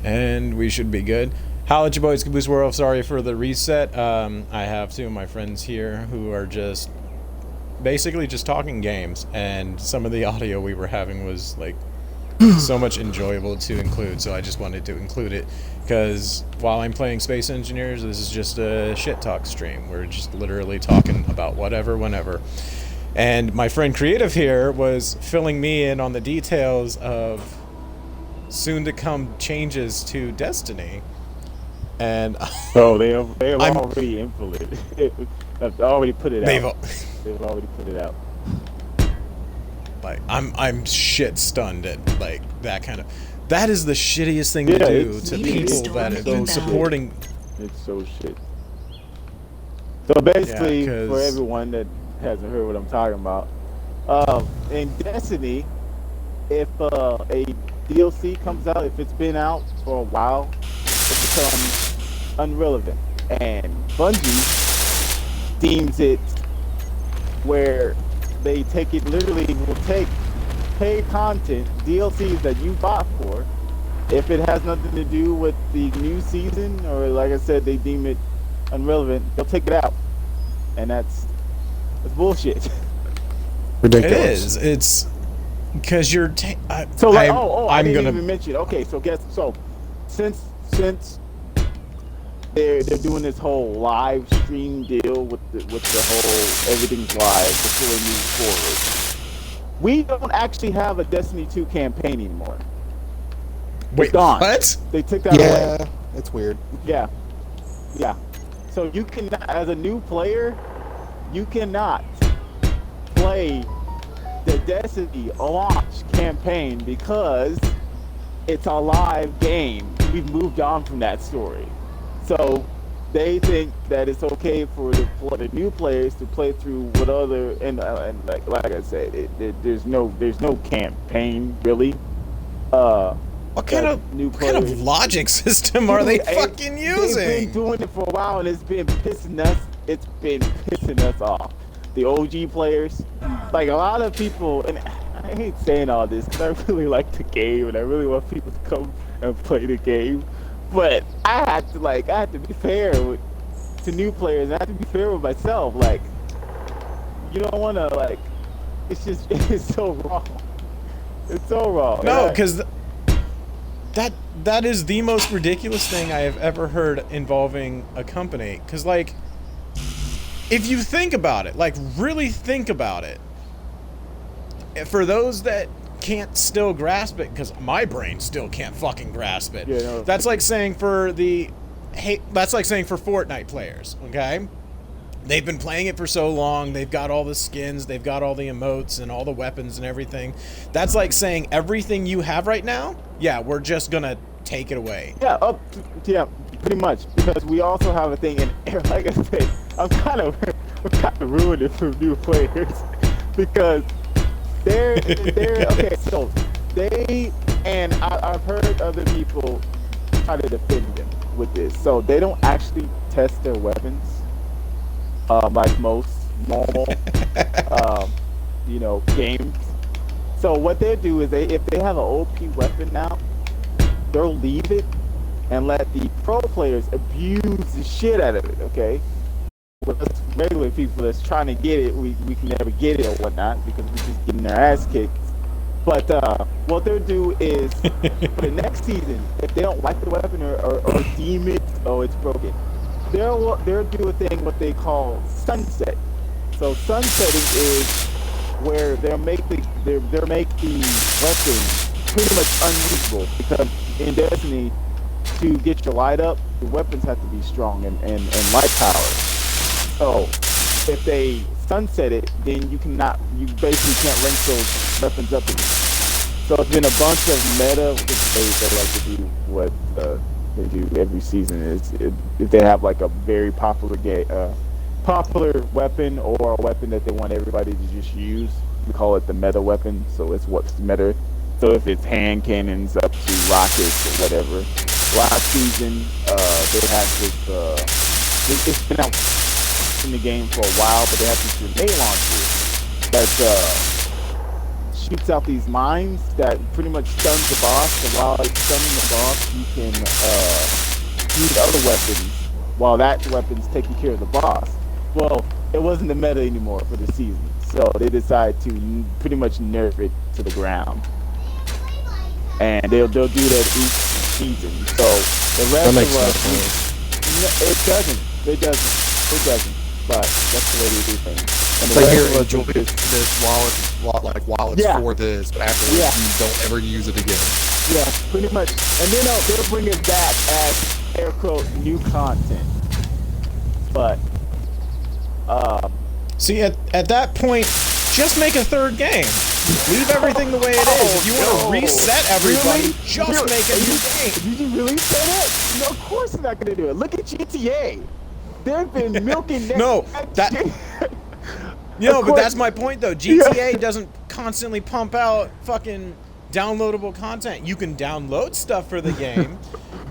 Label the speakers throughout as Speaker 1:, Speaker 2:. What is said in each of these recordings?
Speaker 1: And we should be good. Holla at your boys, Caboose World. Sorry for the reset. I have two of my friends here who are just basically just talking games, and some of the audio we were having was like so much enjoyable to include, so I just wanted to include it because while I'm playing Space Engineers, this is just a shit talk stream. We're just literally talking about whatever, whenever. And my friend Creative here was filling me in on the details of soon-to-come changes to Destiny. And
Speaker 2: oh, they've already implemented. They've already put it out. They've already put it out.
Speaker 1: Like I'm shit stunned at like that kind of. That is the shittiest thing to do to people that have been supporting.
Speaker 2: It's so shit. So basically, for everyone that hasn't heard what I'm talking about, in Destiny, if a DLC comes out, if it's been out for a while, it becomes irrelevant, and Bungie deems it where they take it literally, will take paid content, DLCs that you bought for, if it has nothing to do with the new season, or like I said, they deem it irrelevant, they'll take it out, and that's bullshit.
Speaker 1: Ridiculous. It is. It's because you're.
Speaker 2: So like, I didn't even mention. Okay, so since they're doing this whole live stream deal with the whole everything's live before we move forward, we don't actually have a Destiny 2 campaign anymore.
Speaker 1: Wait, what?
Speaker 2: They took that away.
Speaker 3: Yeah, it's weird.
Speaker 2: Yeah. So you can, as a new player, you cannot play the Destiny launch campaign because it's a live game. We've moved on from that story. So they think that it's okay for the new players to play through what other and like I said, there's no campaign really.
Speaker 1: What kind of logic system are they fucking using?
Speaker 2: They've been doing it for a while, and it's been pissing us off. The OG players, like a lot of people, and I hate saying all this because I really like the game and I really want people to come and play the game. But I had to be fair to new players. And I have to be fair with myself. Like, you don't want to it's so wrong. It's so wrong.
Speaker 1: No, because that is the most ridiculous thing I have ever heard involving a company. Because like, if you think about it, like really think about it, for those that can't still grasp it, because my brain still can't fucking grasp it.
Speaker 2: Yeah, no.
Speaker 1: That's like saying for Fortnite players, okay? They've been playing it for so long, they've got all the skins, they've got all the emotes and all the weapons and everything. That's like saying everything you have right now, yeah, we're just gonna take it away.
Speaker 2: Yeah, pretty much. Because we also have a thing, and like I said, we're kind of ruined it for new players because they're okay. So I've heard other people try to defend them with this. So they don't actually test their weapons like most normal games. So what they do is if they have an OP weapon now, they'll leave it and let the pro players abuse the shit out of it. Okay. With us regular people that's trying to get it, we can never get it or whatnot because we're just getting our ass kicked. But what they'll do is for the next season, if they don't like the weapon or deem it, it's broken, they'll do a thing what they call sunset. So sunsetting is where they'll make the weapon pretty much unusable, because in Destiny, to get your light up, the weapons have to be strong and light power. So if they sunset it, then you basically can't rank those weapons up anymore. So it's been a bunch of meta, they like to do what they do every season is if they have like a very popular weapon or a weapon that they want everybody to just use, we call it the meta weapon. So it's what's meta. So if it's hand cannons up to rockets or whatever. Last season, they had this, it's been out in the game for a while, but they have this grenade launcher that's shoots out these mines that pretty much stuns the boss. So while it's stunning the boss, you can use other weapons while that weapon's taking care of the boss. Well, it wasn't the meta anymore for the season, so they decided to pretty much nerf it to the ground. And they'll do that each season. So the rest of us, it doesn't. But that's the way they do things. And
Speaker 3: it's like here, enjoy this while it's for this, but afterwards you don't ever use it again.
Speaker 2: Yeah, pretty much. And then they'll bring it back as air quote new content. But
Speaker 1: see, at that point, just make a third game. Leave everything the way it is. If you want to reset everybody, just make a new game.
Speaker 2: Did you really say that? No, of course they're not going to do it. Look at GTA. They've been milking that.
Speaker 1: But that's my point, though. GTA doesn't constantly pump out fucking downloadable content. You can download stuff for the game,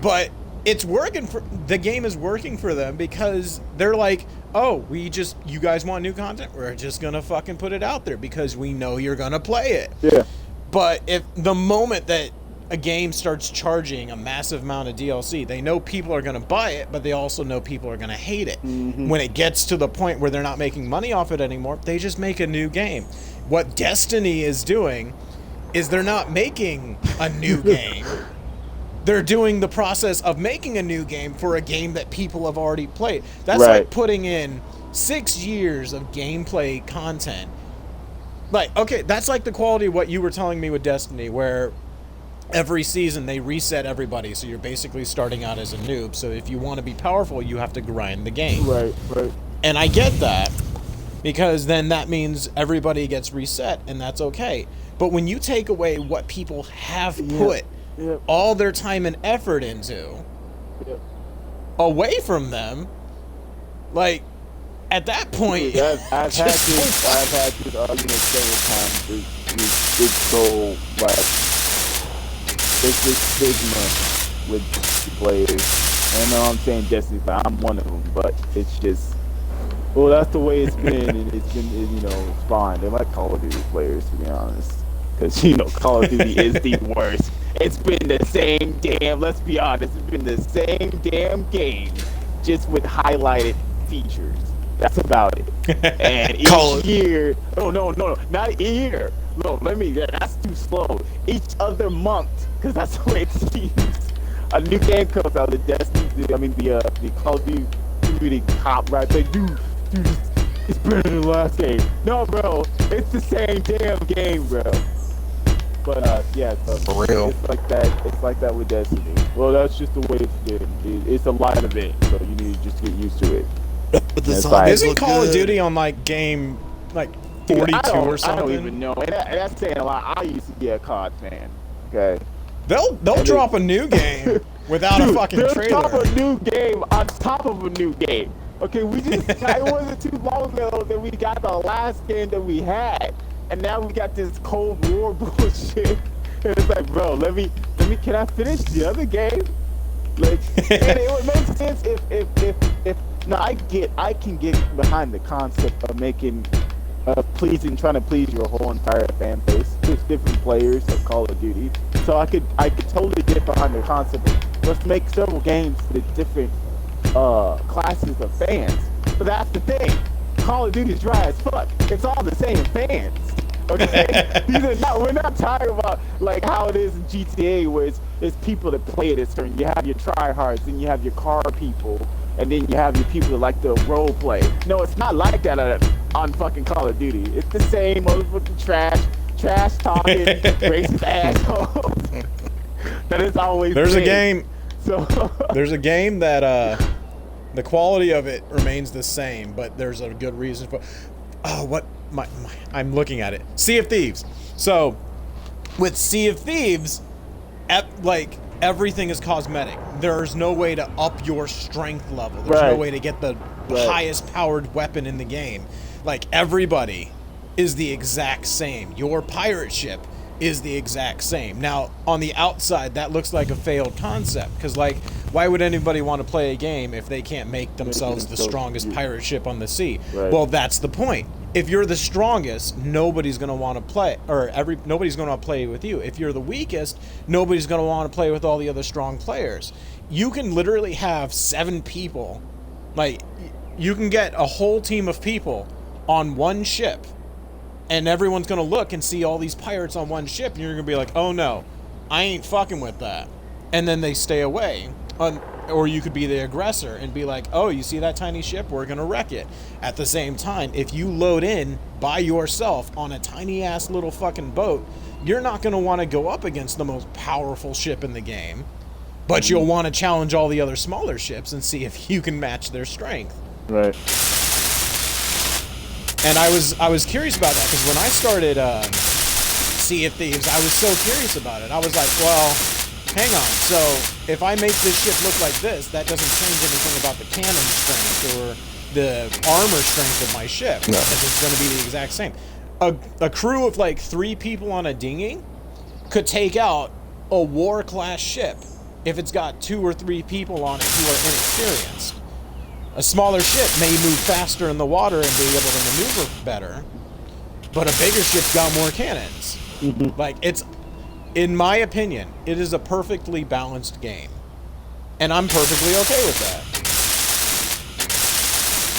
Speaker 1: but it's working for the game is working for them because they're like, oh, you guys want new content? We're just gonna fucking put it out there because we know you're gonna play it.
Speaker 2: Yeah.
Speaker 1: But if the moment that a game starts charging a massive amount of DLC, they know people are going to buy it, but they also know people are going to hate it.
Speaker 2: Mm-hmm.
Speaker 1: When it gets to the point where they're not making money off it anymore, they just make a new game. What Destiny is doing is they're not making a new game. They're doing the process of making a new game for a game that people have already played. That's like putting in 6 years of gameplay content. Like, okay, that's like the quality of what you were telling me with Destiny, where every season they reset everybody, so you're basically starting out as a noob. So if you want to be powerful, you have to grind the game.
Speaker 2: Right.
Speaker 1: And I get that, because then that means everybody gets reset, and that's okay. But when you take away what people have put all their time and effort into away from them, like, at that point,
Speaker 2: I've had this argument several times. It's so like it's this stigma with players. And I know I'm saying Destiny, but I'm one of them. But it's just, well, that's the way it's been, and it's been, it's fine. They're like Call of Duty players, to be honest, because Call of Duty is the worst. It's been the same damn. Let's be honest. It's been the same damn game, just with highlighted features. That's about it. And each year, no, not a year. No, that's too slow. Each other month, because that's the way it seems. A new game comes out, the Call of Duty cop, right? Like, dude, it's better than the last game. No, bro, it's the same damn game, bro. But, so
Speaker 3: for real.
Speaker 2: It's like that with Destiny. Well, that's just the way it's been. It's a live event, so you need to just get used to it.
Speaker 3: But the zombies
Speaker 1: isn't
Speaker 3: look
Speaker 1: Call
Speaker 3: good.
Speaker 1: of Duty on like game 42 or something?
Speaker 2: I don't even know. And that's saying a lot. I used to be a COD fan. Okay.
Speaker 1: They'll drop a new game without a fucking trailer.
Speaker 2: They'll drop a new game on top of a new game. Okay, it wasn't too long ago that we got the last game that we had, and now we got this Cold War bullshit. And it's like, bro, can I finish the other game? Like, and it would make sense if now I can get behind the concept of making trying to please your whole entire fan base with different players of Call of Duty. So I could totally get behind the concept of let's make several games for the different classes of fans. But that's the thing. Call of Duty is dry as fuck. It's all the same fans. Okay? We're not talking about like how it is in GTA, where it's people that play it. You have your tryhards, and you have your car people, and then you have your people that like to role play. No, it's not like that on fucking Call of Duty. It's the same motherfucking trash talking, racist assholes. That is always
Speaker 1: There's
Speaker 2: been.
Speaker 1: a game.
Speaker 2: So
Speaker 1: There's a game that the quality of it remains the same, but there's a good reason for. I'm looking at it. Sea of Thieves. So, with Sea of Thieves, everything is cosmetic. There's no way to up your strength level. There's no way to get the highest powered weapon in the game. Like, everybody is the exact same. Your pirate ship is the exact same. Now, on the outside, that looks like a failed concept, because, like, why would anybody want to play a game if they can't make themselves the strongest pirate ship on the sea? Well, that's the point. if you're the strongest, nobody's gonna want to play, or nobody's gonna play with you. If you're the weakest, nobody's gonna want to play with all the other strong players. You can literally have 7 people, like you can get a whole team of people on one ship, and everyone's gonna look and see all these pirates on one ship, and you're gonna be like, oh no, I ain't fucking with that, and then they stay away. Or you could be the aggressor and be like, oh, you see that tiny ship? We're going to wreck it. At the same time, if you load in by yourself on a tiny-ass little fucking boat, you're not going to want to go up against the most powerful ship in the game, but you'll want to challenge all the other smaller ships and see if you can match their strength.
Speaker 2: Right.
Speaker 1: And I was curious about that, because when I started Sea of Thieves, I was so curious about it. I was like, well, hang on, so if I make this ship look like this, that doesn't change anything about the cannon strength or the armor strength of my ship, because it's going to be the exact same. A crew of like 3 people on a dinghy could take out a war-class ship if it's got 2 or 3 people on it who are inexperienced. A smaller ship may move faster in the water and be able to maneuver better, but a bigger ship's got more cannons. Like, it's... In my opinion, it is a perfectly balanced game. And I'm perfectly okay with that.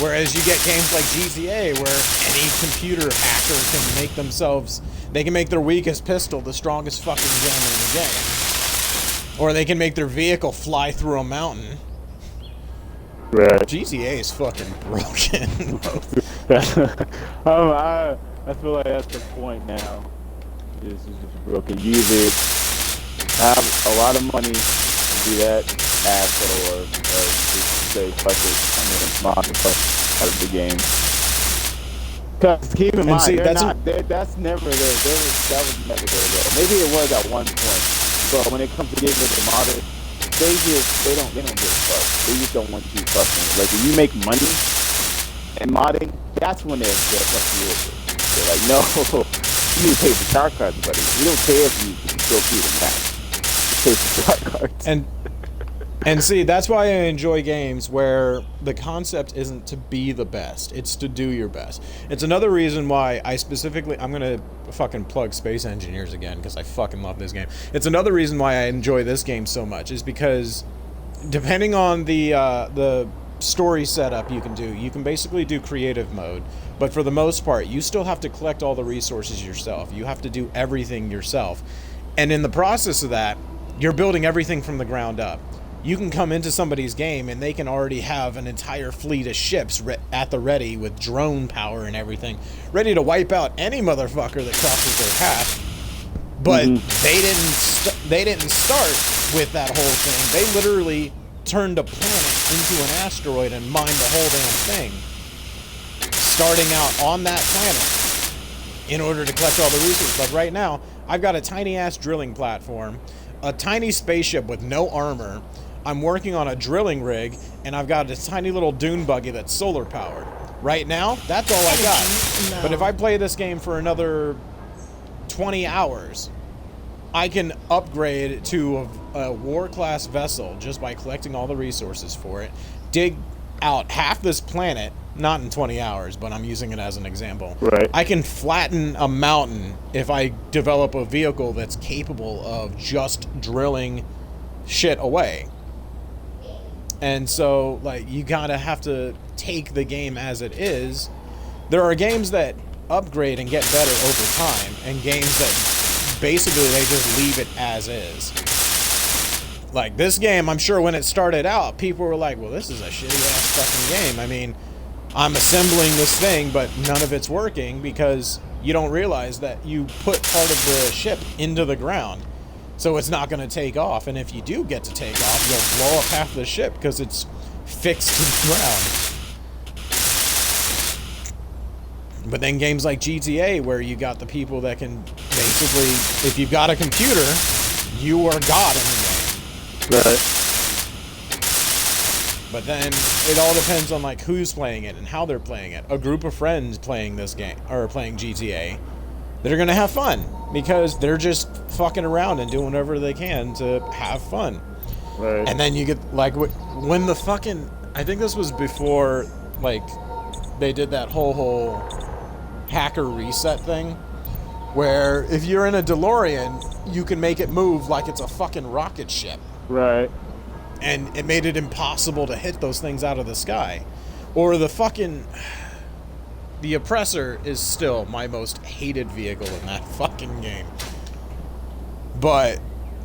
Speaker 1: Whereas you get games like GTA where any computer hacker can make themselves... They can make their weakest pistol the strongest fucking gun in the game. Or they can make their vehicle fly through a mountain.
Speaker 2: Right.
Speaker 1: GTA is fucking broken.
Speaker 2: I feel like that's the point now. This is just broken. You either have a lot of money and do that asshole, or just say fuck it, I'm gonna mock the fuck out of the game. Cause keep in mind, that's never there. That was never gonna go. Maybe it was at one point, but when it comes to getting into modding, they don't give a fuck. They just don't want you fucking. Like if you make money and modding, that's when they'll fuck you over. They're like, no. You need to pay for star cards, buddy. We don't care if you go through the match. Just pay for star cards.
Speaker 1: And see, that's why I enjoy games where the concept isn't to be the best. It's to do your best. It's another reason why I specifically... I'm going to fucking plug Space Engineers again, because I fucking love this game. It's another reason why I enjoy this game so much, is because depending on the story setup you can basically do creative mode, but for the most part you still have to collect all the resources yourself. You have to do everything yourself, and in the process of that you're building everything from the ground up. You can come into somebody's game and they can already have an entire fleet of ships at the ready with drone power and everything, ready to wipe out any motherfucker that crosses their path. But they didn't start with that whole thing. They literally turned a planet into an asteroid and mined the whole damn thing, starting out on that planet in order to collect all the resources. Like right now, I've got a tiny ass drilling platform, a tiny spaceship with no armor. I'm working on a drilling rig, and I've got a tiny little dune buggy that's solar powered. Right now, that's all I got.
Speaker 4: No.
Speaker 1: But if I play this game for another 20 hours, I can upgrade to a war-class vessel just by collecting all the resources for it, dig out half this planet, not in 20 hours, but I'm using it as an example.
Speaker 2: Right.
Speaker 1: I can flatten a mountain if I develop a vehicle that's capable of just drilling shit away. And so, like, you gotta have to take the game as it is. There are games that upgrade and get better over time, and games that basically they just leave it as is. Like this game, I'm sure when it started out, people were like, well, this is a shitty ass fucking game. I mean, I'm assembling this thing, but none of it's working, because you don't realize that you put part of the ship into the ground. So it's not going to take off, and if you do get to take off, you'll blow up half the ship because it's fixed to the ground. But then games like GTA, where you got the people that can basically, if you've got a computer, you are God in the game.
Speaker 2: Right.
Speaker 1: But then it all depends on like who's playing it and how they're playing it. A group of friends playing this game, or playing GTA, that are going to have fun because they're just fucking around and doing whatever they can to have fun.
Speaker 2: Right.
Speaker 1: And then you get like when the fucking, I think this was before like they did that whole hacker reset thing, where if you're in a DeLorean, you can make it move like it's a fucking rocket ship.
Speaker 2: Right.
Speaker 1: And it made it impossible to hit those things out of the sky. Or the fucking... The Oppressor is still my most hated vehicle in that fucking game. But,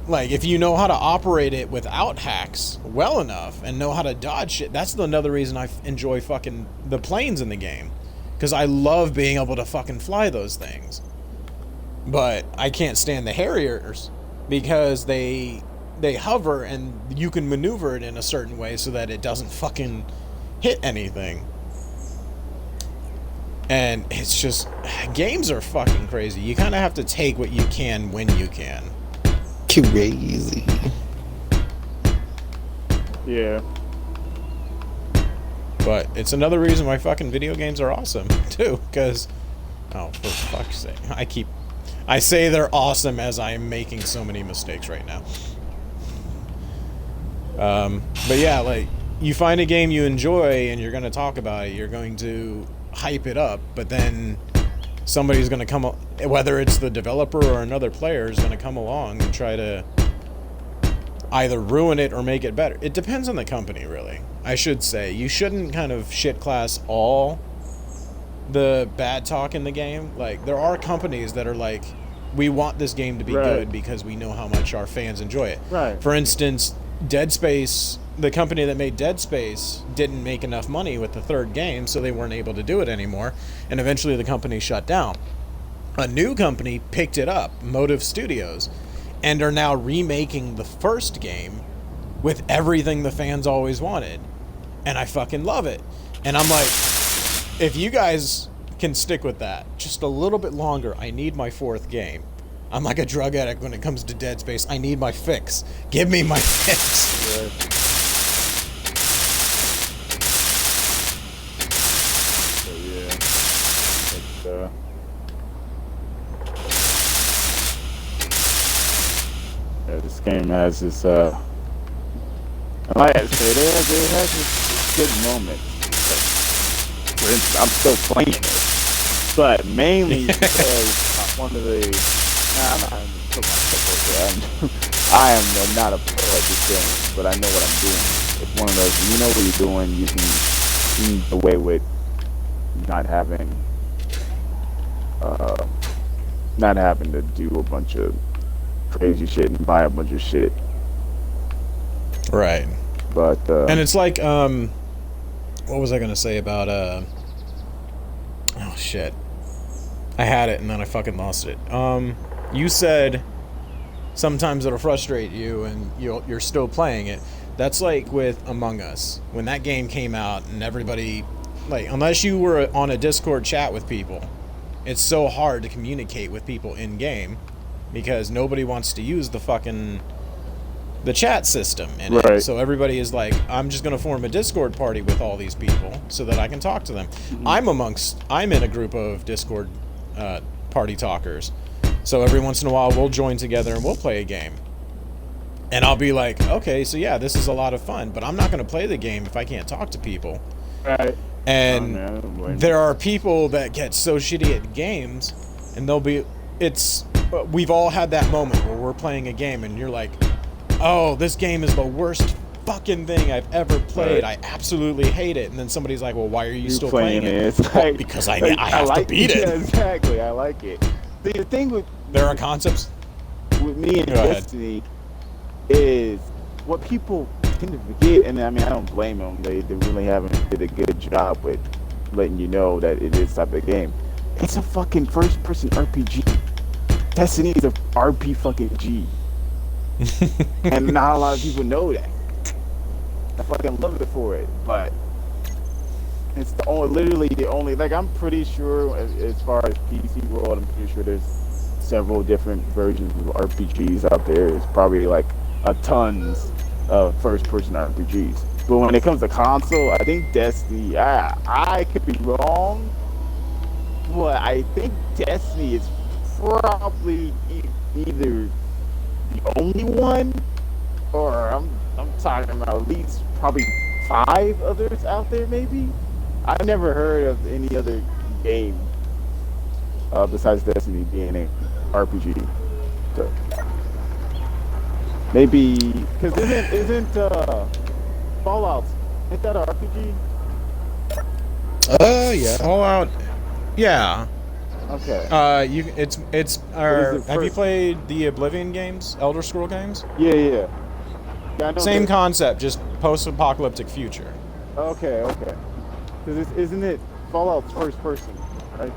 Speaker 1: like, if you know how to operate it without hacks well enough and know how to dodge shit, that's another reason I enjoy fucking the planes in the game. Because I love being able to fucking fly those things. But I can't stand the Harriers because they hover and you can maneuver it in a certain way so that it doesn't fucking hit anything. And it's just, games are fucking crazy. You kind of have to take what you can when you can.
Speaker 3: Crazy.
Speaker 2: Yeah.
Speaker 1: But it's another reason why fucking video games are awesome, too. Because, oh, for fuck's sake. I say they're awesome as I am making so many mistakes right now. But yeah, like, you find a game you enjoy and you're going to talk about it, you're going to hype it up, but then somebody's going to come, whether it's the developer or another player, is going to come along and try to either ruin it or make it better. It depends on the company, really. I should say, you shouldn't kind of shit class all the bad talk in the game. Like, there are companies that are like, we want this game to be good because we know how much our fans enjoy it.
Speaker 2: Right.
Speaker 1: For instance, Dead Space, the company that made Dead Space didn't make enough money with the third game, so they weren't able to do it anymore, and eventually the company shut down. A new company picked it up, Motive Studios, and are now remaking the first game with everything the fans always wanted. And I fucking love it. And I'm like, if you guys can stick with that just a little bit longer, I need my fourth game. I'm like a drug addict when it comes to Dead Space. I need my fix. Give me my fix.
Speaker 2: Right. So yeah, this game has this like I said, it has this good moment. Like, for instance, I'm still playing it, but mainly because one of the I'm not even put myself over there. I am not a pro at this game, but I know what I'm doing. It's one of those, you know what you're doing, you can get away with not having to do a bunch of crazy shit and buy a bunch of shit.
Speaker 1: Right.
Speaker 2: But
Speaker 1: and it's like, what was I gonna say about oh shit. I had it and then I fucking lost it. You said sometimes it'll frustrate you and you're still playing it. That's like with Among Us. When that game came out and everybody, like, unless you were on a Discord chat with people, it's so hard to communicate with people in game because nobody wants to use the chat system in it. So everybody is like, I'm just going to form a Discord party with all these people so that I can talk to them. Mm-hmm. I'm in a group of Discord party talkers. So every once in a while, we'll join together and we'll play a game. And I'll be like, okay, so yeah, this is a lot of fun, but I'm not going to play the game if I can't talk to people.
Speaker 2: Right.
Speaker 1: And there are people that get so shitty at games, and we've all had that moment where we're playing a game and you're like, oh, this game is the worst fucking thing I've ever played. I absolutely hate it. And then somebody's like, well, why are you still playing it?
Speaker 2: It's
Speaker 1: like, because I have to beat it.
Speaker 2: Yeah, exactly. I like it. The thing with
Speaker 1: there are concepts
Speaker 2: with me and Destiny is what people tend to forget, and I mean I don't blame them. They really haven't did a good job with letting you know that it is type of game. It's a fucking first-person RPG. Destiny is a RP fucking G, and not a lot of people know that. I fucking love it for it, but it's literally the only, like, I'm pretty sure as far as PC world, I'm pretty sure there's several different versions of RPGs out there. It's probably like tons of first-person RPGs. But when it comes to console, I think Destiny, I could be wrong, but I think Destiny is probably either the only one, or I'm talking about at least probably 5 others out there maybe. I've never heard of any other game besides Destiny being an RPG. So maybe because isn't Fallout, isn't that an RPG?
Speaker 3: Yeah.
Speaker 1: Fallout. Yeah.
Speaker 2: Okay.
Speaker 1: Have you played the Oblivion games, Elder Scroll games?
Speaker 2: Yeah, yeah. Yeah, I know
Speaker 1: Same
Speaker 2: that.
Speaker 1: concept, just post-apocalyptic future.
Speaker 2: Okay. Because isn't it Fallout's first person, right?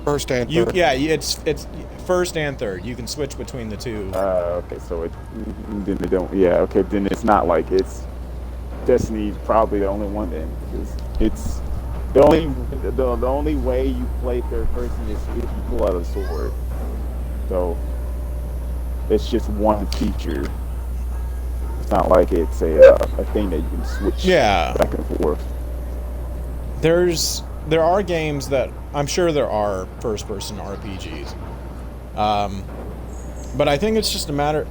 Speaker 3: First and third.
Speaker 1: Yeah, it's first and third. You can switch between the two.
Speaker 2: Okay, so then they don't. Yeah, okay, then it's not like it's Destiny's probably the only one then, because it's the only way you play third person is if you pull out a sword. So it's just one feature. It's not like it's a thing that you can switch back and forth.
Speaker 1: There are games that I'm sure there are first-person RPGs, but I think it's just a matter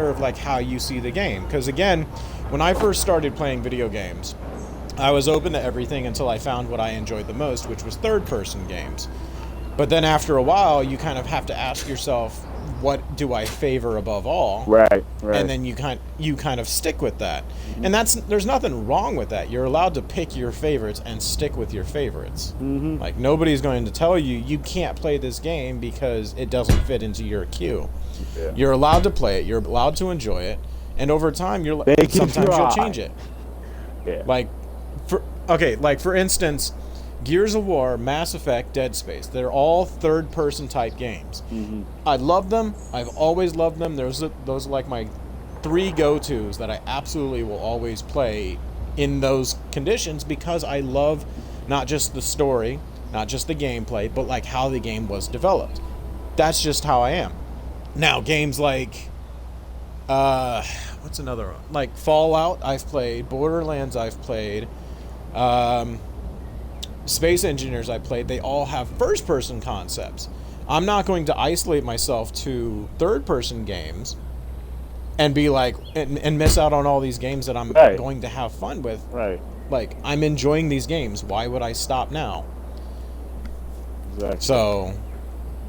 Speaker 1: of like how you see the game. Because again, when I first started playing video games, I was open to everything until I found what I enjoyed the most, which was third-person games. But then after a while, you kind of have to ask yourself, what do I favor above all?
Speaker 2: Right.
Speaker 1: And then you kind of stick with that. And there's nothing wrong with that. You're allowed to pick your favorites and stick with your favorites.
Speaker 2: Mm-hmm.
Speaker 1: Like, nobody's going to tell you can't play this game because it doesn't fit into your queue.
Speaker 2: Yeah.
Speaker 1: You're allowed to play it. You're allowed to enjoy it. And over time, sometimes you'll change it.
Speaker 2: Yeah.
Speaker 1: Like, for instance, Gears of War, Mass Effect, Dead Space. They're all third-person type games.
Speaker 2: Mm-hmm.
Speaker 1: I love them. I've always loved them. Those are like my 3 go-tos that I absolutely will always play in those conditions, because I love not just the story, not just the gameplay, but like how the game was developed. That's just how I am. Now, games like what's another one? Like Fallout, I've played. Borderlands, I've played. Space Engineers I played, they all have first-person concepts. I'm not going to isolate myself to third-person games and be like, and miss out on all these games that I'm going to have fun with.
Speaker 2: Right.
Speaker 1: Like, I'm enjoying these games. Why would I stop now?
Speaker 2: Exactly. So,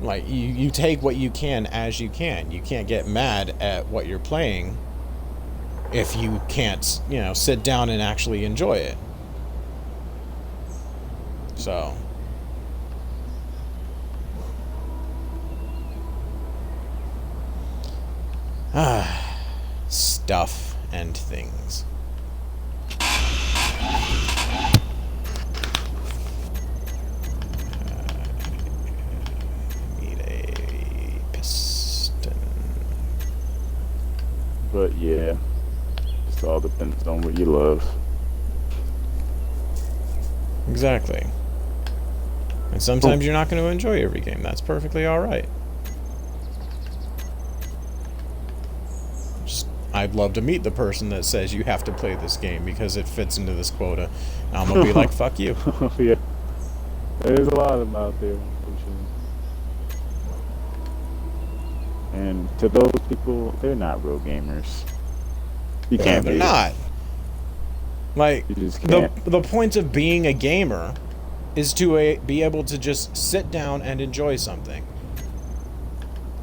Speaker 1: like, you take what you can as you can. You can't get mad at what you're playing if you can't, sit down and actually enjoy it. So, stuff and things. Need a piston.
Speaker 2: But yeah, it all depends on what you love.
Speaker 1: Exactly. And sometimes you're not going to enjoy every game. That's perfectly alright. I'd love to meet the person that says you have to play this game because it fits into this quota. And I'm going to be like, fuck you.
Speaker 2: Yeah. There's a lot of them out there. And to those people, they're not real gamers. You can't
Speaker 1: they're
Speaker 2: be.
Speaker 1: not. Like,
Speaker 2: You just can't.
Speaker 1: the point of being a gamer is to be able to just sit down and enjoy something.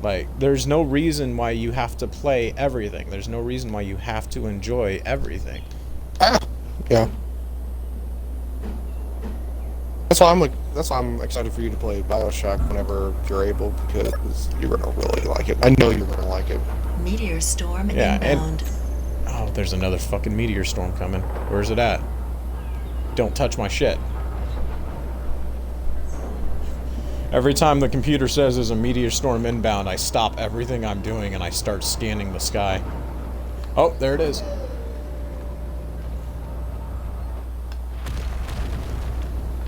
Speaker 1: Like, there's no reason why you have to play everything. There's no reason why you have to enjoy everything.
Speaker 3: Yeah. That's why I'm excited for you to play BioShock whenever you're able, because you're gonna really like it. I know you're gonna like it.
Speaker 4: Meteor storm
Speaker 1: And
Speaker 4: inbound.
Speaker 1: oh, there's another fucking meteor storm coming. Where's it at? Don't touch my shit. Every time the computer says there's a meteor storm inbound, I stop everything I'm doing and I start scanning the sky. Oh, there it is.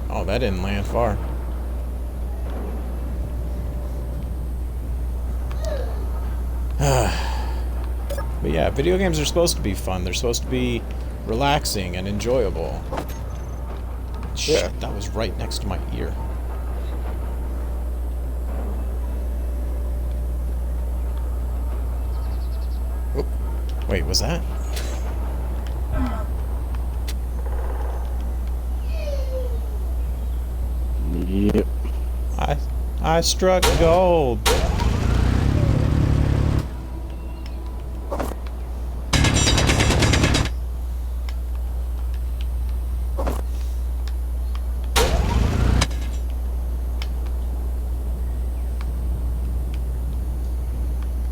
Speaker 1: Oh, that didn't land far. But yeah, video games are supposed to be fun. They're supposed to be relaxing and enjoyable. Shit, that was right next to my ear. Wait, was that?
Speaker 2: Yep.
Speaker 1: I struck gold.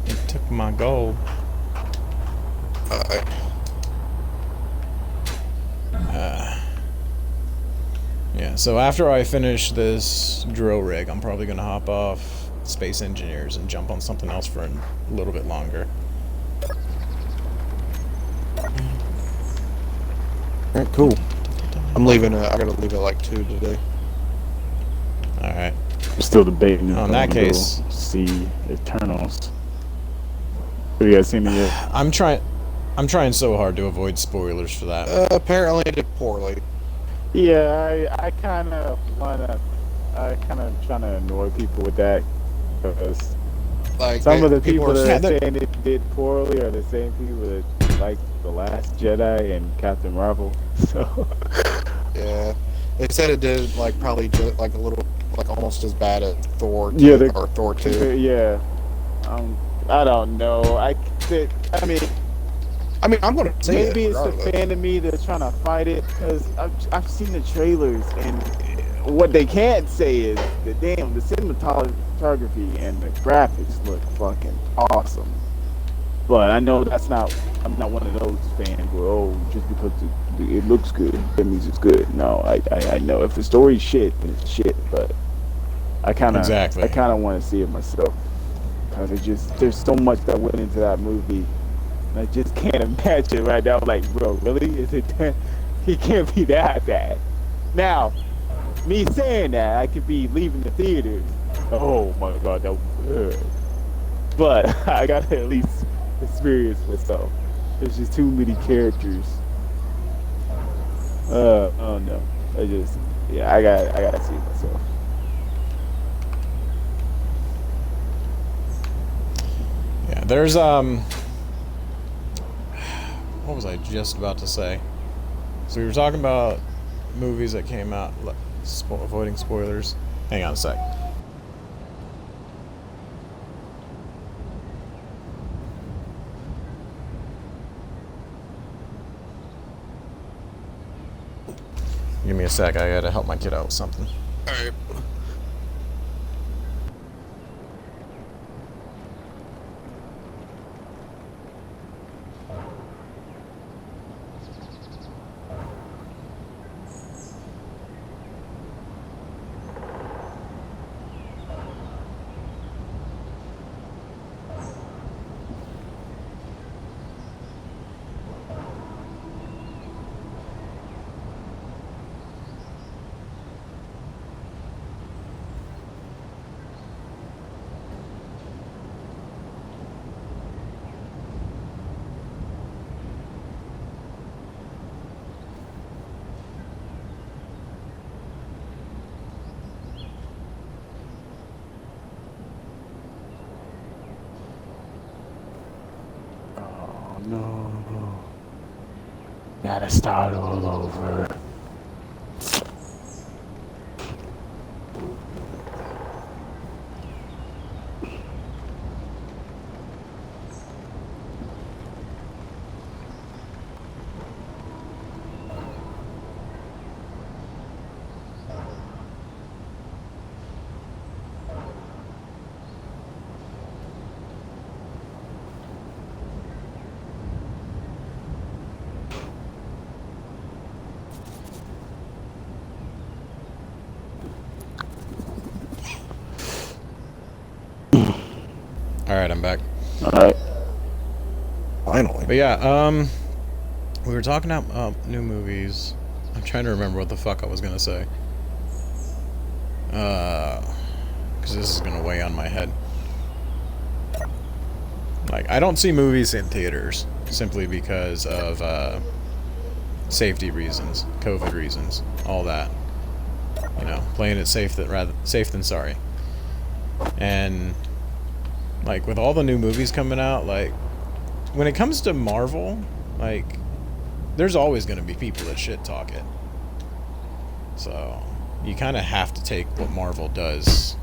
Speaker 1: It took my gold. Yeah, so after I finish this drill rig, I'm probably gonna hop off Space Engineers and jump on something else for a little bit longer.
Speaker 3: Alright, cool. I'm leaving. I gotta leave at like 2 today.
Speaker 1: All right.
Speaker 2: I'm still debating.
Speaker 1: In that case,
Speaker 2: see Eternals. Have you guys seen it yet?
Speaker 1: I'm trying so hard to avoid spoilers for that.
Speaker 3: Apparently it did poorly.
Speaker 2: Yeah, I kind of trying to annoy people with that because
Speaker 3: Like
Speaker 2: some of the people that
Speaker 1: are
Speaker 2: are saying it did poorly are the same people that like The Last Jedi and Captain Marvel. So
Speaker 3: yeah, they said it did like probably just like a little like almost as bad as Thor 2
Speaker 2: Yeah,
Speaker 3: or Thor 2.
Speaker 2: yeah. I don't know.
Speaker 3: I mean, I'm gonna say
Speaker 2: Maybe
Speaker 3: it
Speaker 2: it's the
Speaker 3: regardless.
Speaker 2: fan of me that's trying to fight it, because I've seen the trailers, and what they can't say is the cinematography and the graphics look fucking awesome. But I know I'm not one of those fans where, oh, just because it looks good, that means it's good. No, I know if the story's shit, then it's shit. But I kind of want to see it myself, because there's so much that went into that movie. I just can't imagine right now. Like, bro, really? Is it that? He can't be that bad. Now, me saying that, I could be leaving the theaters. Oh my god, that was good. But I gotta at least experience myself. There's just too many characters. Oh no. I gotta see it myself.
Speaker 1: Yeah, there's what was I just about to say? So we were talking about movies that came out, avoiding spoilers. Hang on a sec. Give me a sec, I gotta help my kid out with something.
Speaker 3: Alright.
Speaker 2: No. Gotta start all over.
Speaker 1: Alright, I'm back.
Speaker 2: Alright.
Speaker 3: Finally.
Speaker 1: But yeah, we were talking about new movies. I'm trying to remember what the fuck I was gonna say. Because this is gonna weigh on my head. Like, I don't see movies in theaters simply because of safety reasons, COVID reasons, all that. You know, playing it safe than sorry. And like with all the new movies coming out, like when it comes to Marvel, like there's always going to be people that shit talk it. So you kind of have to take what Marvel does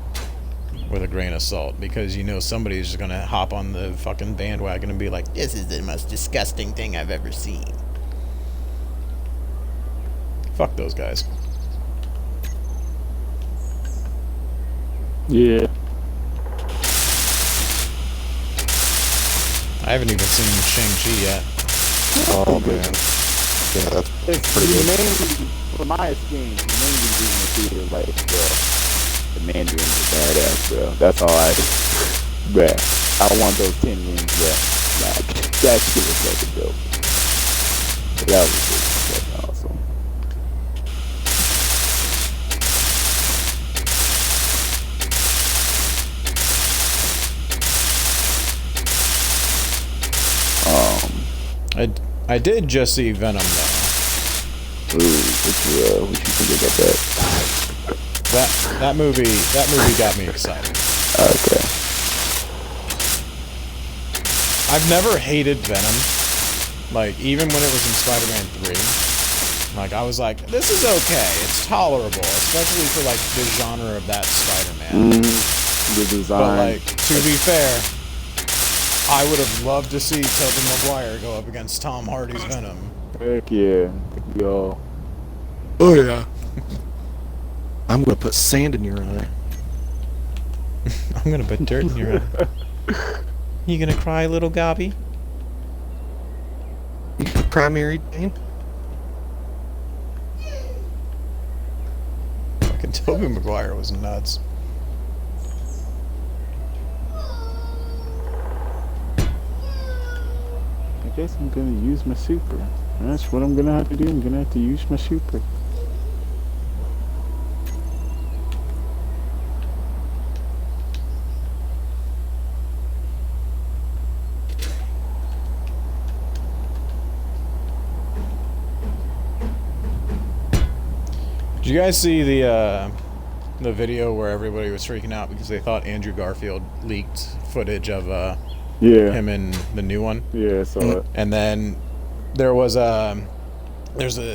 Speaker 1: with a grain of salt, because you know somebody's just gonna hop on the fucking bandwagon and be like, this is the most disgusting thing I've ever seen. Fuck those guys.
Speaker 2: Yeah.
Speaker 1: I haven't even seen Shang-Chi yet.
Speaker 3: Oh man. Yeah, that's
Speaker 2: It's
Speaker 3: pretty good.
Speaker 2: mainly, for my experience, mainly being the theater, like, bro, the Mandarins are badass, bro. That's all bruh. I want those 10 rings, bruh. Like, that shit was fucking dope. That was just fucking awesome.
Speaker 1: I did just see Venom though.
Speaker 2: Ooh, what you think about that?
Speaker 1: That movie got me excited.
Speaker 2: Okay.
Speaker 1: I've never hated Venom. Like, even when it was in Spider-Man 3, like, I was like, this is okay. It's tolerable, especially for, like, the genre of that Spider-Man.
Speaker 2: The design.
Speaker 1: But, like, to be fair, I would have loved to see Tobey Maguire go up against Tom Hardy's Venom.
Speaker 2: Heck yeah. Yo.
Speaker 3: Oh yeah. I'm gonna put sand in your eye.
Speaker 1: I'm gonna put dirt in your eye. You gonna cry, little Gobby?
Speaker 3: You primary Jane?
Speaker 1: Fucking Tobey Maguire was nuts.
Speaker 2: I guess I'm gonna use my super. That's what I'm gonna have to do. I'm gonna have to use my super.
Speaker 1: Did you guys see the video where everybody was freaking out because they thought Andrew Garfield leaked footage of
Speaker 2: Yeah.
Speaker 1: him in the new one?
Speaker 2: Yeah, I saw it.
Speaker 1: And then there's a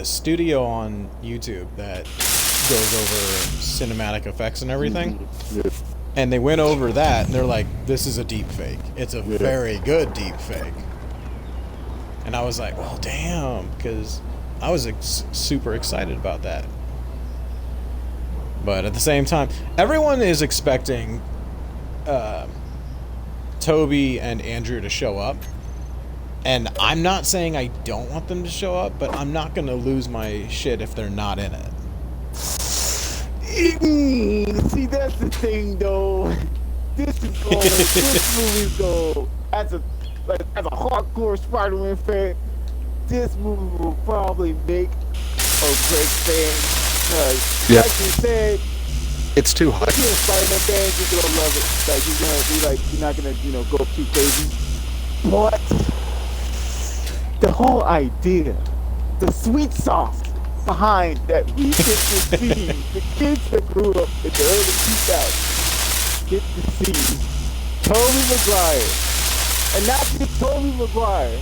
Speaker 1: studio on YouTube that goes over cinematic effects and everything.
Speaker 2: Yeah.
Speaker 1: And they went over that and they're like, this is a deep fake. It's a very good deep fake. And I was like, well, damn, because I was super excited about that. But at the same time, everyone is expecting Toby and Andrew to show up. And I'm not saying I don't want them to show up, but I'm not going to lose my shit if they're not in it.
Speaker 2: See, that's the thing, though. This movie's go as a hardcore Spider-Man fan. This movie will probably make or break fans. Like you said,
Speaker 3: It's too hot.
Speaker 2: if you're a Spider-Man fan, you're gonna love it. Like you're gonna be like, you're not gonna, go too crazy. But the whole idea, the sweet sauce behind that we get to see the kids that grew up in the early 2000s get to see Tobey Maguire, and not just Tobey Maguire,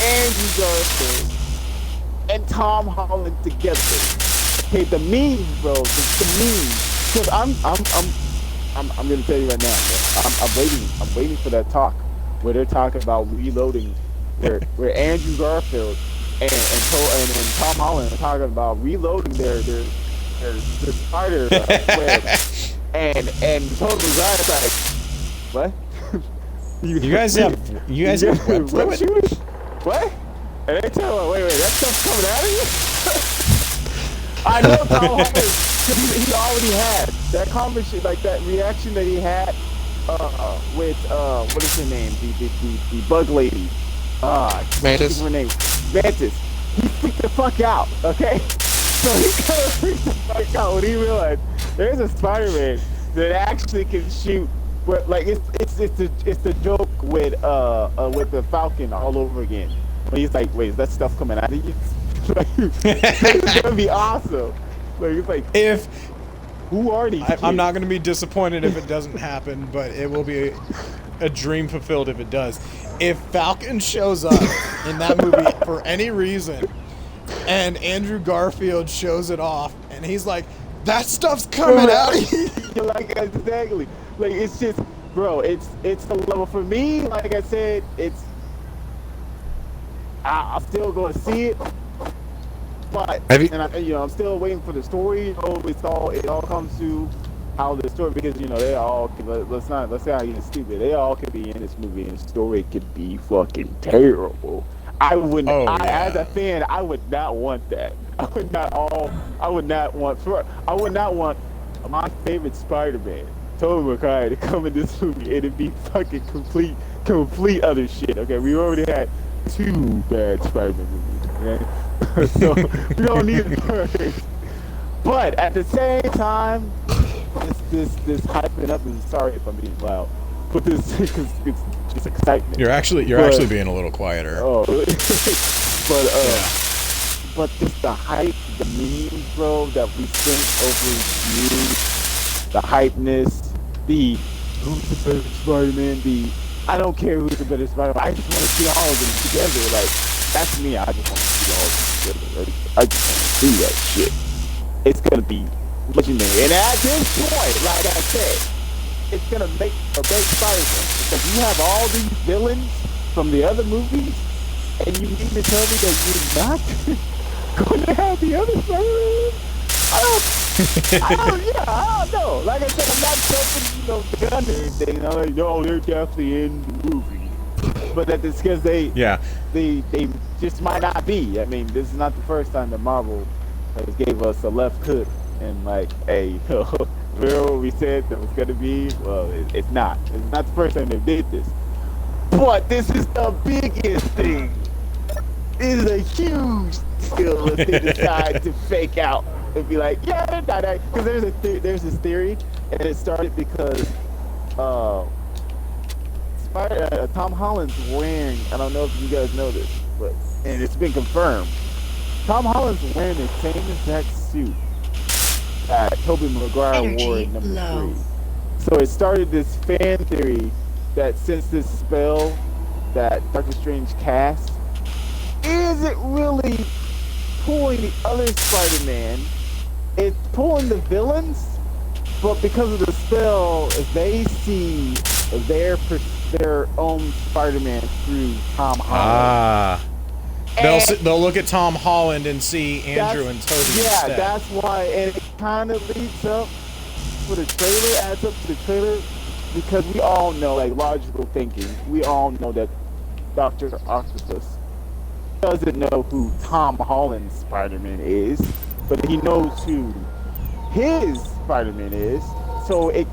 Speaker 2: Andrew Garfield, and Tom Holland together. Okay, the memes, bro, the memes. Because I'm gonna tell you right now, bro, I'm waiting for that talk where they're talking about reloading, where Andrew Garfield and Tom Holland are talking about reloading their spider web, and Tobey Maguire's like, what?
Speaker 1: You guys have web fluid?
Speaker 2: What? And they tell me, wait, that stuff's coming out of you? I know Tom Holland, because he already had that conversation, like that reaction that he had with what is her name? The bug lady.
Speaker 3: Mantis.
Speaker 2: Her name. Mantis. He freaked the fuck out. Okay. So he kind of freaked the fuck out when he realized there's a Spider-Man that actually can shoot. But like it's the joke with the Falcon all over again. When he's like, wait, is that stuff coming out of you? Like, it's gonna be awesome. Like it's like,
Speaker 1: If
Speaker 2: who are these kids?
Speaker 1: I'm not going to be disappointed if it doesn't happen, but it will be a dream fulfilled if it does. If Falcon shows up in that movie for any reason, and Andrew Garfield shows it off, and he's like, that stuff's coming out of you.
Speaker 2: You're like, exactly. Like it's just, bro. It's the level for me. Like I said, I'm still going to see it, but I'm still waiting for the story. It all comes to how the story, because they all let's not get stupid. They all could be in this movie, and the story could be fucking terrible. I wouldn't. As a fan, I would not want that. I would not want my favorite Spider-Man, Tobey Maguire, to come in this movie and it be fucking complete other shit. Okay, we already had 2 bad Spider-Man movies, okay? So we don't need a third. But at the same time, this hyping up, and sorry if I'm being loud, but this because it's just excitement.
Speaker 1: You're actually being a little quieter.
Speaker 2: Oh, really? But just the hype, the memes, bro, that we spent over years, the hypeness, the who's the better Spider-Man, I don't care who's the better Spider-Man, I just want to see all of them together. Like, that's me, I just want to see all of them together. I just want to see that shit. It's gonna be legendary. And at this point, like I said, it's gonna make or break Spider-Man. Because you have all these villains from the other movies, and you mean to tell me that you're not going to have the other Spider-Man? I don't know. Like I said, I'm not jumping, the gun or anything. I'm like, no, they're definitely in the movie. But that's because they just might not be. I mean, this is not the first time that Marvel has gave us a left hook and like, hey, remember what we said that was gonna be? Well, it's not. It's not the first time they did this. But this is the biggest thing. It is a huge deal if they decide to fake out and be like, yeah, they're not that. Because there's this theory, and it started because Tom Holland's wearing, I don't know if you guys know this, and it's been confirmed, Tom Holland's wearing the same exact suit that Tobey Maguire wore in number 3. So it started this fan theory that since this spell that Doctor Strange cast isn't really pulling the other Spider-Man, it's pulling the villains, but because of the spell, they see their own Spider-Man through Tom Holland.
Speaker 1: They'll look at Tom Holland and see Andrew and Tobey instead.
Speaker 2: Yeah, that's why, and it kind of leads up for the trailer, adds up to the trailer, because we all know, like, logical thinking, we all know that Dr. Octopus doesn't know who Tom Holland's Spider-Man is, but he knows who his Spider-Man is, so it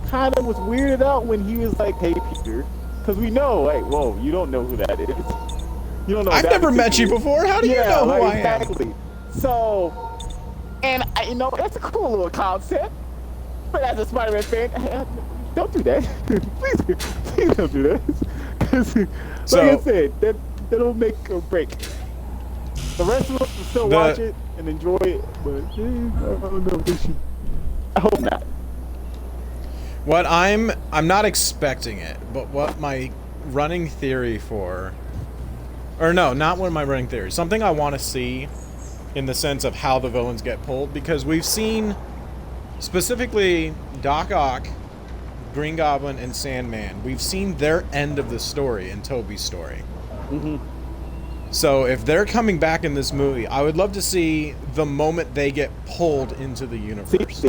Speaker 2: kind of was weirded out when he was like, hey, Peter, because we know, like, whoa, you don't know who that is. You don't know.
Speaker 1: I've never met you before. How do you know who I am?
Speaker 2: Exactly. So, and that's a cool little concept. But as a Spider-Man fan, don't do that. please don't do that. Because, like I said, that'll make or break. The rest of us will still watch it and enjoy it, but I don't know. I hope not.
Speaker 1: What I'm not expecting it, but what my running theory for. Or no, not one of my running theories. Something I want to see in the sense of how the villains get pulled. Because we've seen, specifically, Doc Ock, Green Goblin, and Sandman. We've seen their end of the story in Tobey's story.
Speaker 2: Mm-hmm.
Speaker 1: So if they're coming back in this movie, I would love to see the moment they get pulled into the universe.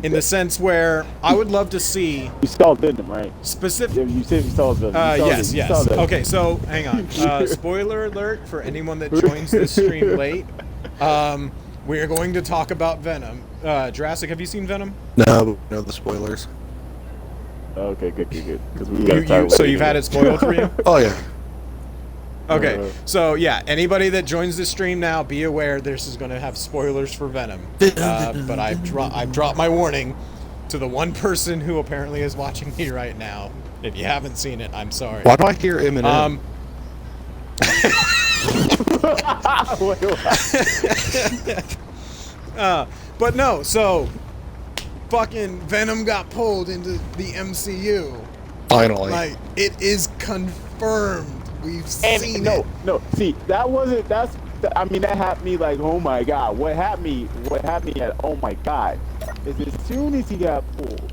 Speaker 1: In the sense where I would love to see...
Speaker 2: You saw Venom, right?
Speaker 1: Specific...
Speaker 2: You said you saw Venom.
Speaker 1: Yes. Okay, so hang on. Spoiler alert for anyone that joins this stream late. We are going to talk about Venom. Jurassic, have you seen Venom?
Speaker 3: No the spoilers.
Speaker 2: Okay, good.
Speaker 1: So you've had it spoiled for you?
Speaker 3: Oh, yeah.
Speaker 1: Okay, so yeah, anybody that joins this stream now, be aware this is going to have spoilers for Venom. But I've dropped my warning to the one person who apparently is watching me right now. If you haven't seen it, I'm sorry.
Speaker 3: Why do I hear Eminem?
Speaker 1: But no, so fucking Venom got pulled into the MCU.
Speaker 3: Finally.
Speaker 1: Like, it is confirmed. We've seen it.
Speaker 2: No. See, that had me like, oh my god. What had me at oh my god is as soon as he got pulled,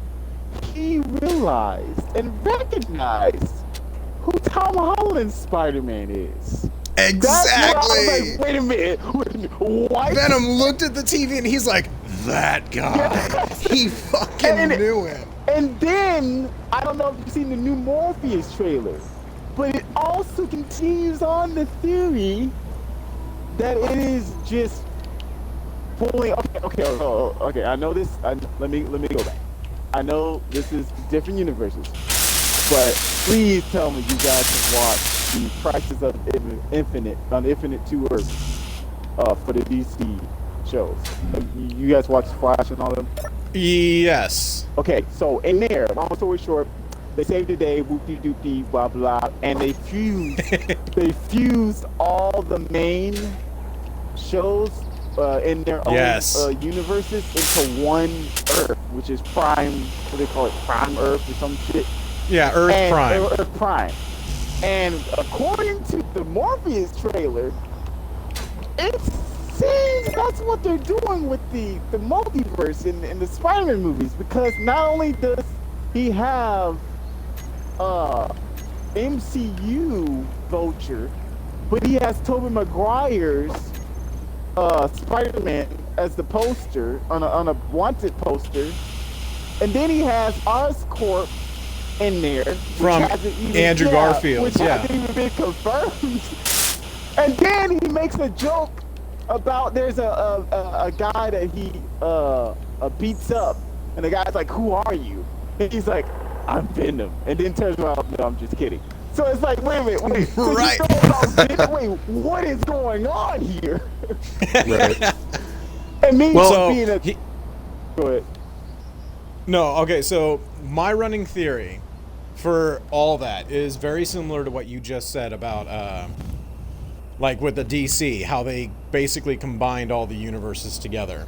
Speaker 2: he realized and recognized who Tom Holland's Spider-Man is.
Speaker 1: Exactly.
Speaker 2: That's where I was like, wait a minute, what?
Speaker 1: Venom looked at the TV and he's like, that guy. He fucking knew him.
Speaker 2: And then, I don't know if you've seen the new Morpheus trailer, but it also continues on the theory that it is just pulling. Okay. I know this. Let me go back. I know this is different universes, but please tell me you guys have watched the Crisis of Infinite on Infinite 2 Earths for the DC shows. You guys watch Flash and all of them?
Speaker 1: Yes.
Speaker 2: Okay, so in there, long story short, they saved the day, whoop-de-doop-de, blah blah, and they fused all the main shows in their own universes into one Earth, which is Prime. What do they call it? Prime Earth or some shit.
Speaker 1: Yeah, Prime.
Speaker 2: Earth Prime. And according to the Morpheus trailer, it seems that's what they're doing with the multiverse in the Spider-Man movies, because not only does he have MCU Vulture, but he has Tobey Maguire's Spider-Man as the poster on a wanted poster, and then he has Oscorp in there
Speaker 1: from Andrew Garfield,
Speaker 2: which hasn't even been confirmed. And then he makes a joke about there's a guy that he beats up, and the guy's like, "Who are you?" And he's like, "I'm Venom," and then turns around, "No, I'm just kidding." So it's like, wait a minute, so
Speaker 1: right?
Speaker 2: Wait, what is going on here?
Speaker 3: Right.
Speaker 2: And me
Speaker 1: well,
Speaker 2: being a go ahead.
Speaker 1: No, okay. So my running theory for all that is very similar to what you just said about like with the DC, how they basically combined all the universes together.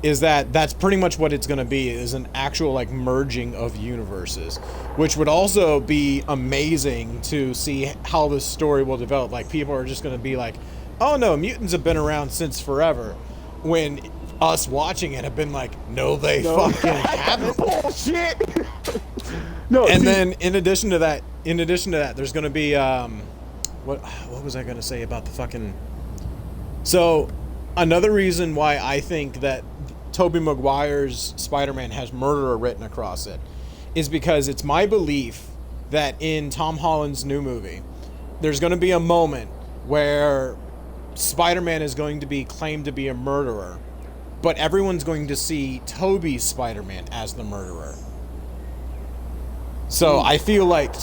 Speaker 1: Is that's pretty much what it's going to be, is an actual like merging of universes, which would also be amazing to see how the story will develop. Like, people are just going to be like, oh no, mutants have been around since forever, when us watching it have been like, no, they fucking haven't.
Speaker 2: Bullshit. No.
Speaker 1: And then in addition to that, there's going to be what was I going to say about the fucking... So another reason why I think that Tobey Maguire's Spider-Man has murderer written across it is because it's my belief that in Tom Holland's new movie, there's going to be a moment where Spider-Man is going to be claimed to be a murderer, but everyone's going to see Tobey's Spider-Man as the murderer. So I feel like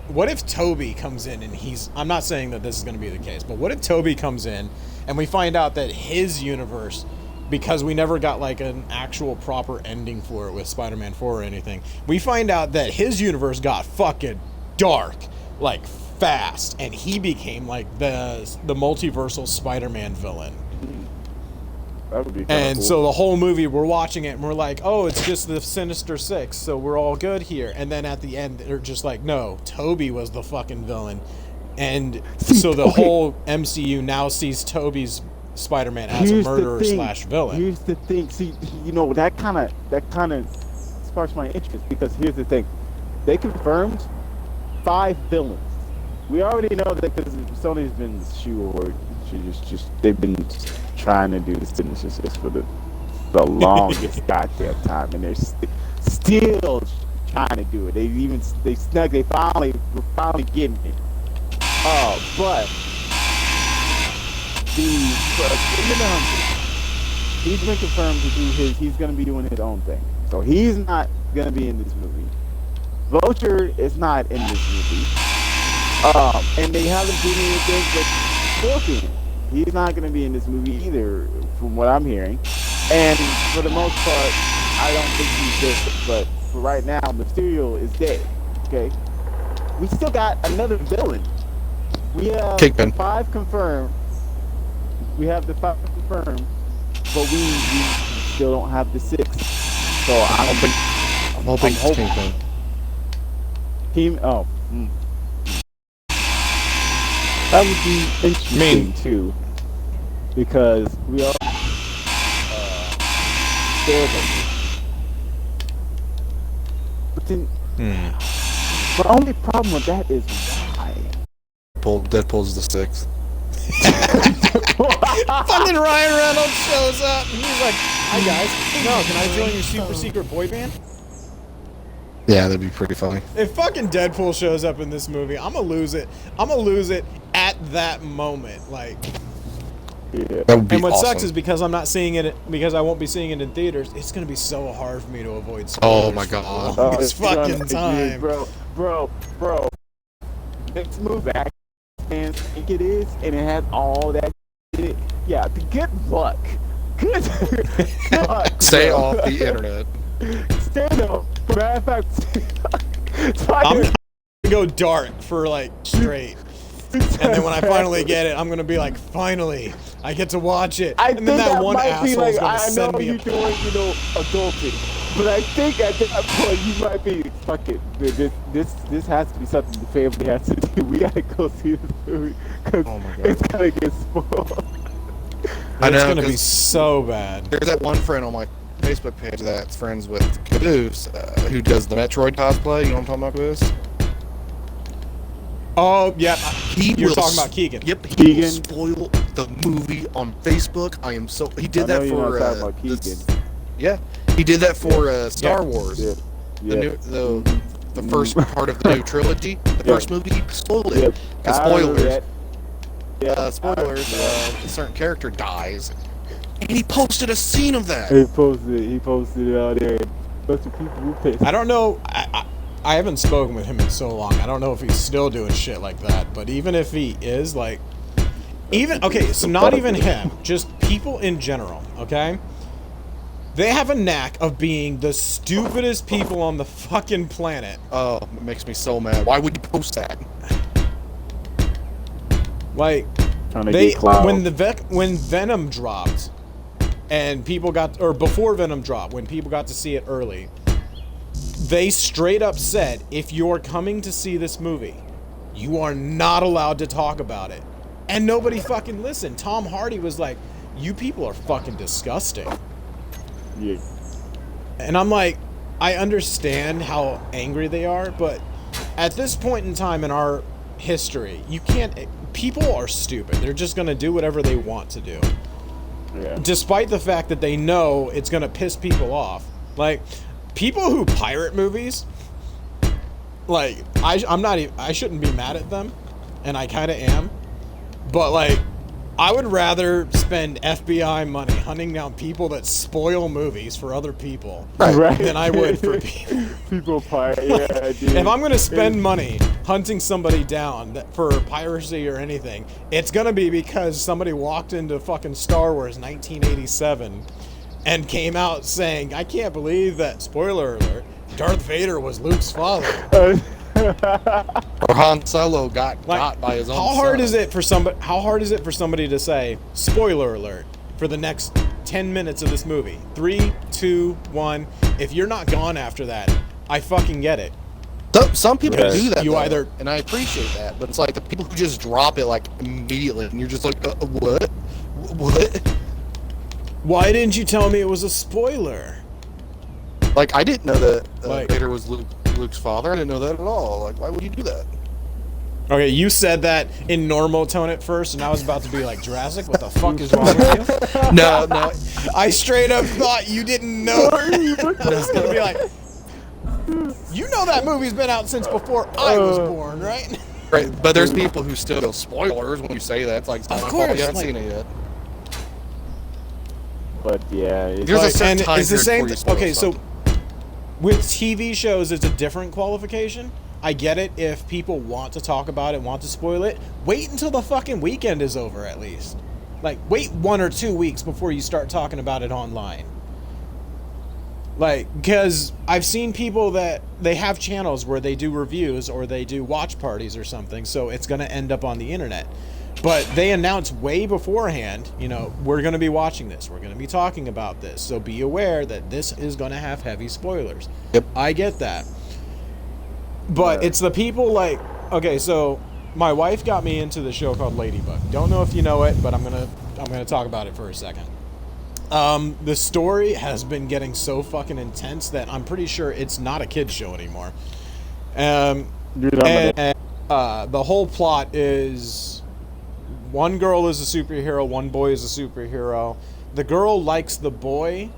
Speaker 1: what if Tobey comes in and I'm not saying that this is going to be the case, but what if Tobey comes in and we find out that his universe, because we never got like an actual proper ending for it with Spider-Man 4 or anything, we find out that his universe got fucking dark, like fast, and he became like the multiversal Spider-Man villain.
Speaker 2: That would be
Speaker 1: and
Speaker 2: cool.
Speaker 1: So the whole movie, we're watching it and we're like, oh, it's just the Sinister Six, so we're all good here. And then at the end, they're just like, no, Tobey was the fucking villain. And so the whole MCU now sees Tobey's Spider-Man as a murderer / villain.
Speaker 2: Here's the thing. See, that kind of sparks my interest, because here's the thing. They confirmed 5 villains. We already know that because Sony's been shoehorned. They've been trying to do the Sinister Six for the longest goddamn time, and they're still trying to do it. We're finally getting it. But he's been confirmed to do he's going to be doing his own thing. So he's not going to be in this movie. Vulture is not in this movie. And they haven't done anything with Scorpion. He's not going to be in this movie either, from what I'm hearing. And for the most part, I don't think he's dead. But for right now, Mysterio is dead. Okay? We still got another villain. We have the 5 confirmed. But we still don't have the 6. So I'm hoping it's Kingpin. That would be interesting too, because we all wasn't. The only problem with that is why.
Speaker 3: Deadpool's the sixth.
Speaker 1: Fucking Ryan Reynolds shows up and he's like, "Hi guys, no, can I join your super secret boy band?"
Speaker 3: Yeah, that'd be pretty funny.
Speaker 1: If fucking Deadpool shows up in this movie, I'm gonna lose it. I'm gonna lose it at that moment. Like,
Speaker 2: Yeah.
Speaker 3: That would be
Speaker 1: and what
Speaker 3: awesome.
Speaker 1: sucks is because I'm not seeing it, because I won't be seeing it in theaters. It's gonna be so hard for me to avoid spoilers.
Speaker 3: Oh my god.
Speaker 1: for this
Speaker 2: it's gonna
Speaker 1: fucking
Speaker 2: be,
Speaker 1: time.
Speaker 2: bro. Next movie I fans think it is, and it has all that in it. Yeah, good luck. Good luck.
Speaker 3: Stay
Speaker 2: bro.
Speaker 3: off the internet.
Speaker 2: Stay though. Matter of fact,
Speaker 1: I'm gonna go dark for like straight. And then when I finally get it, I'm gonna be like, finally, I get to watch it.
Speaker 2: I
Speaker 1: And
Speaker 2: think
Speaker 1: then that one
Speaker 2: might be
Speaker 1: asshole's
Speaker 2: like,
Speaker 1: gonna
Speaker 2: I
Speaker 1: send
Speaker 2: know
Speaker 1: me
Speaker 2: you're
Speaker 1: a...
Speaker 2: doing, adulting, but I think at that point you might be, fuck it, this has to be something the family has to do. We gotta go see this movie, because
Speaker 3: Oh my God.
Speaker 2: it's gonna get spoiled.
Speaker 3: I
Speaker 1: It's
Speaker 3: know,
Speaker 1: gonna be
Speaker 3: 'cause
Speaker 1: so bad.
Speaker 3: there's that one friend on my Facebook page that's friends with Caboose, who does the Metroid cosplay. You know what I'm talking about, Caboose?
Speaker 1: Oh, yeah. You're
Speaker 3: will
Speaker 1: talking about Keegan.
Speaker 3: Yep, he
Speaker 2: Keegan.
Speaker 3: will spoil the movie on Facebook. I am so. He did
Speaker 2: I know
Speaker 3: that
Speaker 2: you're
Speaker 3: for.
Speaker 2: not talking about Keegan.
Speaker 3: Yeah, he did that for Star Wars.
Speaker 2: Yeah.
Speaker 3: The new, the first part of the new trilogy. The first movie, he spoiled it.
Speaker 2: Yep.
Speaker 3: Because
Speaker 2: I remember
Speaker 3: spoilers.
Speaker 2: that. Yeah,
Speaker 3: Spoilers. A certain character dies, and he posted a scene of that.
Speaker 2: He posted it out there. Bunch of people were pissed.
Speaker 1: I don't know. I haven't spoken with him in so long. I don't know if he's still doing shit like that. But even if he is, like... Okay, so not even him. Just people in general, okay? They have a knack of being the stupidest people on the fucking planet.
Speaker 3: Oh, it makes me so mad. Why would you post that?
Speaker 1: Like,
Speaker 2: Trying to get clout.
Speaker 1: when Venom dropped, and people got... Or before Venom dropped, when people got to see it early... They straight up said, if you're coming to see this movie, you are not allowed to talk about it. And nobody fucking listened. Tom Hardy was like, you people are fucking disgusting.
Speaker 2: Yeah.
Speaker 1: And I'm like, I understand how angry they are, but at this point in time in our history, you can't... People are stupid. They're just going to do whatever they want to do.
Speaker 2: Yeah.
Speaker 1: Despite the fact that they know it's going to piss people off. Like... People who pirate movies, like, I shouldn't be mad at them, and I kind of am, but, like, I would rather spend FBI money hunting down people that spoil movies for other people
Speaker 2: Right.
Speaker 1: than I would for people.
Speaker 2: People pirate, yeah, dude.
Speaker 1: If I'm going to spend money hunting somebody down for piracy or anything, it's going to be because somebody walked into fucking Star Wars 1987 and came out saying, I can't believe that, spoiler alert, Darth Vader was Luke's father.
Speaker 3: Or Han Solo got got by his own
Speaker 1: How hard
Speaker 3: son.
Speaker 1: is it for somebody to say, spoiler alert, for the next 10 minutes of this movie? 3, 2, 1. If you're not gone after that, I fucking get it.
Speaker 3: Some people
Speaker 1: Yes.
Speaker 3: do that,
Speaker 1: You
Speaker 3: though,
Speaker 1: either-
Speaker 3: and I appreciate that. But it's like the people who just drop it like immediately, and you're just like, what? What?
Speaker 1: Why didn't you tell me it was a spoiler?
Speaker 3: Like, I didn't know that
Speaker 1: Like-
Speaker 3: Vader was Luke's father. I didn't know that at all. Like, why would you do that?
Speaker 1: Okay, you said that in normal tone at first, and I was about to be like, Jurassic, what the fuck is wrong with you?
Speaker 3: No, no.
Speaker 1: I straight up thought you didn't know. I was gonna be like, you know that movie's been out since before I was born, right?
Speaker 3: Right, but there's people who still go spoilers when you say that. It's like,
Speaker 1: Of
Speaker 3: oh,
Speaker 1: course,
Speaker 3: you haven't
Speaker 1: like-
Speaker 3: seen it yet.
Speaker 2: But yeah, it's
Speaker 3: There's a
Speaker 1: Like,
Speaker 3: certain
Speaker 1: and
Speaker 3: time
Speaker 1: it's the
Speaker 3: period
Speaker 1: same.
Speaker 3: before you spoil
Speaker 1: Okay, so
Speaker 3: something.
Speaker 1: with TV shows, it's a different qualification. I get it if people want to talk about it, want to spoil it. Wait until the fucking weekend is over, at least. Like, wait 1 or 2 weeks before you start talking about it online. Like, because I've seen people that they have channels where they do reviews or they do watch parties or something, so it's going to end up on the internet. But they announce way beforehand, you know, we're going to be watching this. We're going to be talking about this. So be aware that this is going to have heavy spoilers.
Speaker 3: Yep.
Speaker 1: I get that. But it's the people like, okay, so my wife got me into the show called Ladybug. Don't know if you know it, but I'm going to talk about it for a second. The story has been getting so fucking intense that I'm pretty sure it's not a kid's show anymore. The whole plot is one girl is a superhero, one boy is a superhero. The girl likes the boy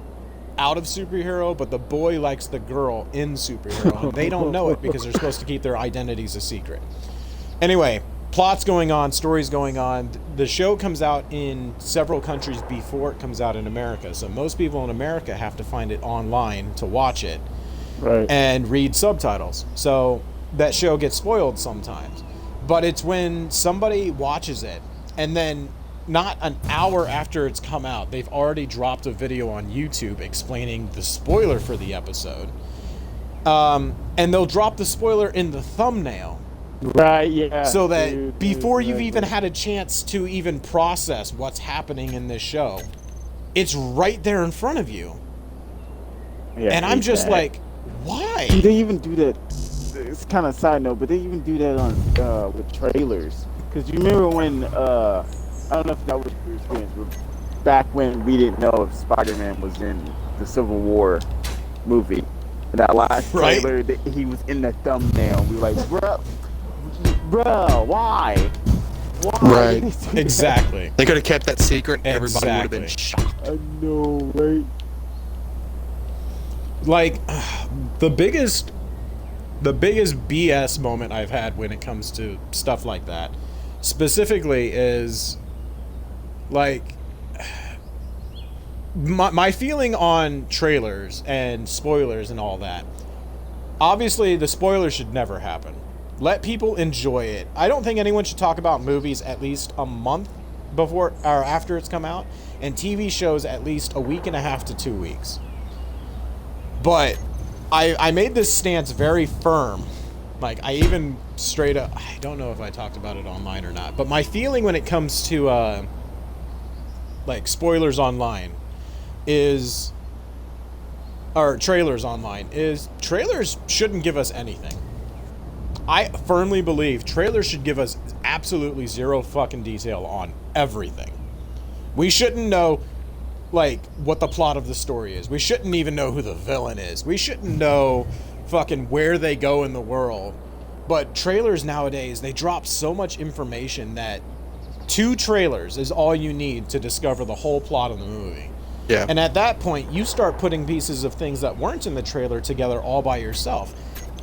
Speaker 1: out of superhero, but the boy likes the girl in superhero. And they don't know it because they're supposed to keep their identities a secret. Anyway, plot's going on, story's going on. The show comes out in several countries before it comes out in America. So most people in America have to find it online to watch it.
Speaker 2: Right.
Speaker 1: And read subtitles. So that show gets spoiled sometimes. But it's when somebody watches it and then not an hour after it's come out, they've already dropped a video on YouTube explaining the spoiler for the episode. And they'll drop the spoiler in the thumbnail.
Speaker 2: Right, yeah.
Speaker 1: So that before you've even had a chance to even process what's happening in this show, it's right there in front of you.
Speaker 2: Yeah,
Speaker 1: and I'm just like, why?
Speaker 2: They even do that. It's kind of side note, but they even do that on with trailers. Because you remember when I don't know if that was your experience, but back when we didn't know if Spider-Man was in the Civil War movie, that last trailer, he was in the thumbnail. We were like, bro, why? Why?
Speaker 3: Right.
Speaker 1: Exactly.
Speaker 3: They could have kept that secret. Everybody would have been
Speaker 1: Exactly.
Speaker 3: shocked.
Speaker 2: I know, right?
Speaker 1: Like, the biggest BS moment I've had when it comes to stuff like that, specifically, is like my feeling on trailers and spoilers and all that. Obviously, the spoilers should never happen. Let people enjoy it. I don't think anyone should talk about movies at least a month before or after it's come out, and TV shows at least a week and a half to 2 weeks. But I made this stance very firm. Like, I even straight up, I don't know if I talked about it online or not, but my feeling when it comes to like spoilers online is, or trailers online, is trailers shouldn't give us anything. I firmly believe trailers should give us absolutely zero fucking detail on everything. We shouldn't know, like, what the plot of the story is. We shouldn't even know who the villain is. We shouldn't know fucking where they go in the world. But trailers nowadays, they drop so much information that 2 trailers is all you need to discover the whole plot of the movie.
Speaker 3: Yeah.
Speaker 1: And at that point, you start putting pieces of things that weren't in the trailer together all by yourself.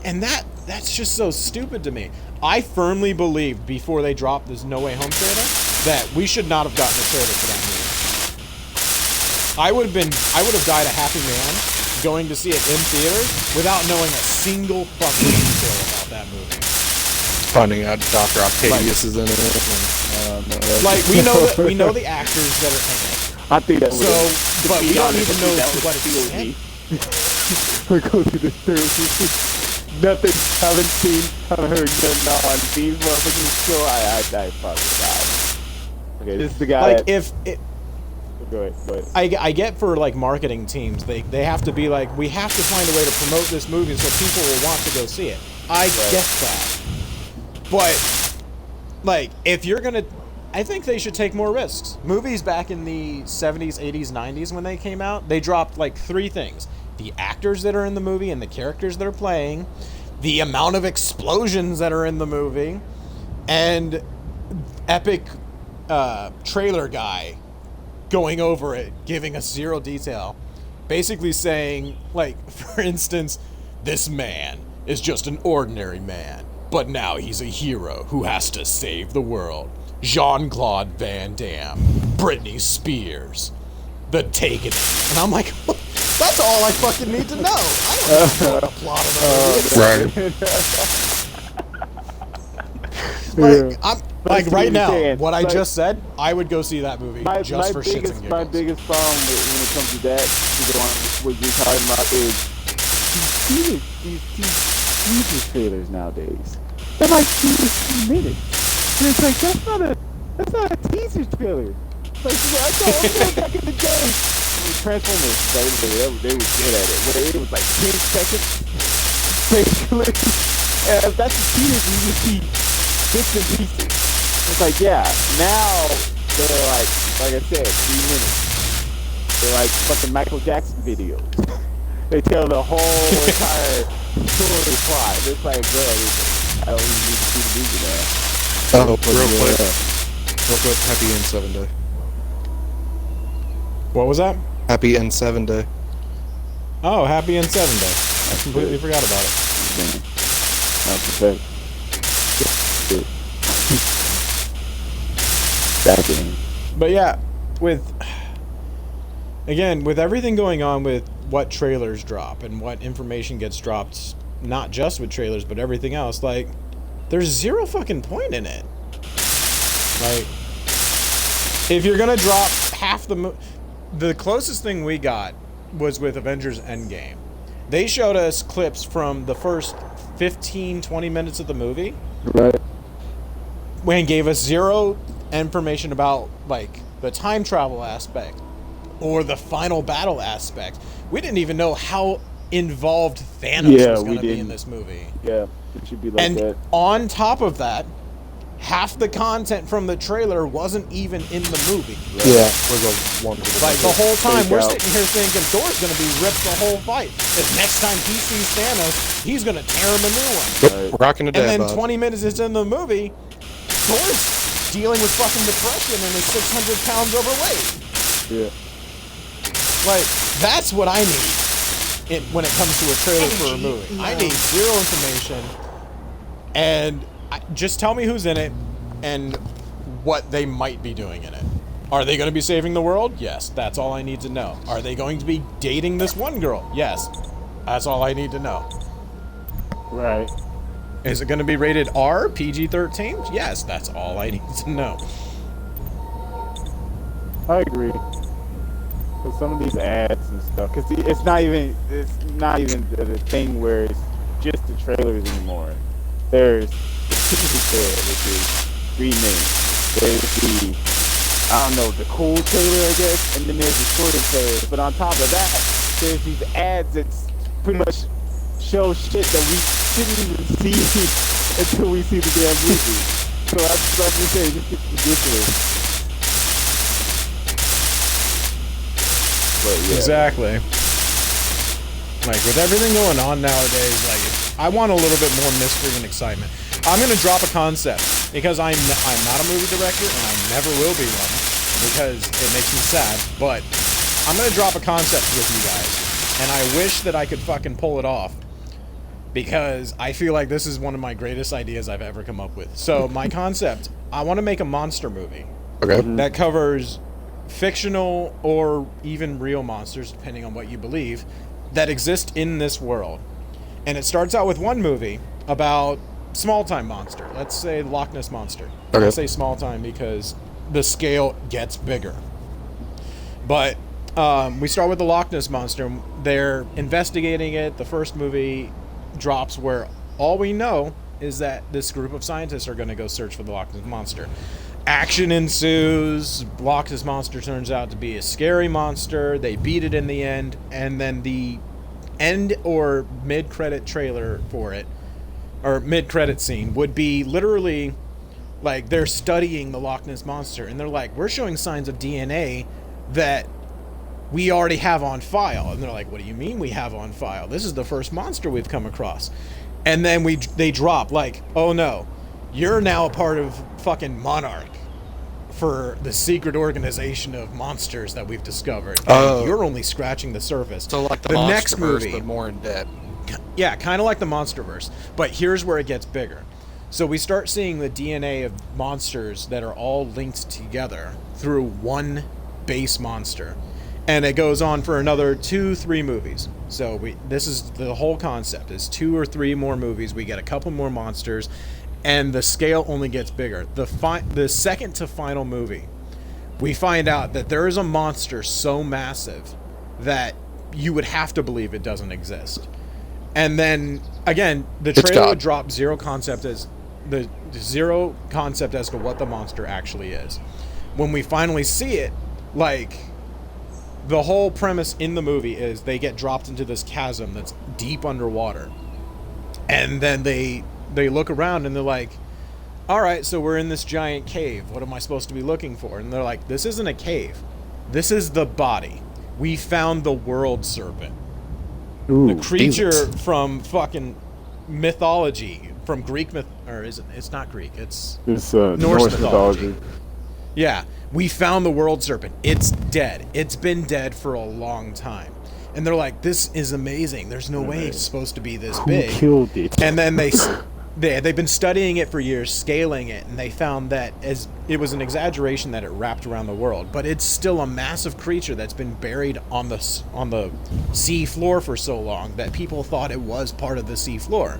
Speaker 1: And that's just so stupid to me. I firmly believed before they dropped this No Way Home trailer that we should not have gotten a trailer for that movie. I would have died a happy man going to see it in theaters without knowing a single fucking detail about that movie.
Speaker 3: Finding out Dr. Octavius is in it.
Speaker 1: Like, we know the actors that are in it.
Speaker 2: I think that's
Speaker 1: but we don't even know what it's in.
Speaker 2: We're going through the third. Nothing, haven't seen, haven't heard nothing on these motherfuckers. So I probably died. Okay, this is the guy.
Speaker 1: Like, if it.
Speaker 2: Go ahead.
Speaker 1: I get for like marketing teams, they have to be like, we have to find a way to promote this movie so people will want to go see it. I get that. But like, if you're gonna, I think they should take more risks. Movies back in the 70s, 80s, 90s when they came out, they dropped like 3 things: the actors that are in the movie and the characters that are playing, the amount of explosions that are in the movie, and epic trailer guy going over it, giving us zero detail, basically saying, like, for instance, this man is just an ordinary man, but now he's a hero who has to save the world. Jean-Claude Van Damme, Britney Spears, the Taken. And I'm like, that's all I fucking need to know. I don't know what the plot of the movie is. Like, I'm like, right now, what I just said, I would go see that movie just for shits and giggles.
Speaker 2: My biggest problem when it comes to that, to go on what you're talking about, is these teaser trailers nowadays. They're like 2 to 3 minutes. And it's like, that's not a teaser trailer. Like, I thought back in the day, Transformers, they were good at it. Where it was like 10 seconds, basically. And if that's a teaser, you can see bits and pieces. It's like, yeah, now they're like I said, 3 minutes. They're like fucking Michael Jackson videos. They tell the whole entire story plot. It's like, bro, I don't even need to see the movie now.
Speaker 3: Oh, real quick, happy N7 day.
Speaker 1: What was that?
Speaker 3: Happy N7 day.
Speaker 1: Oh, happy N7 day. I completely forgot about it.
Speaker 2: Back in.
Speaker 1: But yeah, with everything going on with what trailers drop and what information gets dropped, not just with trailers but everything else, like, there's zero fucking point in it. Like, if you're gonna drop half the closest thing we got was with Avengers Endgame. They showed us clips from the first 15-20 minutes of the movie,
Speaker 2: Right.
Speaker 1: and gave us zero information about, like, the time travel aspect or the final battle aspect. We didn't even know how involved Thanos was going to be in this movie.
Speaker 2: Yeah, it should be like
Speaker 1: And
Speaker 2: that.
Speaker 1: on top of that, half the content from the trailer wasn't even in the movie.
Speaker 2: Right.
Speaker 3: Yeah, was a wonderful.
Speaker 1: Like, the whole time,
Speaker 2: Fake
Speaker 1: we're
Speaker 2: out.
Speaker 1: sitting here thinking Thor's going to be ripped the whole fight. The next time he sees Thanos, he's going to tear him a new one.
Speaker 3: Yep, rocking a dad
Speaker 1: And then
Speaker 3: bod.
Speaker 1: 20 minutes into the movie, Thor's dealing with fucking depression and is 600 pounds overweight.
Speaker 2: Yeah.
Speaker 1: Like, that's what I need when it comes to a trailer for a movie. I need zero information, and just tell me who's in it and what they might be doing in it. Are they going to be saving the world? Yes, that's all I need to know. Are they going to be dating this one girl? Yes, that's all I need to know.
Speaker 2: Right.
Speaker 1: Is it going to be rated R, PG-13? Yes, that's all I need to know.
Speaker 2: I agree. But some of these ads and stuff, because it's not even the thing where it's just the trailers anymore. There's the TV trailer, which is 3 minutes. There's the, I don't know, the cool trailer, I guess, and then there's the shorter trailer. But on top of that, there's these ads that pretty much show shit that we shouldn't even see until we see the damn movie. So that's like you say, this is ridiculous. But yeah.
Speaker 1: Exactly. Like, with everything going on nowadays, like, I want a little bit more mystery and excitement. I'm going to drop a concept, because I'm not a movie director, and I never will be one, because it makes me sad, but I'm going to drop a concept with you guys, and I wish that I could fucking pull it off, because I feel like this is one of my greatest ideas I've ever come up with. So, my concept, I want to make a monster movie.
Speaker 3: Okay.
Speaker 1: That covers fictional or even real monsters, depending on what you believe, that exist in this world. And it starts out with one movie about small-time monster. Let's say Loch Ness Monster.
Speaker 3: Okay.
Speaker 1: I say small-time because the scale gets bigger. But we start with the Loch Ness Monster. They're investigating it. The first movie drops where all we know is that this group of scientists are going to go search for the Loch Ness Monster. Action ensues. Loch Ness Monster turns out to be a scary monster. They beat it in the end, and then the end or mid-credit trailer for it, or mid-credit scene, would be literally like they're studying the Loch Ness Monster, and they're like, we're showing signs of DNA that we already have on file. And they're like, what do you mean we have on file? This is the first monster we've come across. And then they drop like, oh no, you're now a part of fucking Monarch for the secret organization of monsters that we've discovered. And you're only scratching the surface.
Speaker 3: So like the
Speaker 1: next
Speaker 3: Monsterverse,
Speaker 1: movie,
Speaker 3: but more in depth.
Speaker 1: yeah, kind of like the Monsterverse. But here's where it gets bigger. So we start seeing the DNA of monsters that are all linked together through one base monster. And it goes on for another 2-3 movies. So this is the whole concept. Is 2 or 3 more movies. We get a couple more monsters, and the scale only gets bigger. The second to final movie, we find out that there is a monster so massive that you would have to believe it doesn't exist. And then again, the trailer would drop zero concept as to what the monster actually is. When we finally see it, like, the whole premise in the movie is they get dropped into this chasm that's deep underwater. And then they look around and they're like, all right, so we're in this giant cave. What am I supposed to be looking for? And they're like, this isn't a cave. This is the body. we found the World Serpent.
Speaker 2: Ooh,
Speaker 1: The creature from fucking mythology, from Greek myth, or is it? It's not Greek. It's
Speaker 2: Norse mythology.
Speaker 1: Yeah, we found the World Serpent. It's dead. It's been dead for a long time. And they're like, this is amazing. There's no way it's supposed to be this big.
Speaker 2: Who killed it?
Speaker 1: And then they've been studying it for years, scaling it, and they found that as it was an exaggeration that it wrapped around the world, but it's still a massive creature that's been buried on the sea floor for so long that people thought it was part of the sea floor.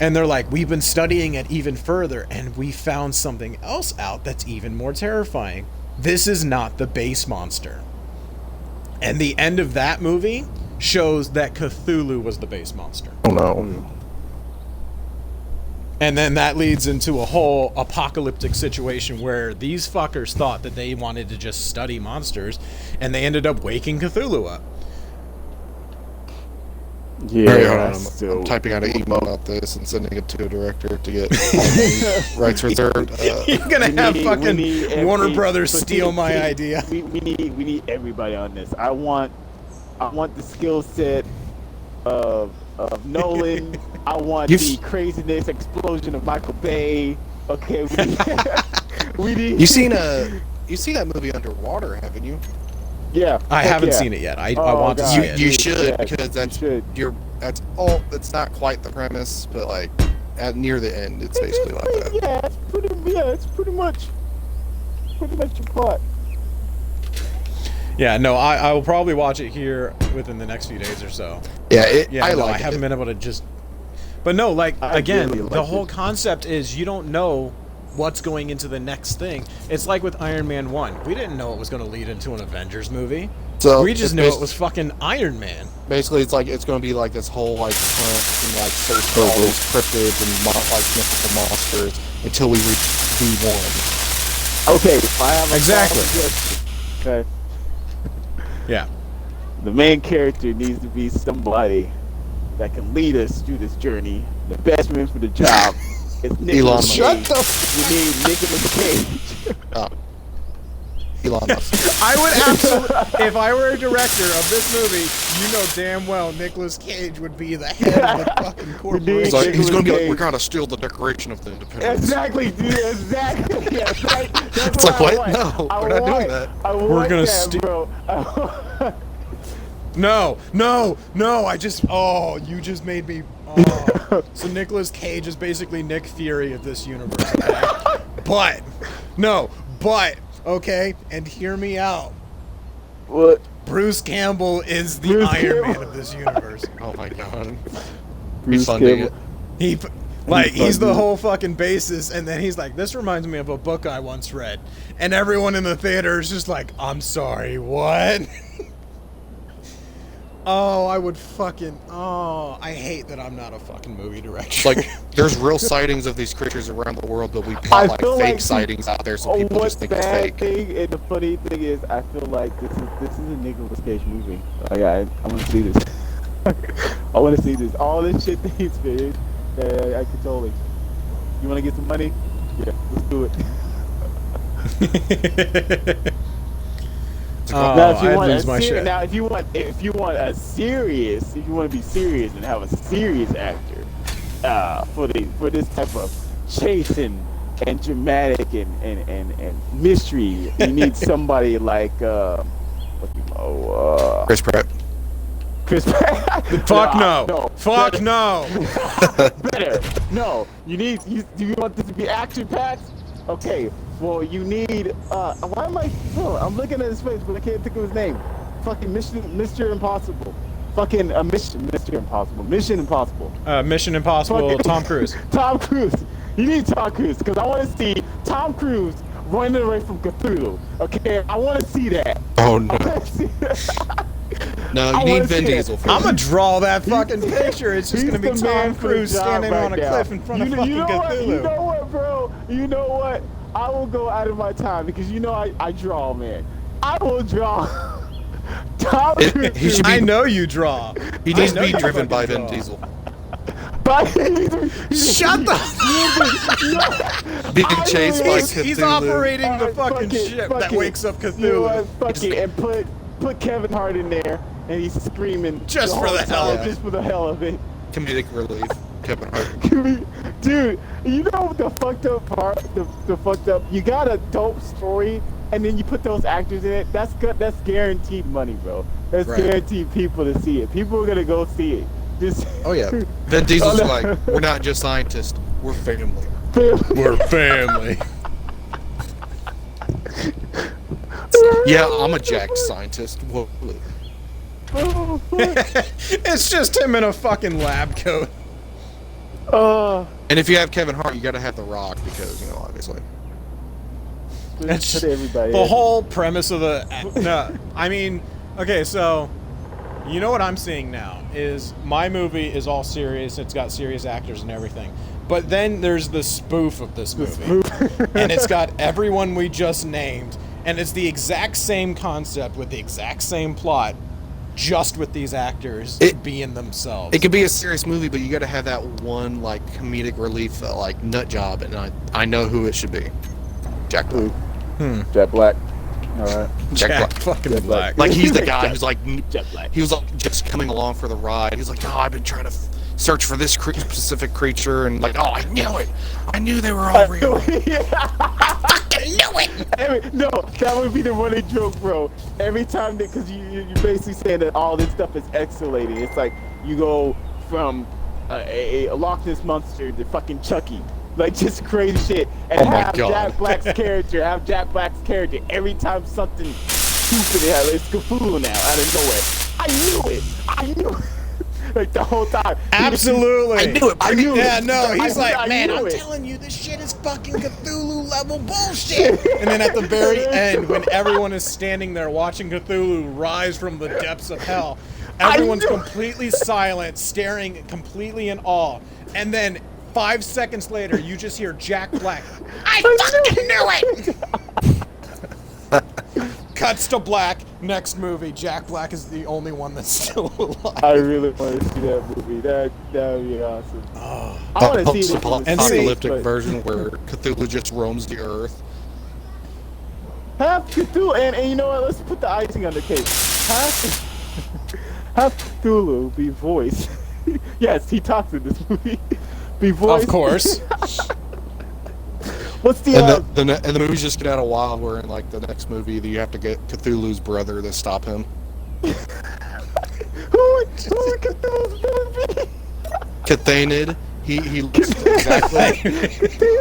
Speaker 1: And they're like, we've been studying it even further, and we found something else out that's even more terrifying. This is not the base monster. And the end of that movie shows that Cthulhu was the base monster.
Speaker 3: Oh no.
Speaker 1: And then that leads into a whole apocalyptic situation where these fuckers thought that they wanted to just study monsters, and they ended up waking Cthulhu up.
Speaker 2: Yeah,
Speaker 3: I'm typing out an email about this and sending it to a director to get rights reserved.
Speaker 1: You're gonna have fucking Warner Brothers steal my idea.
Speaker 2: We need everybody on this. I want the skill set of Nolan. I want the craziness explosion of Michael Bay. Okay, we need.
Speaker 3: You seen that movie Underwater, haven't you?
Speaker 2: Yeah,
Speaker 1: I haven't seen it yet. I want to see it.
Speaker 3: You should, because that's all. It's not quite the premise, but like near the end, it's basically like that.
Speaker 2: Yeah, it's pretty much your plot.
Speaker 1: Yeah, no, I will probably watch it here within the next few days or so.
Speaker 3: Yeah,
Speaker 1: I haven't been able to just. But no, like again,
Speaker 2: really
Speaker 1: the whole concept is you don't know what's going into the next thing. It's like with Iron Man 1. We didn't know it was going to lead into an Avengers movie.
Speaker 3: So
Speaker 1: we just knew it was fucking Iron Man.
Speaker 3: Basically, it's going to be like this whole like hunt and like search for all these cryptids and like mythical monsters until we reach V1.
Speaker 2: Okay, I have a
Speaker 1: Exactly.
Speaker 2: Okay.
Speaker 1: Yeah.
Speaker 2: The main character needs to be somebody that can lead us through this journey. The best man for the job is Nicolas Cage. We need Nicolas Cage.
Speaker 3: Elon Musk.
Speaker 1: I would absolutely, if I were a director of this movie, you know damn well Nicolas Cage would be the head of the fucking corporation.
Speaker 3: He's going to be like, we're going to steal the Declaration of the Independence.
Speaker 2: Exactly, dude, exactly. Yeah, that's
Speaker 3: It's like, what? No, we're not doing that.
Speaker 1: We're going to steal. No, you just made me. Oh. So Nicolas Cage is basically Nick Fury of this universe. Okay? but, okay, and hear me out.
Speaker 2: What?
Speaker 1: Bruce Campbell is the Iron Man of this universe.
Speaker 3: Oh my god.
Speaker 2: Bruce
Speaker 3: Campbell.
Speaker 1: He's the whole fucking basis, and then he's like, this reminds me of a book I once read. And everyone in the theater is just like, I'm sorry, what? Oh, I hate that I'm not a fucking movie director.
Speaker 3: Like, there's real sightings of these creatures around the world, but we plot like fake sightings out there, so people just think it's fake.
Speaker 2: And the funny thing is, I feel like this is a Nicolas Cage movie. I want to see this. I want to see this. All this shit that he's made, I can totally. You want to get some money? Yeah, let's do it. Now, if you want to be serious and have a serious actor for this type of chase and dramatic and mystery, you need somebody like
Speaker 3: Chris Pratt.
Speaker 2: Chris Pratt.
Speaker 1: Fuck no. Fuck no.
Speaker 2: Better. No. You want this to be action packed? Okay. Well, you need. Why am I? Oh, I'm looking at his face, but I can't think of his name. Fucking Mr. Impossible. Fucking Mr. Impossible. Mission Impossible.
Speaker 1: Mission Impossible.
Speaker 2: Fucking
Speaker 1: Tom Cruise.
Speaker 2: Tom Cruise. You need Tom Cruise because I want to see Tom Cruise running away from Cthulhu. Okay, I want to see that.
Speaker 3: Oh no. No, you need Vin Diesel.
Speaker 1: I'm gonna draw that fucking picture. It's just gonna be Tom Cruise standing on a cliff in front of fucking Cthulhu.
Speaker 2: You know what, bro? You know what? I will go out of my time because you know I draw, man. I will draw. Tom Cruise.
Speaker 1: I know you draw.
Speaker 3: He needs to be driven by Vin Diesel.
Speaker 1: Shut the
Speaker 3: Being chased by Cthulhu.
Speaker 1: He's operating the fucking ship that wakes up Cthulhu.
Speaker 2: You know what? And put Kevin Hart in there, and he's screaming
Speaker 1: Just for
Speaker 2: whole
Speaker 1: the hell
Speaker 2: time,
Speaker 1: of it.
Speaker 2: just for the hell of it.
Speaker 3: Comedic relief. Kevin Hart.
Speaker 2: Dude, you know the fucked up part? The fucked up. You got a dope story, and then you put those actors in it. That's good. That's guaranteed money, bro. That's
Speaker 3: Right.
Speaker 2: guaranteed people to see it. People are gonna go see it. Just
Speaker 3: Oh yeah. Vin Diesel's like, we're not just scientists, we're family.
Speaker 1: We're family.
Speaker 3: Yeah, I'm a jacked scientist. Whoa.
Speaker 2: Oh, fuck.
Speaker 1: It's just him in a fucking lab coat.
Speaker 3: And if you have Kevin Hart, you gotta have The Rock because, you know, obviously.
Speaker 1: That's
Speaker 2: Put everybody
Speaker 1: the
Speaker 2: in.
Speaker 1: whole premise of the. No, I mean, okay, so you know what I'm seeing now is my movie is all serious. It's got serious actors and everything, but then there's the spoof of this movie, and it's got everyone we just named, and it's the exact same concept with the exact same plot, just with these actors being themselves.
Speaker 3: It could be a serious movie, but you gotta have that one, like, comedic relief, like, nut job, and I know who it should be. Jack Black.
Speaker 2: Jack Black. All right.
Speaker 3: Jack Black.
Speaker 1: fucking
Speaker 2: Jack
Speaker 1: Black.
Speaker 2: Black.
Speaker 3: Like, he's the guy who's like,
Speaker 2: Jack Black.
Speaker 3: he was like just coming along for the ride. He's like, oh, I've been trying to search for this specific creature, and like, oh, I knew it. I knew they were all real.
Speaker 1: fucking knew it.
Speaker 2: No, that would be the running joke, bro. Every time that, because you basically saying that all this stuff is escalating. It's like you go from a Loch Ness monster to fucking Chucky. Like, just crazy shit. And
Speaker 3: Oh my
Speaker 2: have
Speaker 3: God.
Speaker 2: Jack Black's character, every time something stupid happens. It's Cthulhu now, out of nowhere. I knew it. Like, the whole time.
Speaker 1: Absolutely.
Speaker 3: I knew it.
Speaker 2: I knew it.
Speaker 1: Yeah, no, he's
Speaker 2: I
Speaker 1: like, man,
Speaker 2: knew
Speaker 1: I'm
Speaker 2: it."
Speaker 1: telling you, this shit is fucking Cthulhu level bullshit. And then at the very end, when everyone is standing there watching Cthulhu rise from the depths of hell, everyone's
Speaker 2: knew-
Speaker 1: completely silent, staring completely in awe. And then 5 seconds later, you just hear Jack Black. I fucking knew it! Cuts to black. Next movie, Jack Black is the only one that's still alive.
Speaker 2: I really want to see that movie. That would be awesome. I want to see this in the
Speaker 1: And see-
Speaker 3: apocalyptic
Speaker 2: but
Speaker 3: version where Cthulhu just roams the earth.
Speaker 2: have Cthulhu, and you know what? Let's put the icing on the cake. Have Cthulhu be voiced. Yes, he talks in this movie. Be voiced.
Speaker 1: Of course.
Speaker 2: What's the?
Speaker 3: And the movies just get out of wild where in like the next movie that you have to get Cthulhu's brother to stop him.
Speaker 2: who would Cthulhu's brother be?
Speaker 3: Cathanid. He looks exactly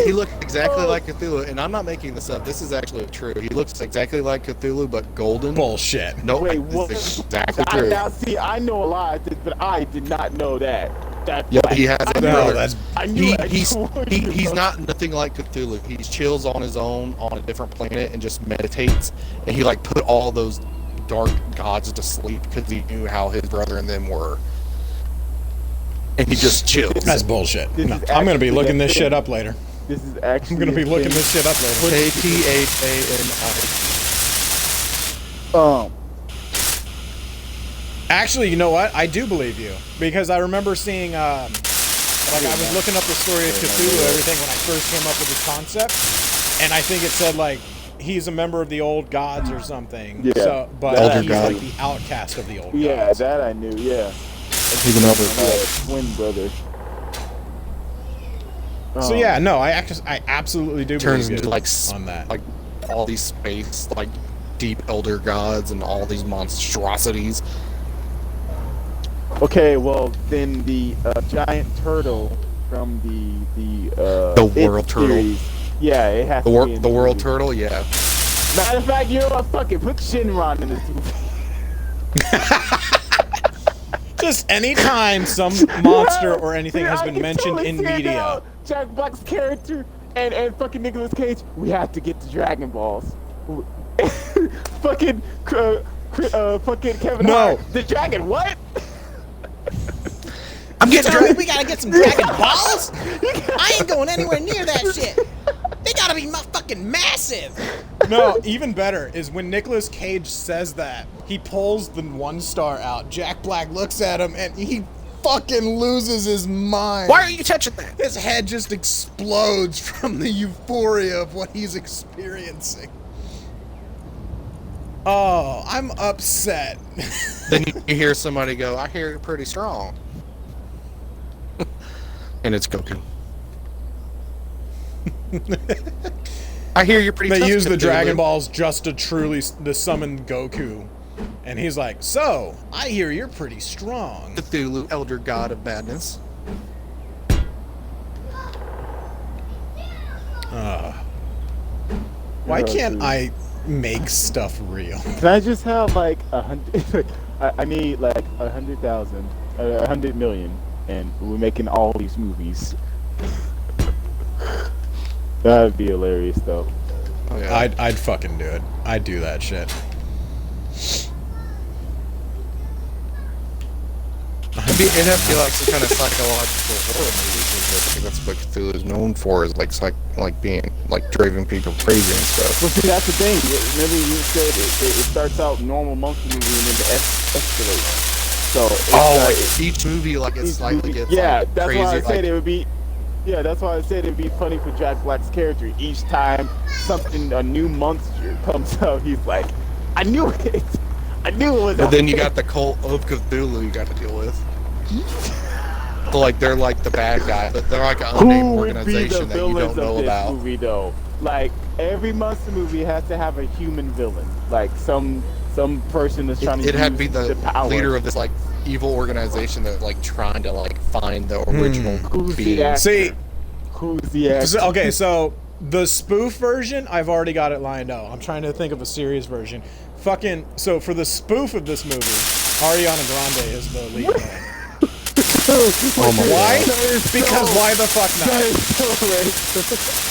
Speaker 3: he looked exactly like Cthulhu, and I'm not making this up. This is actually true. He looks exactly like Cthulhu, but golden.
Speaker 1: Bullshit.
Speaker 3: No,
Speaker 2: Wait,
Speaker 3: this
Speaker 2: what?
Speaker 3: is exactly true.
Speaker 2: Now, see, I know a lot of this, but I did not know that.
Speaker 3: Yeah, he has a
Speaker 1: No,
Speaker 3: brother.
Speaker 1: that's
Speaker 2: I knew it.
Speaker 3: He's not nothing like Cthulhu. He chills on his own on a different planet and just meditates. And he like put all those dark gods to sleep because he knew how his brother and them were. And he just chills.
Speaker 1: That's bullshit.
Speaker 2: This
Speaker 1: No,
Speaker 2: is
Speaker 1: I'm gonna be
Speaker 2: actually
Speaker 1: looking
Speaker 2: a
Speaker 1: this
Speaker 2: thing.
Speaker 1: shit up later.
Speaker 2: This is actually.
Speaker 1: I'm gonna be
Speaker 2: a
Speaker 1: looking
Speaker 2: thing.
Speaker 1: this shit up later.
Speaker 3: KTHANI.
Speaker 1: Actually, you know what? I do believe you because I remember seeing, like, I was looking up the story of Cthulhu, everything when I first came up with this concept, and I think it said like he's a member of the old gods or something.
Speaker 2: Yeah.
Speaker 1: So, but
Speaker 3: Elder
Speaker 1: he's
Speaker 3: god.
Speaker 1: like the outcast of the old
Speaker 2: Yeah,
Speaker 1: gods.
Speaker 2: that I knew. Yeah,
Speaker 3: He's another
Speaker 2: twin brother.
Speaker 1: So yeah, no, I absolutely do
Speaker 3: turns
Speaker 1: believe
Speaker 3: into
Speaker 1: you
Speaker 3: like
Speaker 1: on that.
Speaker 3: like all these space like deep elder gods and all these monstrosities.
Speaker 2: Okay, well then the giant turtle from the
Speaker 3: The
Speaker 2: It
Speaker 3: world turtle.
Speaker 2: series, yeah, it has
Speaker 3: The
Speaker 2: to be in
Speaker 3: the
Speaker 2: this
Speaker 3: world
Speaker 2: movie.
Speaker 3: turtle, yeah.
Speaker 2: Matter of fact, you know what? Fuck it, put Shinron in this movie.
Speaker 1: Just anytime some monster or anything
Speaker 2: Dude,
Speaker 1: has
Speaker 2: I
Speaker 1: been
Speaker 2: can
Speaker 1: mentioned
Speaker 2: totally
Speaker 1: in
Speaker 2: see it
Speaker 1: media.
Speaker 2: now. Jack Black's character and fucking Nicolas Cage, we have to get the Dragon Balls. fucking Kevin
Speaker 1: No.
Speaker 2: Hart. The dragon, what?
Speaker 3: I'm getting
Speaker 4: Tell me we gotta get some Dragon Balls? I ain't going anywhere near that shit. They gotta be fucking massive.
Speaker 1: No, even better is when Nicolas Cage says that, he pulls the 1 star out. Jack Black looks at him and he fucking loses his mind.
Speaker 3: Why are you touching that?
Speaker 1: His head just explodes from the euphoria of what he's experiencing. Oh, I'm upset.
Speaker 3: Then you hear somebody go, I hear you're pretty strong. And it's Goku. I hear you're pretty
Speaker 1: They
Speaker 3: tough,
Speaker 1: use the
Speaker 3: Cthulhu.
Speaker 1: Dragon Balls just to truly to summon Goku. And he's like, so, I hear you're pretty strong.
Speaker 3: Cthulhu, elder god of madness.
Speaker 1: Why can't I make stuff real?
Speaker 2: Can I just have like 100? I need like 100,000, 100 million, and we're making all these movies. That'd be hilarious, though.
Speaker 3: Oh, yeah.
Speaker 1: I'd fucking do it. I'd do that shit.
Speaker 3: It'd have to be like some kind of psychological horror movie, because I think that's what Cthulhu is known for, is like being like driving people crazy and stuff.
Speaker 2: Well, see, that's the thing. Remember, you said it starts out normal monkey movie and then it escalates. So it's
Speaker 3: like each movie, like it slightly gets like,
Speaker 2: that's
Speaker 3: crazy.
Speaker 2: why I said
Speaker 3: like,
Speaker 2: it would be. Yeah, that's why I said it'd be funny for Jack Black's character. Each time a new monster comes up, he's like, I knew it. I knew it was.
Speaker 3: But then you got the cult of Cthulhu you got to deal with. So, like, they're like the bad guy, but they're like an unnamed organization that you don't know about.
Speaker 2: Movie, though? Like, every monster movie has to have a human villain. Like some person that's trying to.
Speaker 3: It had to be
Speaker 2: use
Speaker 3: the
Speaker 2: power.
Speaker 3: leader of this like evil organization that's like trying to like find the original
Speaker 2: Who's the
Speaker 3: being.
Speaker 2: actor?
Speaker 1: See,
Speaker 2: Who's the actor?
Speaker 1: okay, so the spoof version, I've already got it lined out. I'm trying to think of a serious version. So for the spoof of this movie, Ariana Grande is the lead villain.
Speaker 3: Oh my
Speaker 1: Why?
Speaker 3: God.
Speaker 1: Because why the fuck
Speaker 2: That
Speaker 1: not?
Speaker 2: is so racist.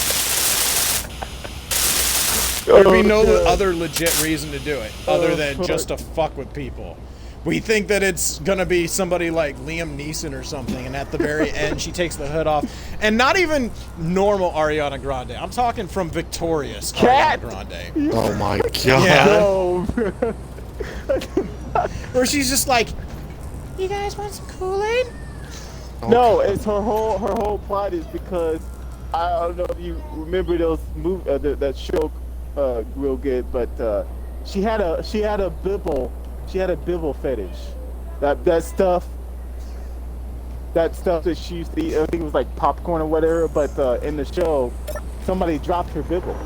Speaker 1: There'd be no
Speaker 2: God.
Speaker 1: other legit reason to do it other than just to fuck with people. We think that it's gonna be somebody like Liam Neeson or something, and at the very end she takes the hood off. And not even normal Ariana Grande. I'm talking from victorious
Speaker 2: Cat.
Speaker 1: Ariana Grande.
Speaker 3: Oh my God.
Speaker 1: Yeah.
Speaker 2: No.
Speaker 1: Where she's just like, you guys want some Kool-Aid?
Speaker 2: No, it's her whole plot is because I don't know if you remember those that show real good, but she had a bibble fetish. That stuff that she used to eat, I think it was like popcorn or whatever, but in the show somebody dropped her bibble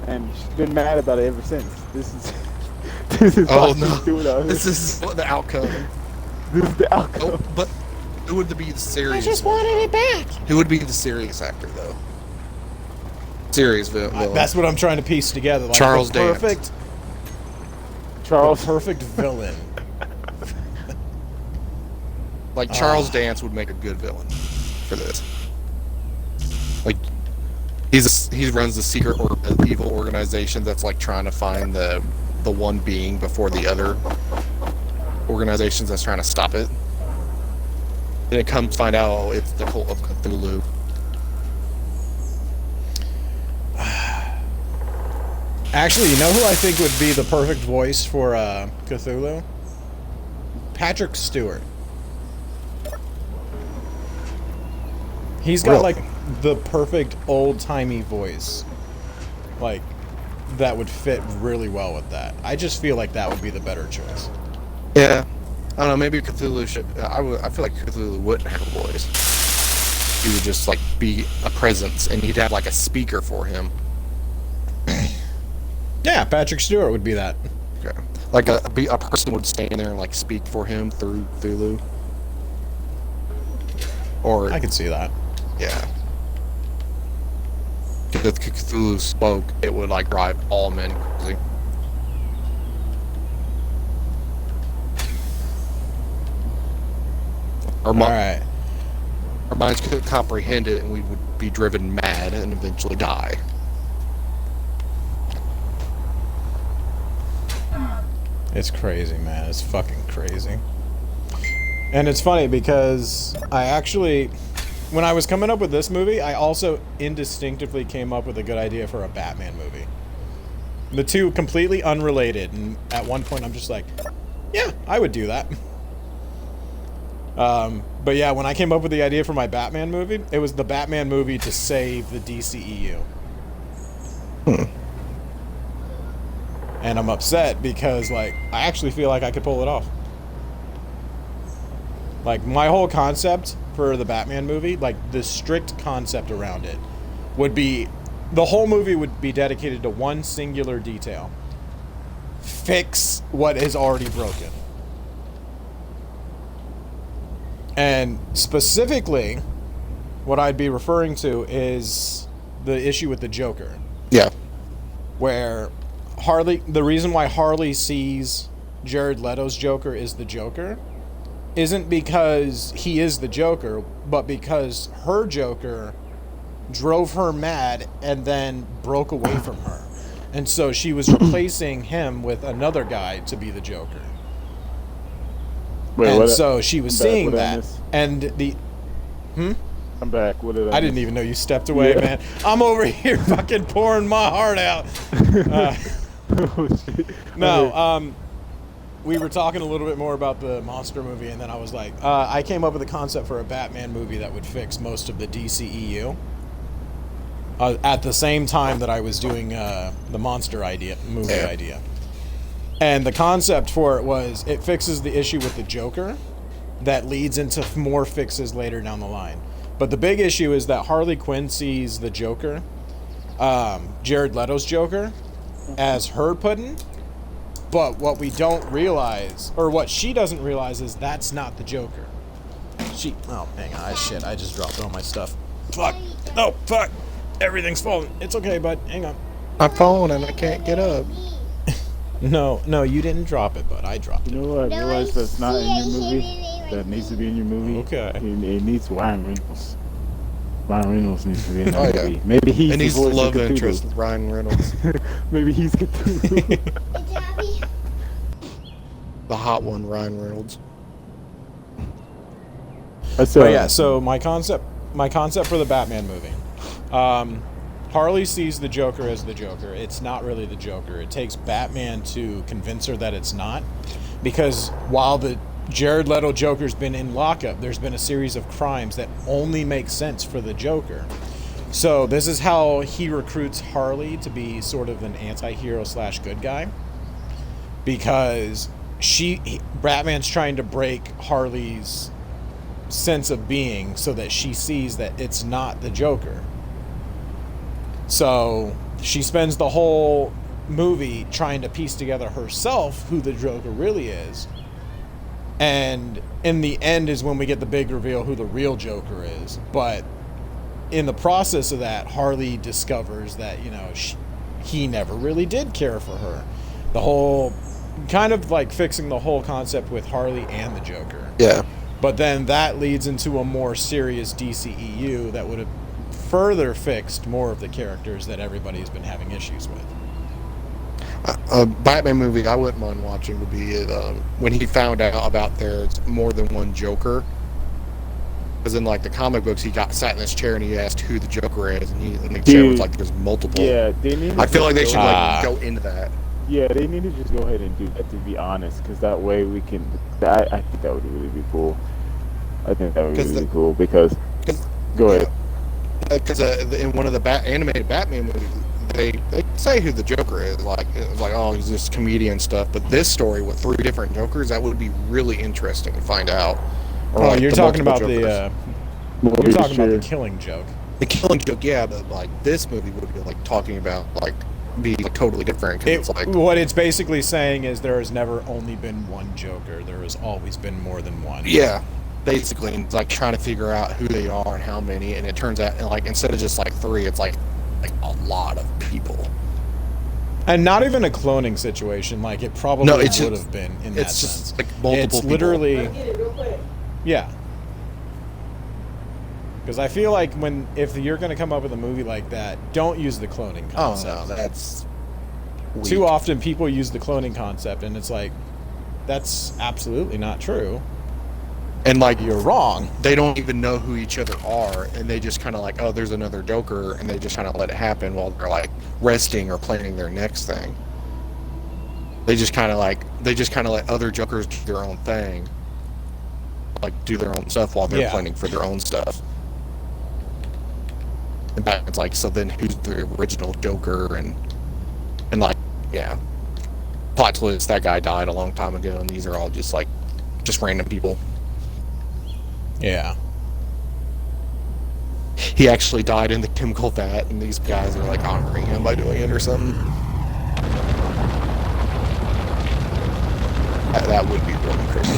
Speaker 2: and she's been mad about it ever since. This is
Speaker 3: Oh
Speaker 2: why
Speaker 3: no.
Speaker 2: she's doing all
Speaker 3: This is the outcome.
Speaker 2: This is the outcome.
Speaker 3: Oh, but who would be the serious?
Speaker 4: I just wanted it back.
Speaker 3: Who would be the serious actor though? Serious villain.
Speaker 1: That's what I'm trying to piece together. Like
Speaker 3: Charles
Speaker 1: the
Speaker 3: Dance.
Speaker 1: perfect,
Speaker 2: Charles.
Speaker 1: the perfect villain.
Speaker 3: Like Charles Dance would make a good villain for this. Like he runs the secret or evil organization that's like trying to find the one being before the other organizations that's trying to stop it. Then it comes to find out, oh, it's the cult of Cthulhu.
Speaker 1: Actually, you know who I think would be the perfect voice for Cthulhu? Patrick Stewart. He's got
Speaker 3: Really?
Speaker 1: like the perfect old-timey voice. Like that would fit really well with that. I just feel like that would be the better choice.
Speaker 3: Yeah, I don't know. Maybe Cthulhu should. I feel like Cthulhu wouldn't have a voice. He would just like be a presence, and he'd have like a speaker for him.
Speaker 1: Yeah, Patrick Stewart would be that.
Speaker 3: Okay. Like a person would stand there and like speak for him through Cthulhu. Or
Speaker 1: I could see that.
Speaker 3: yeah. If Cthulhu spoke, it would like drive all men crazy. Our
Speaker 1: Alright.
Speaker 3: minds couldn't comprehend it, and we would be driven mad and eventually die.
Speaker 1: It's crazy, man. It's fucking crazy. And it's funny because I actually, when I was coming up with this movie, I also indistinctively came up with a good idea for a Batman movie. The two completely unrelated, and at one point I'm just like, yeah, I would do that. But yeah, when I came up with the idea for my Batman movie, it was the Batman movie to save the DCEU. And I'm upset because, like, I actually feel like I could pull it off. Like, my whole concept for the Batman movie, like, the strict concept around it, would be, the whole movie would be dedicated to one singular detail. Fix what is already broken. And specifically, what I'd be referring to is the issue with the Joker.
Speaker 3: Yeah.
Speaker 1: Where the reason why Harley sees Jared Leto's Joker is the Joker isn't because he is the Joker, but because her Joker drove her mad and then broke away from her. And so she was replacing him with another guy to be the Joker.
Speaker 2: Wait,
Speaker 1: and
Speaker 2: what?
Speaker 1: so she was seeing
Speaker 2: what I
Speaker 1: that.
Speaker 2: miss?
Speaker 1: And the...
Speaker 2: I'm back. What did
Speaker 1: I didn't even know you stepped away, man. I'm over here fucking pouring my heart out.
Speaker 2: Oh, shit.
Speaker 1: No, we were talking a little bit more about the monster movie, and then I was like, I came up with a concept for a Batman movie that would fix most of the DCEU. At the same time that I was doing the monster movie idea. And the concept for it was, it fixes the issue with the Joker that leads into more fixes later down the line. But the big issue is that Harley Quinn sees the Joker, Jared Leto's Joker, as her pudding. But what we don't realize, or what she doesn't realize, is that's not the Joker. Oh, hang on, shit, I just dropped all my stuff. Fuck. Oh, fuck. Everything's falling. It's okay, bud. Hang on.
Speaker 3: I'm falling and I can't get up.
Speaker 1: No, you didn't drop it, bud. I dropped it.
Speaker 2: You know what? I realized that's not in your movie. That needs to be in your movie.
Speaker 1: Okay.
Speaker 2: It needs Ryan Reynolds. Ryan Reynolds needs to be in
Speaker 3: Oh,
Speaker 2: that
Speaker 3: yeah.
Speaker 2: movie. Maybe he's
Speaker 3: And
Speaker 2: the
Speaker 3: he's the
Speaker 2: voice of
Speaker 3: love
Speaker 2: Cthulhu.
Speaker 3: interest, Ryan Reynolds.
Speaker 2: Maybe he's Cthulhu.
Speaker 3: The hot one, Ryan Reynolds.
Speaker 1: So yeah, so my concept for the Batman movie. Harley sees the Joker as the Joker. It's not really the Joker. It takes Batman to convince her that it's not. Because while the Jared Leto Joker's been in lockup, there's been a series of crimes that only make sense for the Joker. So this is how he recruits Harley to be sort of an anti-hero / good guy. Because Batman's trying to break Harley's sense of being so that she sees that it's not the Joker. So she spends the whole movie trying to piece together herself who the Joker really is. And in the end is when we get the big reveal who the real Joker is. But in the process of that, Harley discovers that, you know, he never really did care for her. The whole, kind of like fixing the whole concept with Harley and the Joker.
Speaker 3: Yeah.
Speaker 1: But then that leads into a more serious DCEU that would have further fixed more of the characters that everybody's been having issues with.
Speaker 3: A Batman movie I wouldn't mind watching would be when he found out about there's more than one Joker. Because in like the comic books, he sat in this chair and he asked who the Joker is, and the chair was like, "There's multiple."
Speaker 2: Yeah, they need.
Speaker 3: I feel like they should like go into that.
Speaker 2: Yeah, they need to just go ahead and do that, to be honest, because that way we can. I think that would really be cool. I think that would be really cool because. Go ahead.
Speaker 3: Because in one of the animated Batman movies, they say who the Joker is. Like it was like, oh, he's this comedian stuff. But this story with 3 different Jokers, that would be really interesting to find out. Or like
Speaker 1: you're talking about the Killing Joke.
Speaker 3: The Killing Joke, yeah, but like this movie would be like talking about like be like, totally different. It's like
Speaker 1: what it's basically saying is there has never only been one Joker. There has always been more than one.
Speaker 3: Yeah. Basically, it's like trying to figure out who they are and how many, and it turns out, and like instead of just like 3, it's like a lot of people.
Speaker 1: And not even a cloning situation, like it probably would have been in that sense.
Speaker 3: It's just like multiple
Speaker 1: It's literally, yeah. Because I feel like if you're going to come up with a movie like that, don't use the cloning concept.
Speaker 3: Oh no, that's weak.
Speaker 1: Too often people use the cloning concept, and it's like, that's absolutely not true.
Speaker 3: And like
Speaker 1: you're wrong.
Speaker 3: They don't even know who each other are, and they just kind of like, oh, there's another Joker, and they just kind of let it happen while they're like resting or planning their next thing. They just kind of let other Jokers do their own thing, like do their own stuff while they're planning for their own stuff. And it's like, so then who's the original Joker? And like, yeah. plot twist, that guy died a long time ago, and these are all just like, just random people.
Speaker 1: Yeah.
Speaker 3: He actually died in the chemical vat, and these guys are like honoring him by doing it or something. That would be really crazy.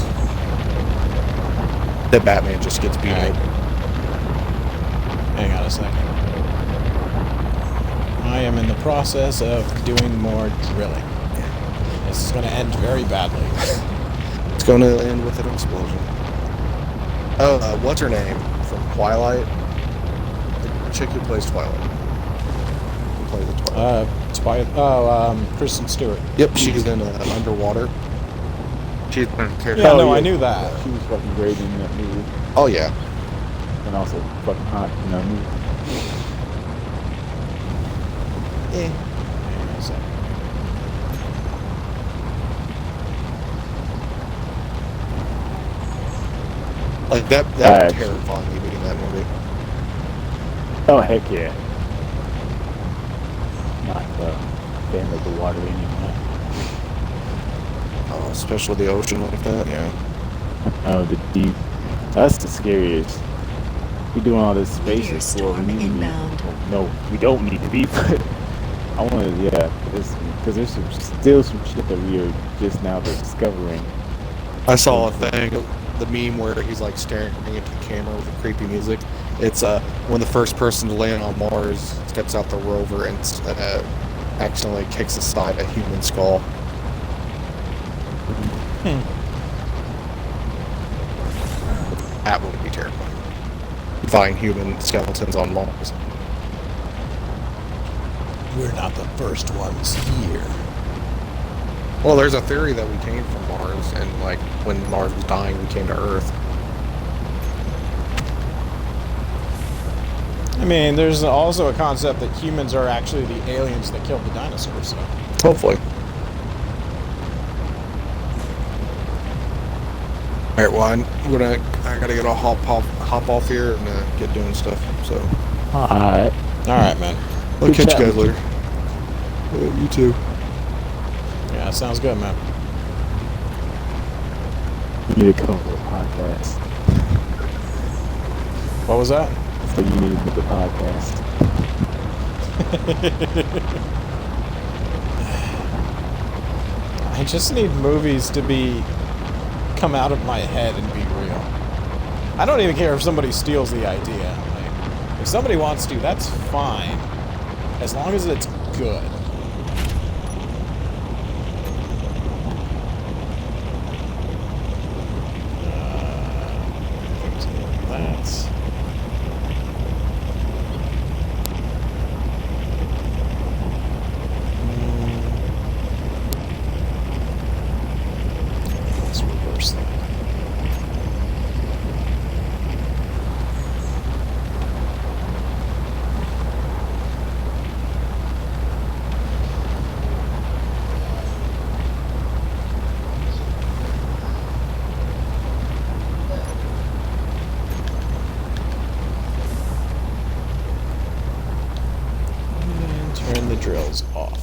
Speaker 3: That Batman just gets beat up.
Speaker 1: Hang on a second. I am in the process of doing more drilling. This is going to end very badly.
Speaker 3: It's going to end with an explosion. Oh, what's her name from Twilight? The chick who plays Twilight. Who plays the Twilight?
Speaker 1: Kristen Stewart.
Speaker 3: Yep, she's in Underwater. She's been
Speaker 1: Yeah, no, I knew that.
Speaker 2: She was fucking great in that movie.
Speaker 3: Oh yeah.
Speaker 2: And also fucking hot in that movie.
Speaker 1: Hang on a second.
Speaker 3: Like that
Speaker 2: Alright.
Speaker 3: was terrifying me reading that movie.
Speaker 2: Oh, heck yeah. Not a fan of the water anymore.
Speaker 3: Oh, especially the ocean like that, yeah.
Speaker 2: Oh, the deep. That's the scariest. We doing all this space
Speaker 5: Meteor
Speaker 2: for
Speaker 5: storm
Speaker 2: we need.
Speaker 5: inbound.
Speaker 2: No, we don't need to be, but I want to, yeah, because there's still some shit that we are just now discovering.
Speaker 3: I saw a thing, the meme where he's like staring into the camera with the creepy music. It's when the first person to land on Mars steps out the rover and accidentally kicks aside a human skull. That would be terrifying. Find human skeletons on Mars.
Speaker 1: We're not the first ones here.
Speaker 3: Well, there's a theory that we came from Mars, and like when Mars was dying, we came to Earth.
Speaker 1: I mean, there's also a concept that humans are actually the aliens that killed the dinosaurs. So.
Speaker 3: Hopefully. All right, well, I gotta get a hop off here and get doing stuff. So,
Speaker 2: Alright.
Speaker 1: All right, man.
Speaker 3: I'll
Speaker 2: Good
Speaker 3: catch you guys
Speaker 2: chatting.
Speaker 3: later. You too.
Speaker 1: Yeah, sounds good, man.
Speaker 2: You need to come with a podcast.
Speaker 1: What was that?
Speaker 2: So you need to make a podcast.
Speaker 1: I just need movies to come out of my head and be real. I don't even care if somebody steals the idea. Like, if somebody wants to, that's fine, as long as it's good. That's. Let's reverse that. And turn the drills off.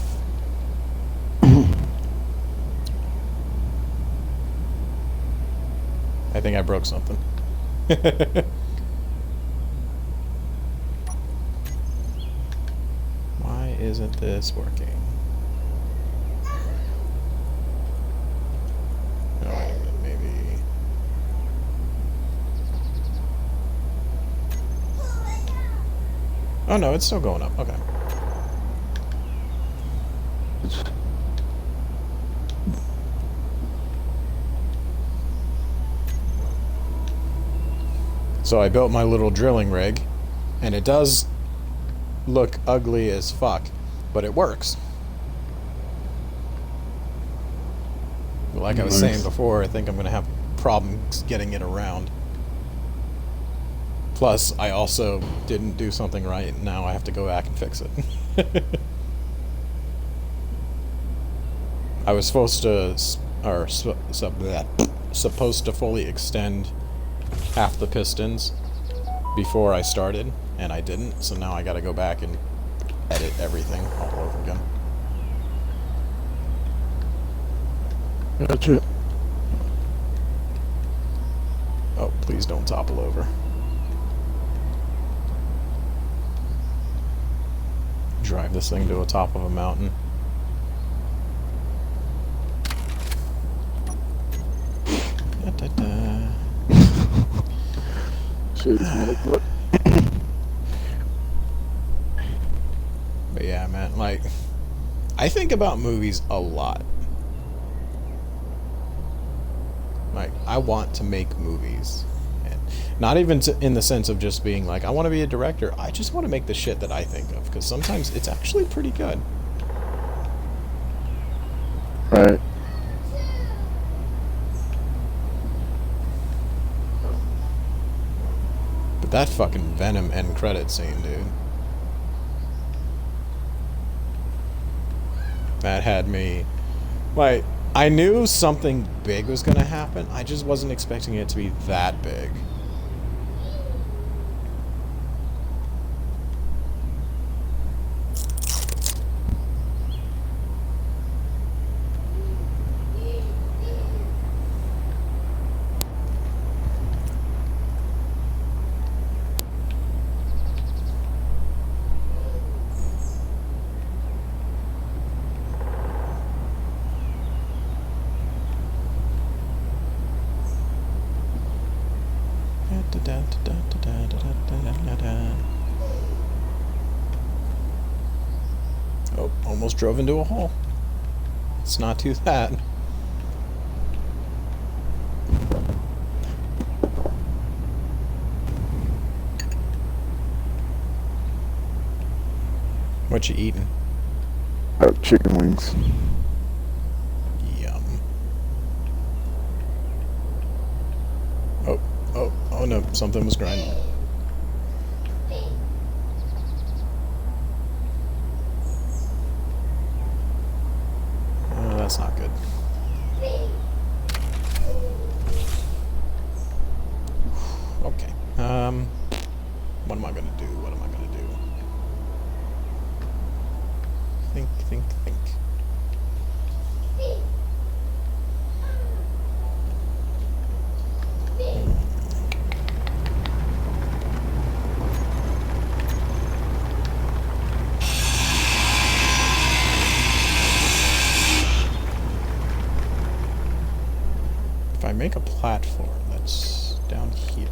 Speaker 1: I think I broke something. Why isn't this working? Oh, wait a minute, maybe. Oh no, it's still going up. Okay. So I built my little drilling rig, and it does look ugly as fuck, but it works. Like I was saying before, I think I'm going to have problems getting it around. Plus, I also didn't do something right, and now I have to go back and fix it. I was supposed to, supposed to fully extend half the pistons before I started, and I didn't, so now I gotta go back and edit everything all over again.
Speaker 2: Gotcha.
Speaker 1: Oh, please don't topple over. Drive this thing to the top of a mountain. Da, da, da.
Speaker 2: Shit,
Speaker 1: But yeah, man, like, I think about movies a lot. Like, I want to make movies. And not even in the sense of just being like, I want to be a director. I just want to make the shit that I think of, because sometimes it's actually pretty good.
Speaker 2: Right.
Speaker 1: But that fucking Venom end credit scene, dude. That had me, like, I knew something big was gonna happen. I just wasn't expecting it to be that big. Oh, almost drove into a hole. Let's not do that. What you eating?
Speaker 2: Chicken wings.
Speaker 1: Yum. Oh no, something was grinding. Oh, that's not good. Okay. What am I gonna do? What am I gonna do? Think. If I make a platform that's down here.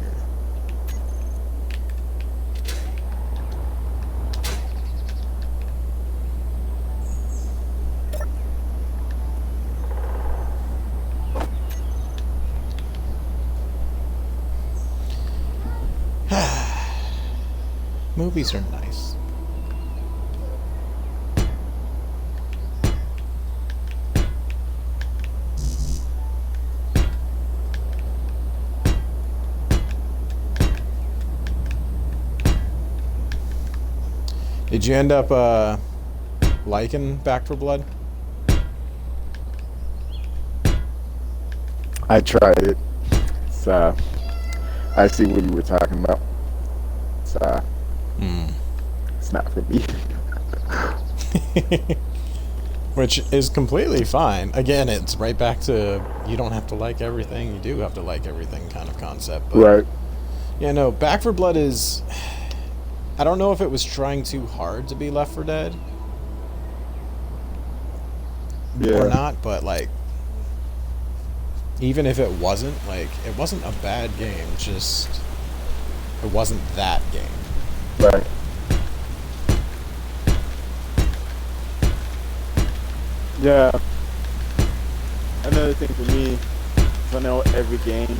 Speaker 1: Movies are nice. Did you end up liking Back for Blood?
Speaker 2: I tried it. So I see what you were talking about. So it's not for me.
Speaker 1: Which is completely fine. Again, it's right back to you don't have to like everything. You do have to like everything kind of concept. But
Speaker 2: Right.
Speaker 1: yeah, no, Back for Blood is... I don't know if it was trying too hard to be Left 4 Dead.
Speaker 2: Yeah.
Speaker 1: Or not, but like... Even if it wasn't, like, it wasn't a bad game. Just... It wasn't that game.
Speaker 2: Right. Yeah. Another thing for me is I know every game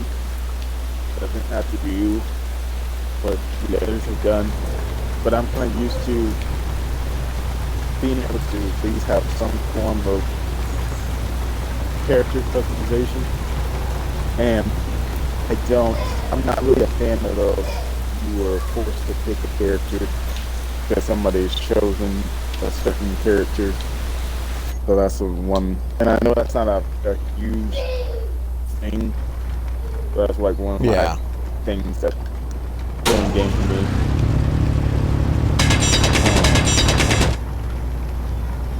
Speaker 2: doesn't have to do what the others have done, but I'm kind of used to being able to at least have some form of character customization. And I'm not really a fan of those you were forced to pick a character because somebody has chosen a certain character. So that's the one, and I know that's not a huge thing, but that's like one of my things that killing game for me.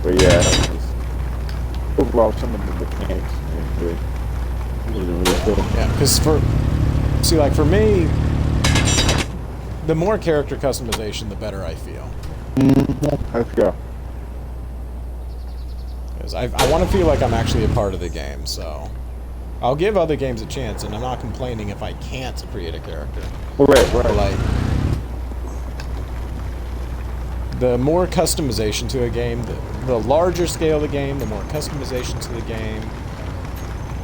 Speaker 2: But yeah, overall, some of the mechanics wasn't really cool.
Speaker 1: Yeah, because for me, the more character customization, the better I feel.
Speaker 2: Let's go.
Speaker 1: Because I want to feel like I'm actually a part of the game, so I'll give other games a chance, and I'm not complaining if I can't create a character.
Speaker 2: Right.
Speaker 1: But like, the more customization to a game, the larger scale of the game, the more customization to the game.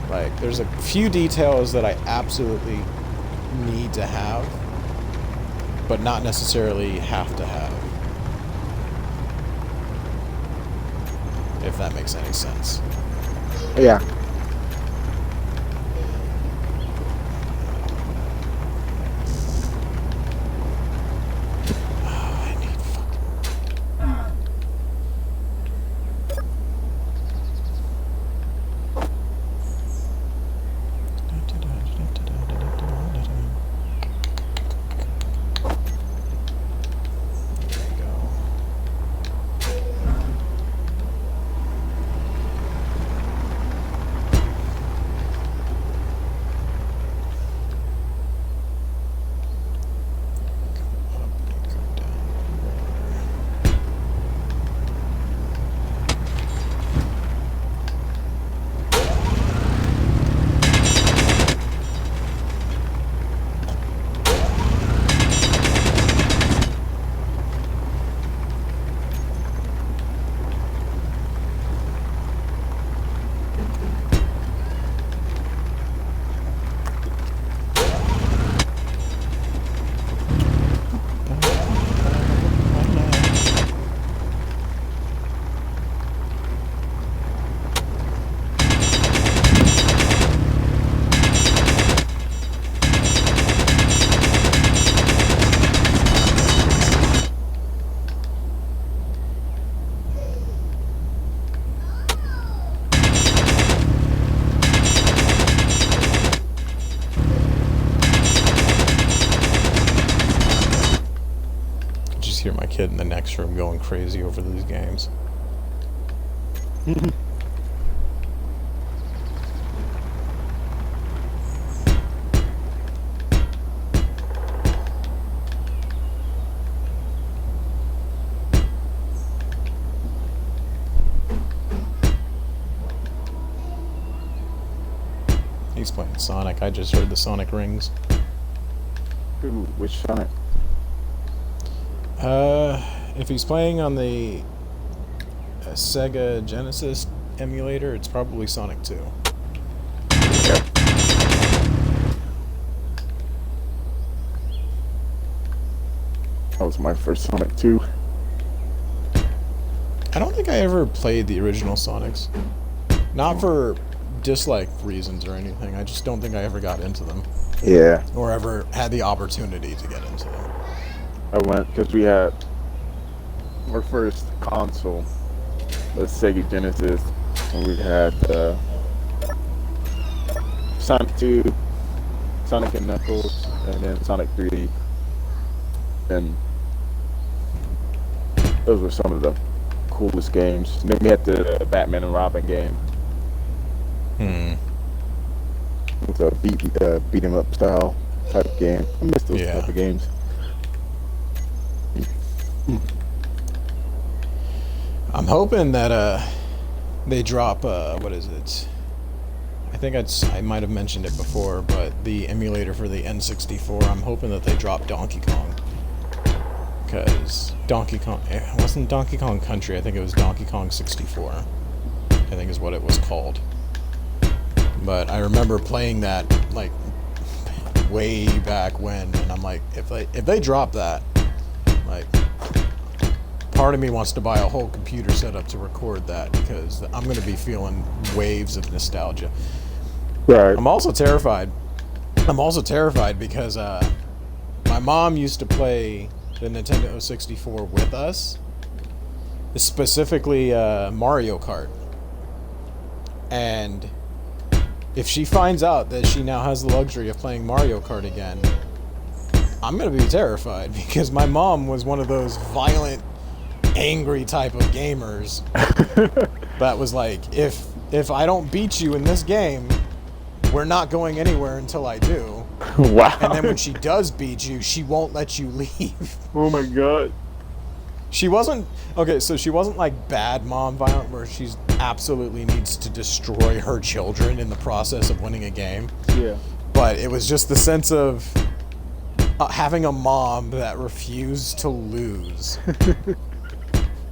Speaker 1: Like, there's a few details that I absolutely need to have, but not necessarily have to have. If that makes any sense.
Speaker 2: Yeah.
Speaker 1: Hear my kid in the next room going crazy over these games. He's playing Sonic. I just heard the Sonic rings.
Speaker 2: Ooh, which Sonic?
Speaker 1: If he's playing on the Sega Genesis emulator, it's probably Sonic 2.
Speaker 2: That was my first Sonic 2.
Speaker 1: I don't think I ever played the original Sonics. Not for dislike reasons or anything. I just don't think I ever got into them.
Speaker 2: Yeah.
Speaker 1: Or ever had the opportunity to get into them.
Speaker 2: I went because we had our first console, the Sega Genesis, and we had Sonic 2, Sonic and Knuckles, and then Sonic 3D. And those were some of the coolest games. And then we had the Batman and Robin game. It's a beat 'em up style type game. I miss those type of games.
Speaker 1: I'm hoping that they drop what is it? I think I might have mentioned it before, but the emulator for the N64. I'm hoping that they drop Donkey Kong, because Donkey Kong, it wasn't Donkey Kong Country. I think it was Donkey Kong 64. I think is what it was called. But I remember playing that like way back when, and I'm like, if they drop that, like, part of me wants to buy a whole computer setup to record that, because I'm going to be feeling waves of nostalgia.
Speaker 2: Right.
Speaker 1: I'm also terrified because my mom used to play the Nintendo 64 with us, specifically Mario Kart. And if she finds out that she now has the luxury of playing Mario Kart again, I'm going to be terrified, because my mom was one of those violent, angry type of gamers that was like, if if I don't beat you in this game, we're not going anywhere until I do.
Speaker 2: Wow.
Speaker 1: And then when she does beat you, she won't let you leave.
Speaker 2: Oh my god.
Speaker 1: She wasn't... Okay, so she wasn't like bad mom violent where she's absolutely needs to destroy her children in the process of winning a game.
Speaker 2: Yeah.
Speaker 1: But it was just the sense of having a mom that refused to lose.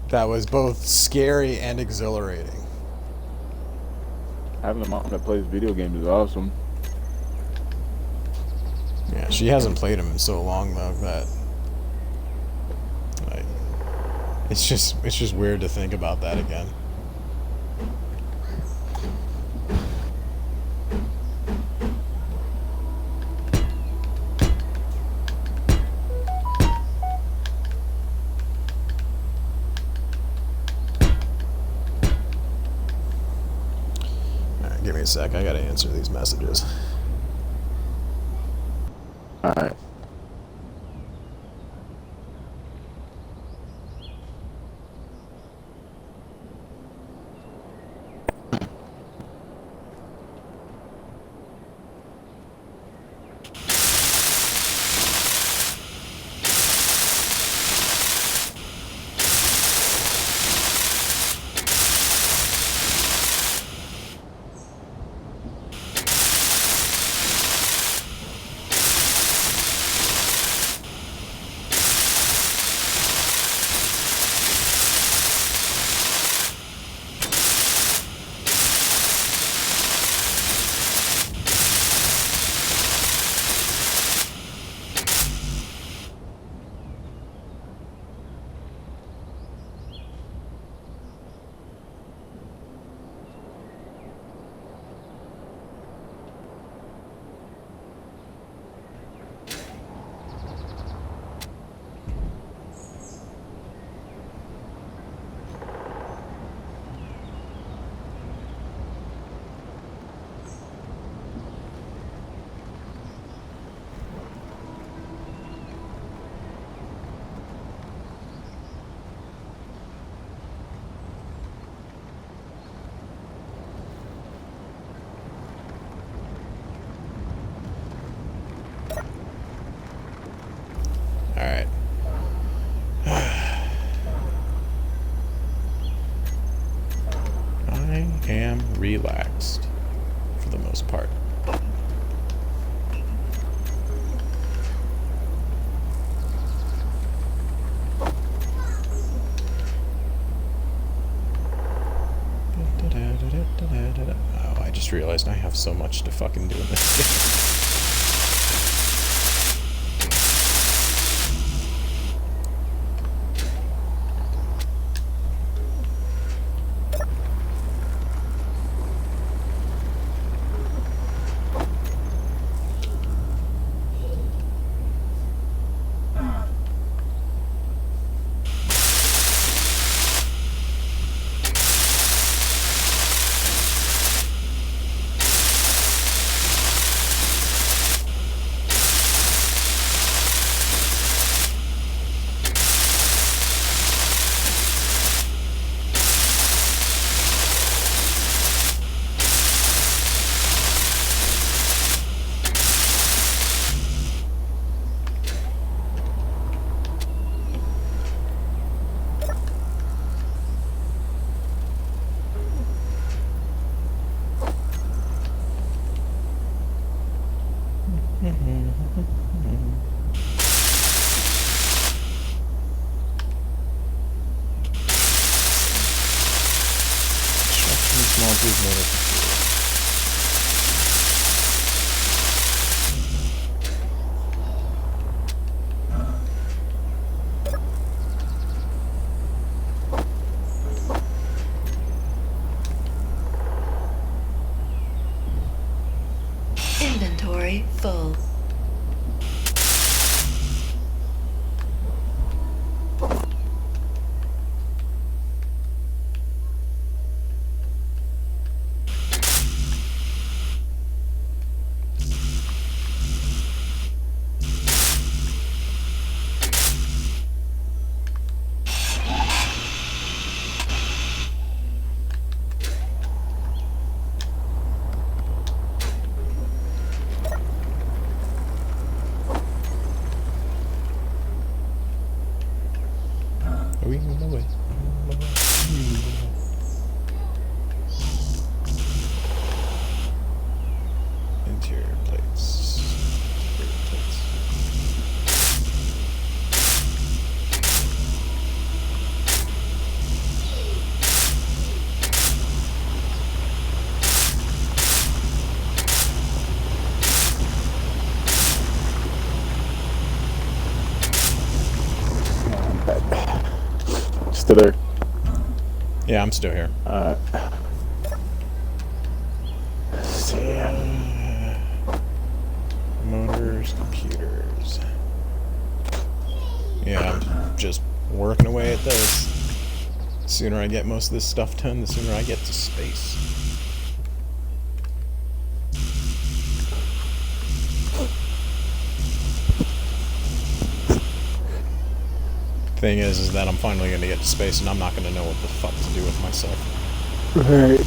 Speaker 1: That was both scary and exhilarating.
Speaker 2: Having a mom that plays video games is awesome.
Speaker 1: Yeah, she hasn't played him in so long though that like it's just weird to think about that again. Alright, give me a sec, I gotta answer these messages.
Speaker 2: Alright.
Speaker 1: Alright. I am relaxed for the most part. Oh, I just realized I have so much to fucking do in this game.
Speaker 5: Inventory full.
Speaker 2: still there?
Speaker 1: Yeah, I'm still here. Motors, computers. Yeah, I'm just working away at this. The sooner I get most of this stuff done, the sooner I get to space. Thing is that I'm finally going to get to space and I'm not going to know what the fuck to do with myself.
Speaker 2: Right.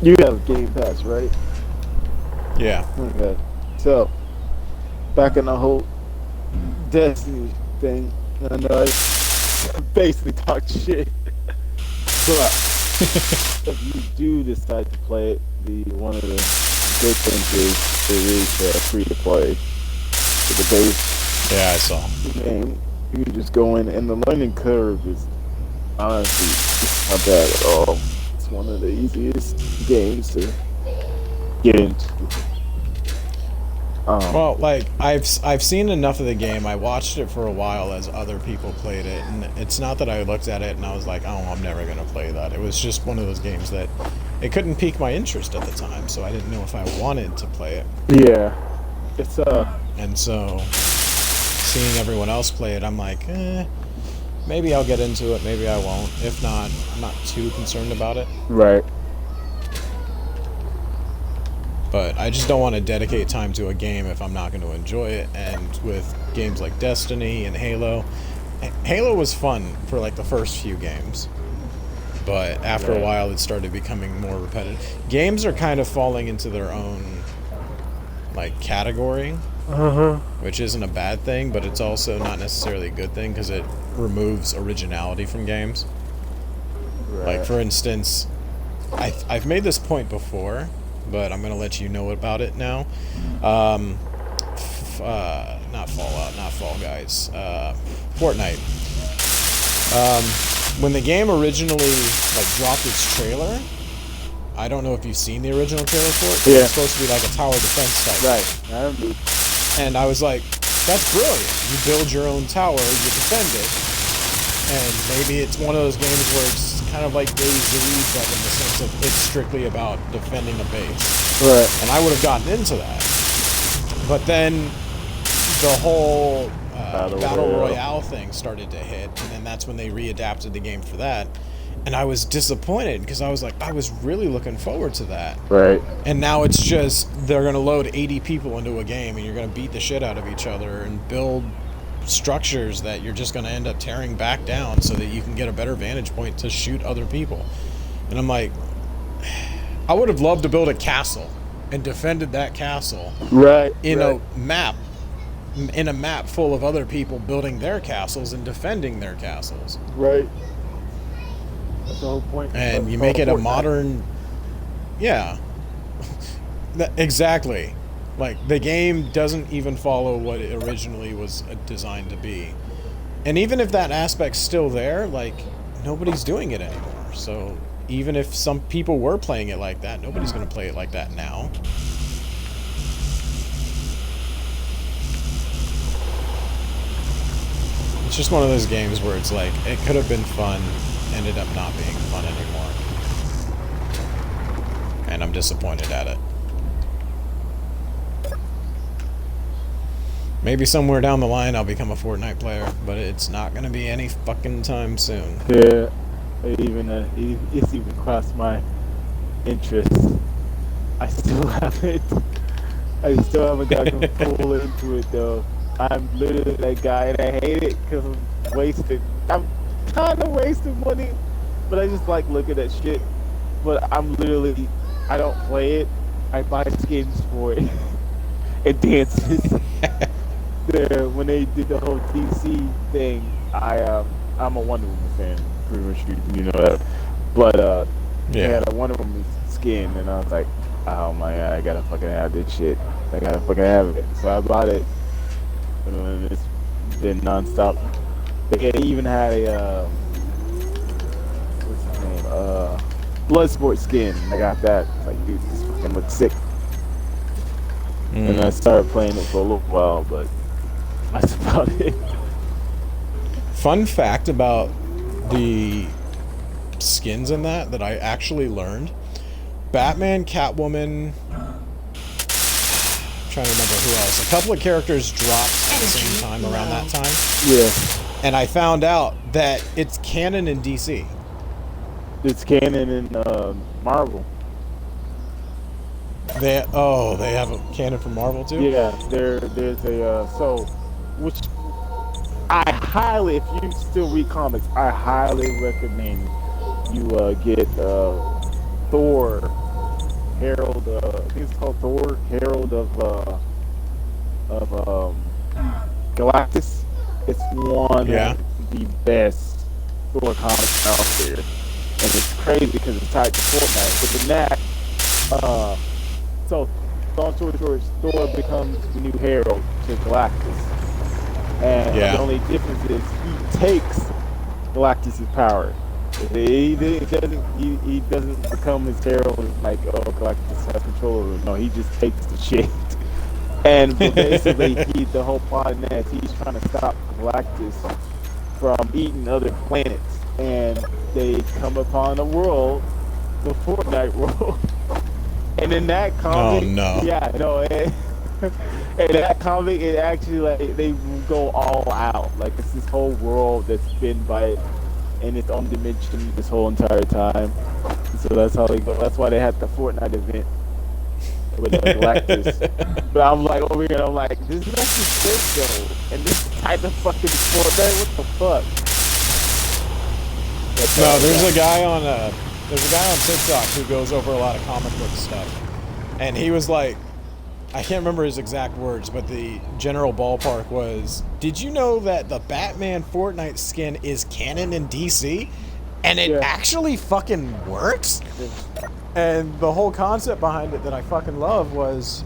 Speaker 2: You have Game Pass, right?
Speaker 1: Yeah.
Speaker 2: Okay. So, back in the whole Destiny thing, I know I basically talked shit. But if you do decide to play it, one of the good things is it is free to play. For the base
Speaker 1: Yeah, I saw.
Speaker 2: game, you just go in, and the learning curve is honestly it's not bad at all. It's one of the easiest games to get into.
Speaker 1: Well, like I've seen enough of the game. I watched it for a while as other people played it, and it's not that I looked at it and I was like, "Oh, I'm never gonna play that." It was just one of those games that it couldn't pique my interest at the time, so I didn't know if I wanted to play it.
Speaker 2: Yeah, it's
Speaker 1: And so, seeing everyone else play it, I'm like, maybe I'll get into it, maybe I won't. If not, I'm not too concerned about it.
Speaker 2: right.
Speaker 1: But I just don't want to dedicate time to a game if I'm not going to enjoy it. And with games like Destiny and Halo was fun for like the first few games. But after a while, it started becoming more repetitive. Games are kind of falling into their own like category, which isn't a bad thing, but it's also not necessarily a good thing because it removes originality from games.
Speaker 2: Right.
Speaker 1: Like for instance, I've made this point before, but I'm gonna let you know about it now. Not Fallout, not Fall Guys, Fortnite. When the game originally like dropped its trailer, I don't know if you've seen the original trailer for it.
Speaker 2: Yeah.
Speaker 1: It's supposed to be like a tower defense type.
Speaker 2: Right. I remember.
Speaker 1: And I was like, that's brilliant. You build your own tower, you defend it. And maybe it's one of those games where it's kind of like DayZ, but in the sense of it's strictly about defending a base.
Speaker 2: Right.
Speaker 1: And I would have gotten into that. But then the whole Battle Royale thing started to hit, and then that's when they readapted the game for that. And I was disappointed because I was like, I was really looking forward to that.
Speaker 2: Right.
Speaker 1: And now it's just, they're going to load 80 people into a game and you're going to beat the shit out of each other and build structures that you're just going to end up tearing back down so that you can get a better vantage point to shoot other people. And I'm like, I would have loved to build a castle and defended that castle
Speaker 2: Right.
Speaker 1: in a map full of other people building their castles and defending their castles.
Speaker 2: Right. That's the whole point.
Speaker 1: And
Speaker 2: That's
Speaker 1: you make it a
Speaker 2: Fortnite.
Speaker 1: modern, yeah, exactly. Like the game doesn't even follow what it originally was designed to be. And even if that aspect's still there, like nobody's doing it anymore. So even if some people were playing it like that, nobody's going to play it like that now. It's just one of those games where it's like, it could have been fun, ended up not being fun anymore. And I'm disappointed at it. Maybe somewhere down the line I'll become a Fortnite player, but it's not going to be any fucking time soon.
Speaker 2: Yeah. It's even crossed my interest. I still haven't gotten full into it though. I'm literally that guy, and I hate it because I'm kind of wasting money, but I just like looking at shit. But I don't play it. I buy skins for it. It dances. When they did the whole DC thing, I'm a Wonder Woman fan. pretty much you know that. But
Speaker 1: Yeah.
Speaker 2: yeah, the Wonder Woman skin, and I was like, oh my god, I gotta fucking have this shit. I gotta fucking have it. So I bought it, and it's been nonstop. They even had a what's his name? Bloodsport skin. I got that. Like, dude, this fucking looks sick. And I started playing it for a little while, but that's about it.
Speaker 1: Fun fact about the skins in that I actually learned: Batman, Catwoman. I'm trying to remember who else. A couple of characters dropped at the same time around that time.
Speaker 2: Yeah.
Speaker 1: And I found out that it's canon in DC.
Speaker 2: It's canon in Marvel.
Speaker 1: They have a canon for Marvel too?
Speaker 2: Yeah, there's a which I highly, if you still read comics, I highly recommend you get Thor, Herald. I think it's called Thor, Herald of Galactus. It's one of the best Thor comics out there, and it's crazy because it's tied to Fortnite. But in that, so long story short, Thor becomes the new Herald to Galactus, and the only difference is he takes Galactus's power. He doesn't become his Herald like, oh, Galactus has control over him. No, he just takes the shit. And basically, the whole plot in that is he's trying to stop Galactus from eating other planets, and they come upon a world, the Fortnite world. And in that comic, in that comic, it actually, like, they go all out. Like, it's this whole world that's been by in its own dimension this whole entire time. So that's how they go. That's why they had the Fortnite event with Galactus. But I'm like over here, I'm like, this is actually good though, and this type of fucking Fortnite, what the fuck?
Speaker 1: No, there's a guy on TikTok who goes over a lot of comic book stuff, and he was like, I can't remember his exact words, but the general ballpark was, did you know that the Batman Fortnite skin is canon in DC? And it actually fucking works? And the whole concept behind it that I fucking love was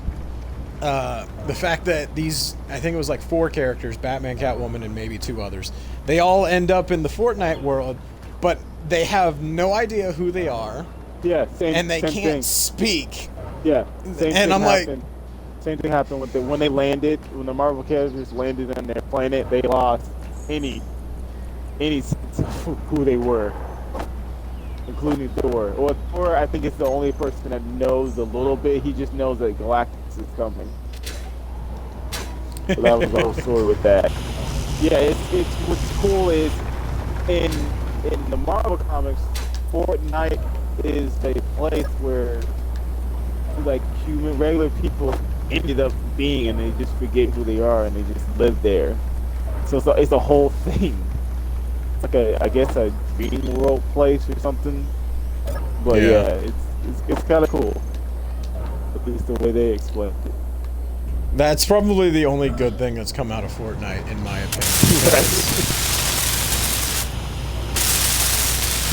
Speaker 1: the fact that these, I think it was like 4 characters, Batman, Catwoman, and maybe 2 others, they all end up in the Fortnite world, but they have no idea who they are.
Speaker 2: Yeah,
Speaker 1: and they can't speak.
Speaker 2: Yeah,
Speaker 1: same
Speaker 2: thing happened with when they landed, when the Marvel characters landed on their planet, they lost any sense of who they were, including Thor. Or Thor, I think, is the only person that knows a little bit. He just knows that Galactus is coming. So that was the whole story with that. Yeah, it's what's cool is in the Marvel comics, Fortnite is a place where, like, regular people ended up being, and they just forget who they are, and they just live there. So it's a whole thing. It's like I guess a dream world place or something. But it's kind of cool. At least the way they explained it.
Speaker 1: That's probably the only good thing that's come out of Fortnite, in my opinion.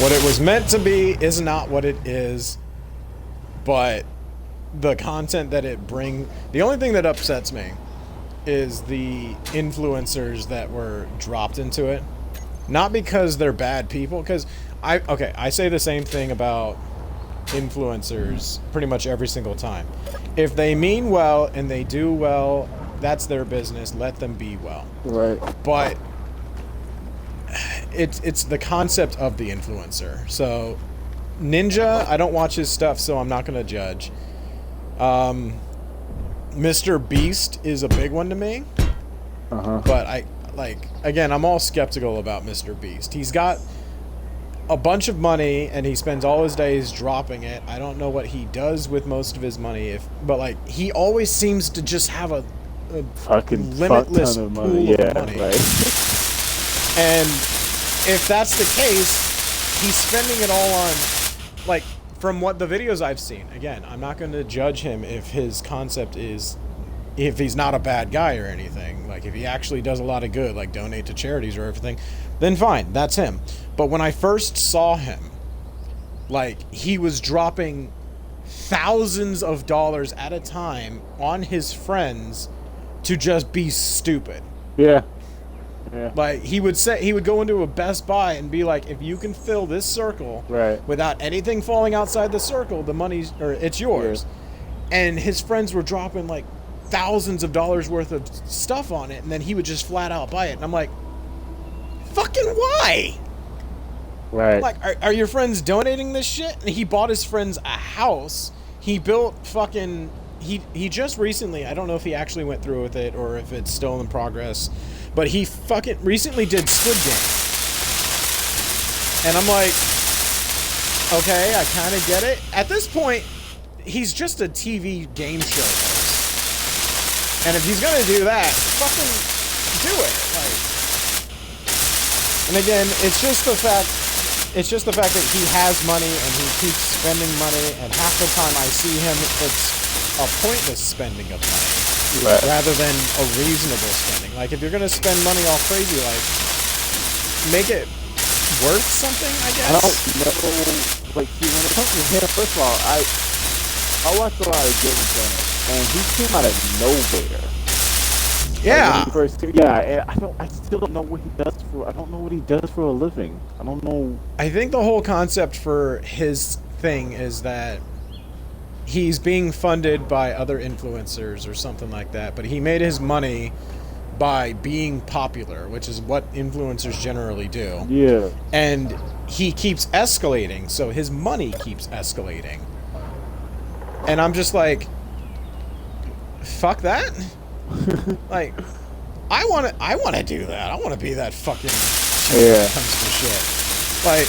Speaker 1: What it was meant to be is not what it is, but the content that it the only thing that upsets me is the influencers that were dropped into it. Not because they're bad people, because I say the same thing about influencers pretty much every single time. If they mean well and they do well, that's their business. Let them be well.
Speaker 2: Right.
Speaker 1: But it's the concept of the influencer. So Ninja, I don't watch his stuff, so I'm not going to judge. Mr. Beast is a big one to me. But again, I'm all skeptical about Mr. Beast. He's got a bunch of money and he spends all his days dropping it. I don't know what he does with most of his money, but like, he always seems to just have a
Speaker 2: fucking
Speaker 1: limitless
Speaker 2: ton of
Speaker 1: pool
Speaker 2: money.
Speaker 1: of money.
Speaker 2: Right.
Speaker 1: And if that's the case, he's spending it all on, like, from what the videos I've seen. Again, I'm not going to judge him if his concept is if he's not a bad guy or anything, like if he actually does a lot of good, like donate to charities or everything, then fine, that's him. But when I first saw him, like he was dropping thousands of dollars at a time on his friends to just be stupid.
Speaker 2: Yeah. Yeah.
Speaker 1: Like he would go into a Best Buy and be like, if you can fill this circle without anything falling outside the circle, the money's, or it's yours. Yeah. And his friends were dropping like thousands of dollars worth of stuff on it, and then he would just flat out buy it. And I'm like, fucking why?
Speaker 2: Right.
Speaker 1: Like, are your friends donating this shit? And he bought his friends a house. He built fucking... He just recently, I don't know if he actually went through with it or if it's still in progress, but he fucking recently did Squid Game. And I'm like, okay, I kind of get it. At this point, he's just a TV game show host. And if he's going to do that, fucking do it. Like, and again, it's just the fact that he has money and he keeps spending money, and half the time I see him, it's a pointless spending of money rather than a reasonable spending. Like, if you're going to spend money all crazy, like, make it worth something, I guess?
Speaker 2: I don't know. Like, see, when it comes to him, first of all, I watched a lot of gaming channels, and he came out of nowhere.
Speaker 1: Yeah.
Speaker 2: And I still don't know what he does I don't know what he does for a living. I don't know.
Speaker 1: I think the whole concept for his thing is that he's being funded by other influencers or something like that, but he made his money by being popular, which is what influencers generally do.
Speaker 2: Yeah.
Speaker 1: And he keeps escalating, so his money keeps escalating. And I'm just like, fuck that. Like, I want to do that. I want to be that fucking shit when it comes to shit. Like,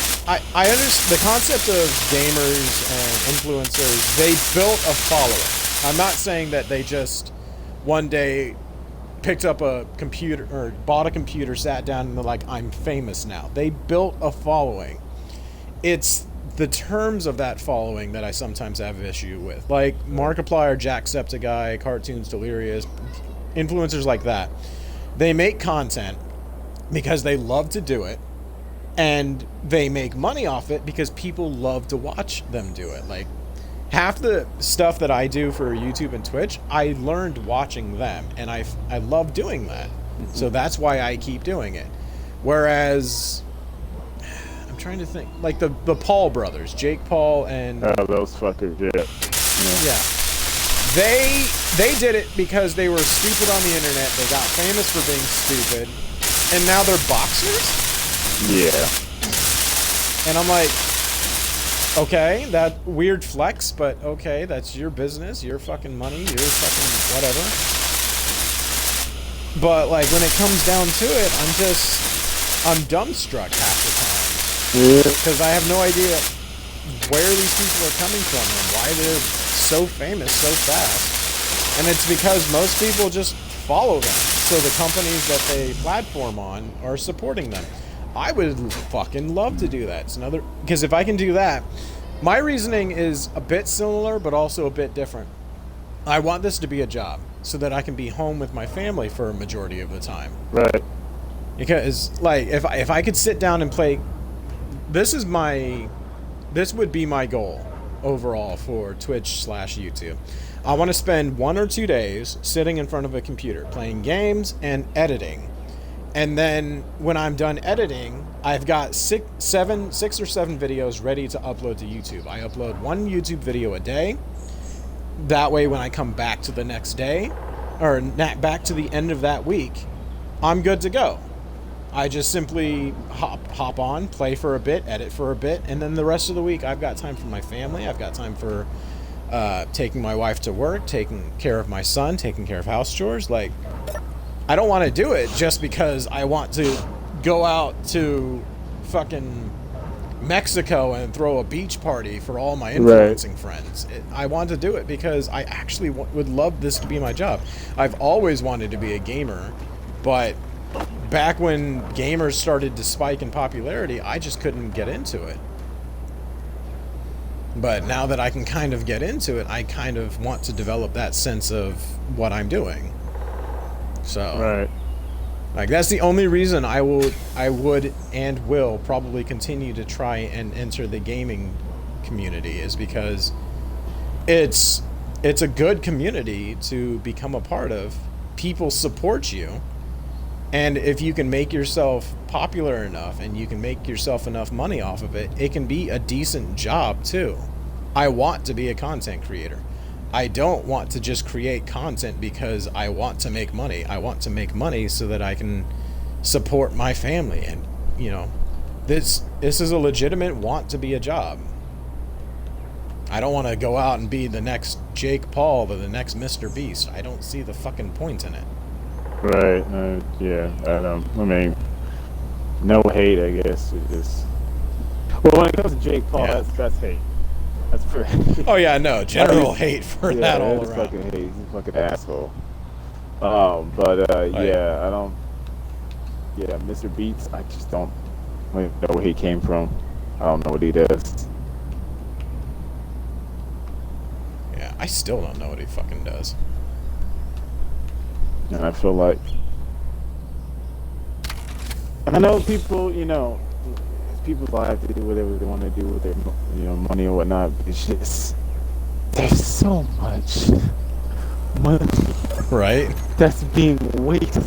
Speaker 1: I understand the concept of gamers and influencers. They built a following. I'm not saying that they just one day picked up a computer or bought a computer, sat down, and they're like, I'm famous now. They built a following. It's the terms of that following that I sometimes have issue with. Like Markiplier, Jacksepticeye, Cartoons Delirious, influencers like that. They make content because they love to do it, and they make money off it because people love to watch them do it. Like, half the stuff that I do for YouTube and Twitch, I learned watching them, and I love doing that. So that's why I keep doing it. Whereas, I'm trying to think, like the Paul brothers, Jake Paul and...
Speaker 2: Oh, those fuckers,
Speaker 1: Yeah. They did it because they were stupid on the internet. They got famous for being stupid, and now they're boxers?
Speaker 2: Yeah.
Speaker 1: And I'm like, okay, that weird flex, but okay, that's your business, your fucking money, your fucking whatever. But like, when it comes down to it, I'm dumbstruck half the time. Because I have no idea where these people are coming from and why they're so famous so fast. And it's because most people just follow them. So the companies that they platform on are supporting them. I would fucking love to do that. It's another, because if I can do that, my reasoning is a bit similar, but also a bit different. I want this to be a job so that I can be home with my family for a majority of the time.
Speaker 2: Right.
Speaker 1: Because, like, if I could sit down and play, this would be my goal overall for Twitch/YouTube. I want to spend 1 or 2 days sitting in front of a computer playing games and editing. And then when I'm done editing, I've got 6 or 7 videos ready to upload to YouTube. I upload 1 YouTube video a day. That way, when I come back to the next day, or back to the end of that week, I'm good to go. I just simply hop on, play for a bit, edit for a bit, and then the rest of the week, I've got time for my family. I've got time for taking my wife to work, taking care of my son, taking care of house chores. Like, I don't want to do it just because I want to go out to fucking Mexico and throw a beach party for all my influencing friends. I want to do it because I actually would love this to be my job. I've always wanted to be a gamer, but back when gamers started to spike in popularity, I just couldn't get into it. But now that I can kind of get into it, I kind of want to develop that sense of what I'm doing. So,
Speaker 2: Right.
Speaker 1: like, that's the only reason I would and will probably continue to try and enter the gaming community, is because it's a good community to become a part of. People support you, and if you can make yourself popular enough and you can make yourself enough money off of it, it can be a decent job too. I want to be a content creator. I don't want to just create content because I want to make money. I want to make money so that I can support my family, and you know, this is a legitimate want to be a job. I don't want to go out and be the next Jake Paul or the next Mr. Beast. I don't see the fucking point in it.
Speaker 2: Right. Yeah. I mean, no hate, I guess. It's just... Well, when it comes to Jake Paul,
Speaker 1: Yeah.
Speaker 2: that's hate. That's for...
Speaker 1: Oh yeah, no, general hate for that all
Speaker 2: that's
Speaker 1: around.
Speaker 2: fucking hate. He's a fucking asshole. Yeah, I don't... Yeah, Mr. Beats, I just don't know where he came from. I don't know what he does.
Speaker 1: Yeah, I still don't know what he fucking does.
Speaker 2: And I feel like... I know people, you know, people's lives, they do whatever they want to do with their, you know, money or whatnot. But it's just, there's so much money
Speaker 1: Right?
Speaker 2: that's being wasted.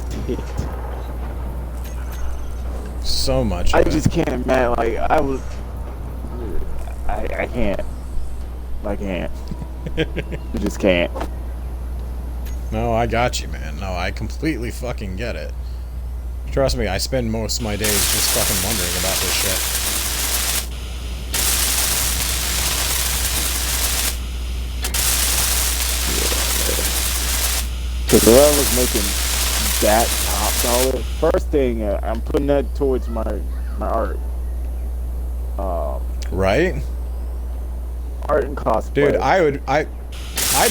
Speaker 1: So much
Speaker 2: I
Speaker 1: of it.
Speaker 2: just can't imagine. Like I can't. I can't. I just can't.
Speaker 1: No, I got you, man. No, I completely fucking get it. Trust me, I spend most of my days just fucking wondering about this shit.
Speaker 2: Because if I was making that top dollar, first thing I'm putting that towards my art.
Speaker 1: Right?
Speaker 2: Art and cosplay.
Speaker 1: Dude, I'd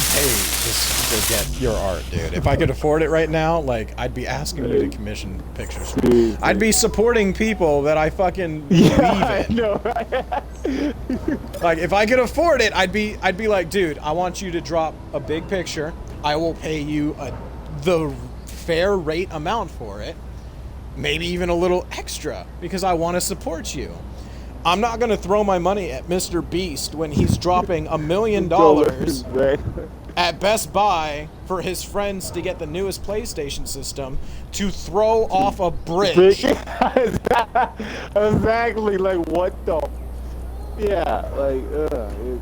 Speaker 1: pay just to get your art, dude. If I could afford it right now, like, I'd be asking you to commission pictures for me.
Speaker 2: Dude.
Speaker 1: I'd be supporting people that I fucking
Speaker 2: Yeah,
Speaker 1: believe in.
Speaker 2: I know, right?
Speaker 1: Like, if I could afford it, I'd be like, dude, I want you to drop a big picture. I will pay you the fair rate amount for it. Maybe even a little extra, because I want to support you. I'm not going to throw my money at Mr. Beast when he's dropping $1 million
Speaker 2: Right.
Speaker 1: at Best Buy for his friends to get the newest PlayStation system to throw off a bridge.
Speaker 2: Exactly, like what the... Yeah,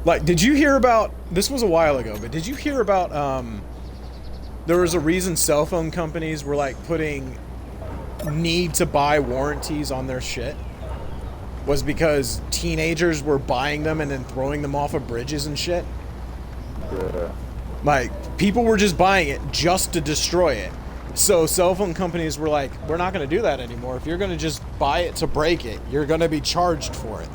Speaker 1: Like, did you hear about, this was a while ago, but did you hear about, there was a reason cell phone companies were like putting need to buy warranties on their shit? Was because teenagers were buying them and then throwing them off of bridges and shit?
Speaker 2: Yeah.
Speaker 1: Like, people were just buying it just to destroy it. So cell phone companies were like, we're not going to do that anymore. If you're going to just buy it to break it, you're going to be charged for it.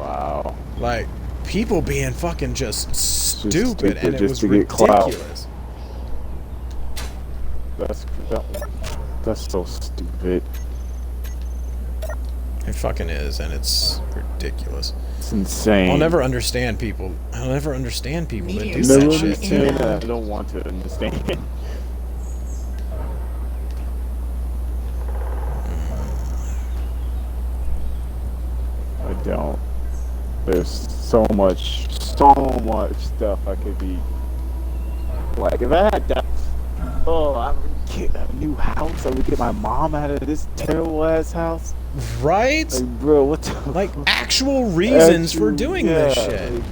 Speaker 2: Wow.
Speaker 1: Like, people being fucking just stupid, and it
Speaker 2: just
Speaker 1: was
Speaker 2: to get clout.
Speaker 1: ridiculous.
Speaker 2: That's so stupid.
Speaker 1: It fucking is, and it's ridiculous.
Speaker 2: It's insane.
Speaker 1: I'll never understand people. I'll never understand people that do
Speaker 2: Never
Speaker 1: that shit.
Speaker 2: understand that. I don't want to understand. I don't. There's so much stuff I could be. Like, if I had that, I would get a new house. I would get my mom out of this terrible ass house.
Speaker 1: Right?
Speaker 2: Like, bro, what the
Speaker 1: Like, actual reasons for doing this shit.
Speaker 2: like-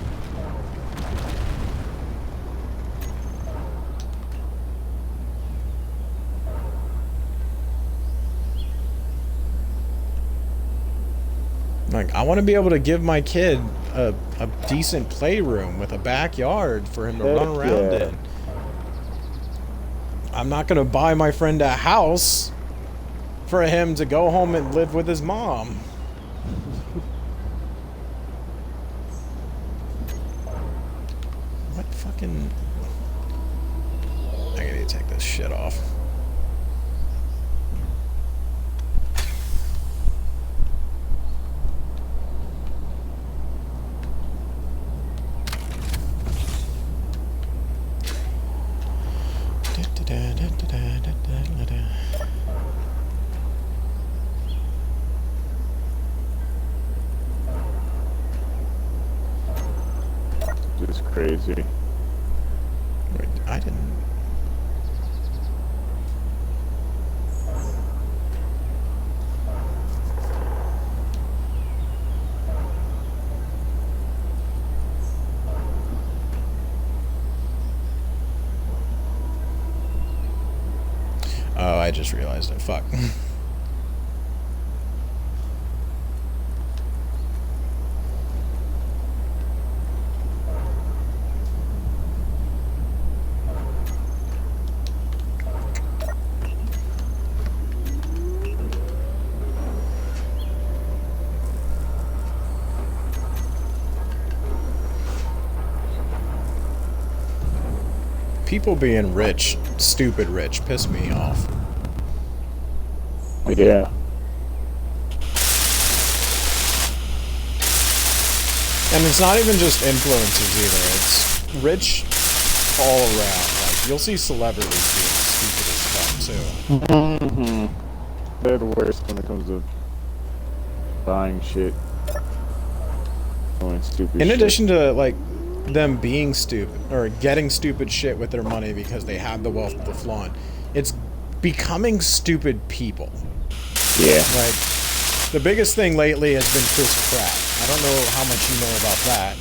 Speaker 1: Like, I want to be able to give my kid a decent playroom with a backyard for him to
Speaker 2: Heck
Speaker 1: run around
Speaker 2: yeah.
Speaker 1: in. I'm not going to buy my friend a house for him to go home and live with his mom. What fucking... I need to take this shit off.
Speaker 2: Just crazy.
Speaker 1: Wait, I didn't. Oh, I just realized it. Fuck. People being rich, stupid rich, piss me off.
Speaker 2: Yeah.
Speaker 1: And it's not even just influencers either. It's rich all around. Like, you'll see celebrities being stupid as fuck, too.
Speaker 2: Mm-hmm. They're the worst when it comes to buying shit. Doing stupid
Speaker 1: In
Speaker 2: shit.
Speaker 1: addition to, like, them being stupid, or getting stupid shit with their money because they have the wealth to flaunt, it's becoming stupid people.
Speaker 2: Yeah.
Speaker 1: Like, the biggest thing lately has been Chris Pratt. I don't know how much you know about that,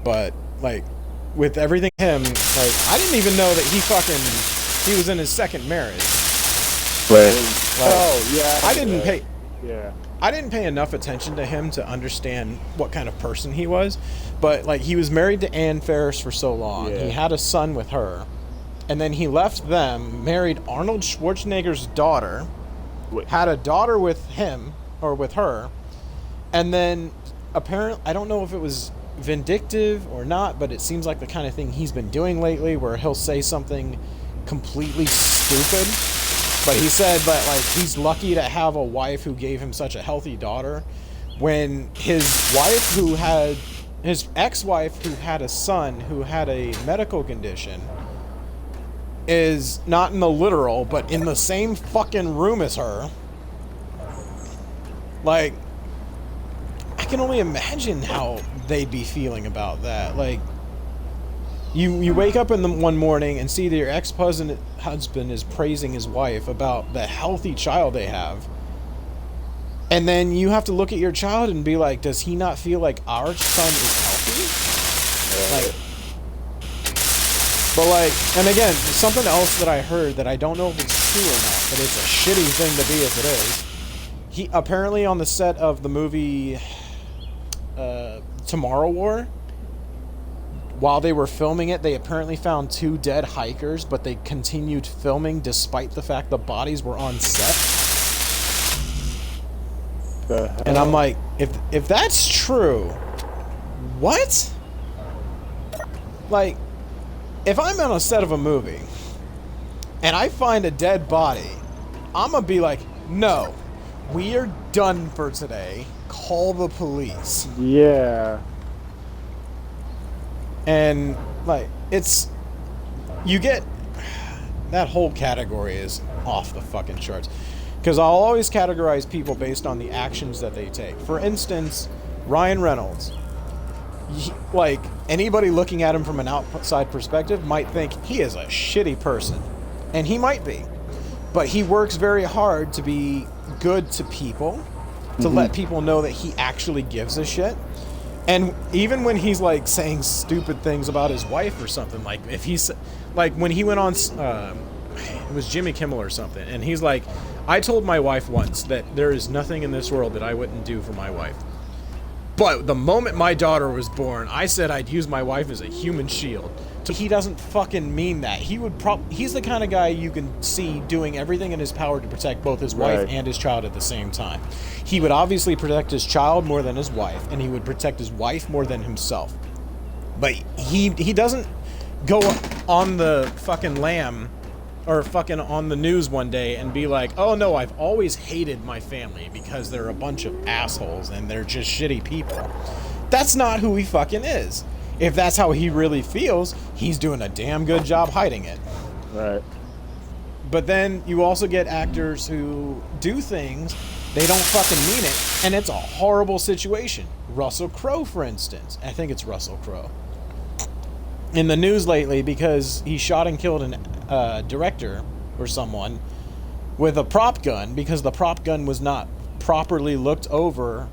Speaker 1: but, like, with everything him, like, I didn't even know that he was in his second marriage.
Speaker 2: But,
Speaker 1: Like,
Speaker 2: oh, yeah.
Speaker 1: I didn't pay...
Speaker 2: Yeah.
Speaker 1: I didn't pay enough attention to him to understand what kind of person he was, but, like, he was married to Ann Faris for so long.
Speaker 2: Yeah.
Speaker 1: He had a son with her, and then he left them, married Arnold Schwarzenegger's daughter, had a daughter with him, or with her, and then apparently, I don't know if it was vindictive or not, but it seems like the kind of thing he's been doing lately, where he'll say something completely stupid. But he said that, like, he's lucky to have a wife who gave him such a healthy daughter, when his ex-wife who had a son who had a medical condition is not in the literal, but in the same fucking room as her. Like, I can only imagine how they'd be feeling about that. Like, you wake up one morning and see that your ex-husband is praising his wife about the healthy child they have. And then you have to look at your child and be like, does he not feel like our son is healthy? Like, but like, and again, something else that I heard that I don't know if it's true or not, but it's a shitty thing to be if it is. He apparently on the set of the movie Tomorrow War, while they were filming it, they apparently found 2 dead hikers, but they continued filming despite the fact the bodies were on set. And I'm like, if that's true, what? Like, if I'm on a set of a movie and I find a dead body, I'm gonna be like, no, we are done for today. Call the police.
Speaker 2: Yeah.
Speaker 1: And, like, you get, that whole category is off the fucking charts. Because I'll always categorize people based on the actions that they take. For instance, Ryan Reynolds. Like, anybody looking at him from an outside perspective might think he is a shitty person. And he might be. But he works very hard to be good to people, to let people know that he actually gives a shit. And even when he's, like, saying stupid things about his wife or something, like, if he's, like, when he went on, it was Jimmy Kimmel or something, and he's like, I told my wife once that there is nothing in this world that I wouldn't do for my wife. But the moment my daughter was born, I said I'd use my wife as a human shield. He doesn't fucking mean that. He's the kind of guy you can see doing everything in his power to protect both his wife and his child at the same time. He would obviously protect his child more than his wife, and he would protect his wife more than himself. But he doesn't go on the fucking lam or fucking on the news one day and be like, oh no, I've always hated my family because they're a bunch of assholes and they're just shitty people. That's not who he fucking is. If that's how he really feels, he's doing a damn good job hiding it.
Speaker 2: Right.
Speaker 1: But then you also get actors who do things, they don't fucking mean it, and it's a horrible situation. Russell Crowe, for instance. I think it's Russell Crowe. In the news lately because he shot and killed a director or someone with a prop gun because the prop gun was not properly looked over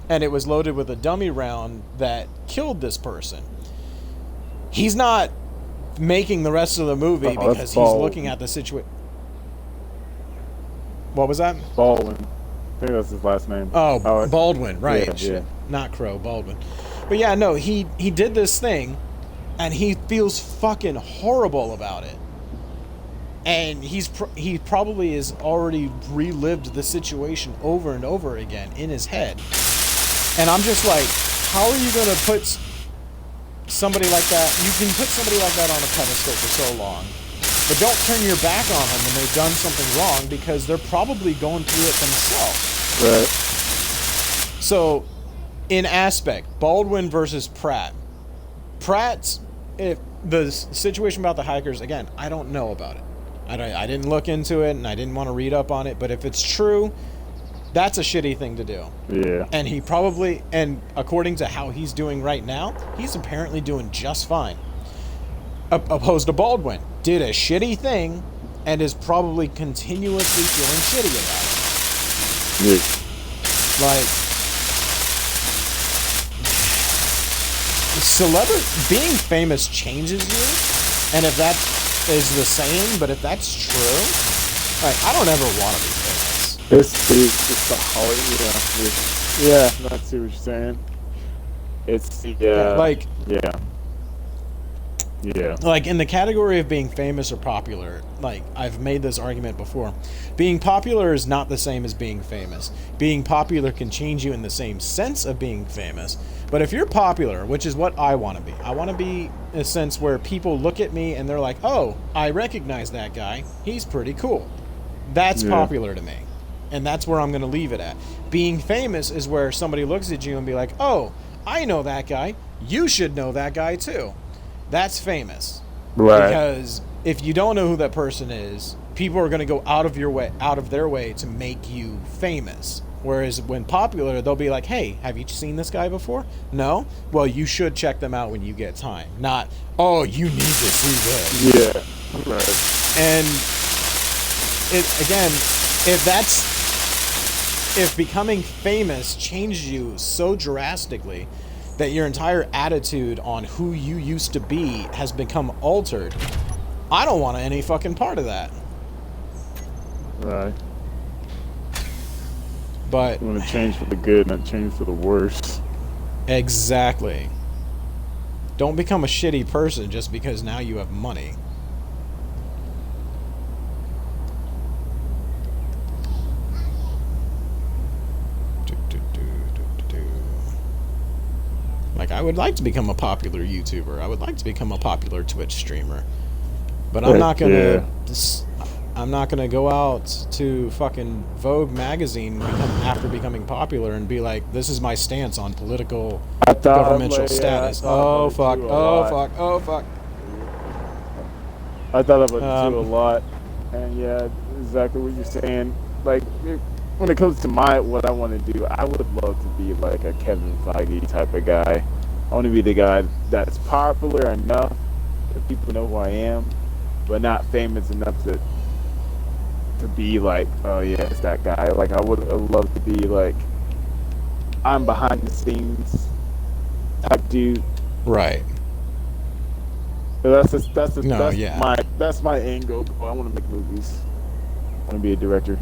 Speaker 1: and it was loaded with a dummy round that killed this person. He's not making the rest of the movie because he's looking at the situation. What was that?
Speaker 2: Baldwin. I think that's his last name.
Speaker 1: Oh, Baldwin, right.
Speaker 2: Yeah, yeah.
Speaker 1: Not Crowe, Baldwin. But yeah, no, he did this thing, and he feels fucking horrible about it. And he probably has already relived the situation over and over again in his head. And I'm just like, how are you going to put somebody like that? You can put somebody like that on a pedestal for so long, but don't turn your back on them when they've done something wrong because they're probably going through it themselves.
Speaker 2: Right.
Speaker 1: So, in aspect, Baldwin versus Pratt. Pratt's, if the situation about the hikers, again, I don't know about it. I didn't look into it and I didn't want to read up on it, but if it's true, that's a shitty thing to do.
Speaker 2: Yeah.
Speaker 1: And he probably, and according to how he's doing right now, he's apparently doing just fine. Opposed to Baldwin, did a shitty thing and is probably continuously feeling shitty about it.
Speaker 2: Yeah.
Speaker 1: Like, being famous changes you, and if that is the same, but if that's true, like, I don't ever want to be famous.
Speaker 2: It's the hard, yeah, I see what you're saying. It's
Speaker 1: like,
Speaker 2: yeah.
Speaker 1: Like, in the category of being famous or popular, like, I've made this argument before. Being popular is not the same as being famous. Being popular can change you in the same sense of being famous. But if you're popular, which is what I want to be, I want to be in a sense where people look at me and they're like, oh, I recognize that guy. He's pretty cool. That's popular to me. And that's where I'm going to leave it at. Being famous is where somebody looks at you and be like, oh, I know that guy. You should know that guy too. That's famous.
Speaker 2: Right.
Speaker 1: Because if you don't know who that person is, people are going to go out of their way to make you famous. Whereas when popular, they'll be like, hey, have you seen this guy before? No? Well, you should check them out when you get time. Not, oh, you need to see this.
Speaker 2: Yeah. Right.
Speaker 1: And again, if becoming famous changed you so drastically that your entire attitude on who you used to be has become altered, I don't want any fucking part of that.
Speaker 2: Right.
Speaker 1: But
Speaker 2: You want to change for the good, not change for the worse.
Speaker 1: exactly. Don't become a shitty person just because now you have money. Like, I would like to become a popular YouTuber. I would like to become a popular Twitch streamer. But I'm not gonna I'm not gonna go out to fucking Vogue magazine after becoming popular and be like, this is my stance on political governmental status. Oh fuck, oh fuck.
Speaker 2: I thought about it too a lot. And yeah, exactly what you're saying. Like, when it comes to what I want to do, I would love to be like a Kevin Feige type of guy. I want to be the guy that's popular enough that people know who I am, but not famous enough to be like, oh yeah, it's that guy. Like, I would love to be like, I'm behind the scenes type dude.
Speaker 1: Right.
Speaker 2: So that's my end goal. I want to make movies. I want to be a director.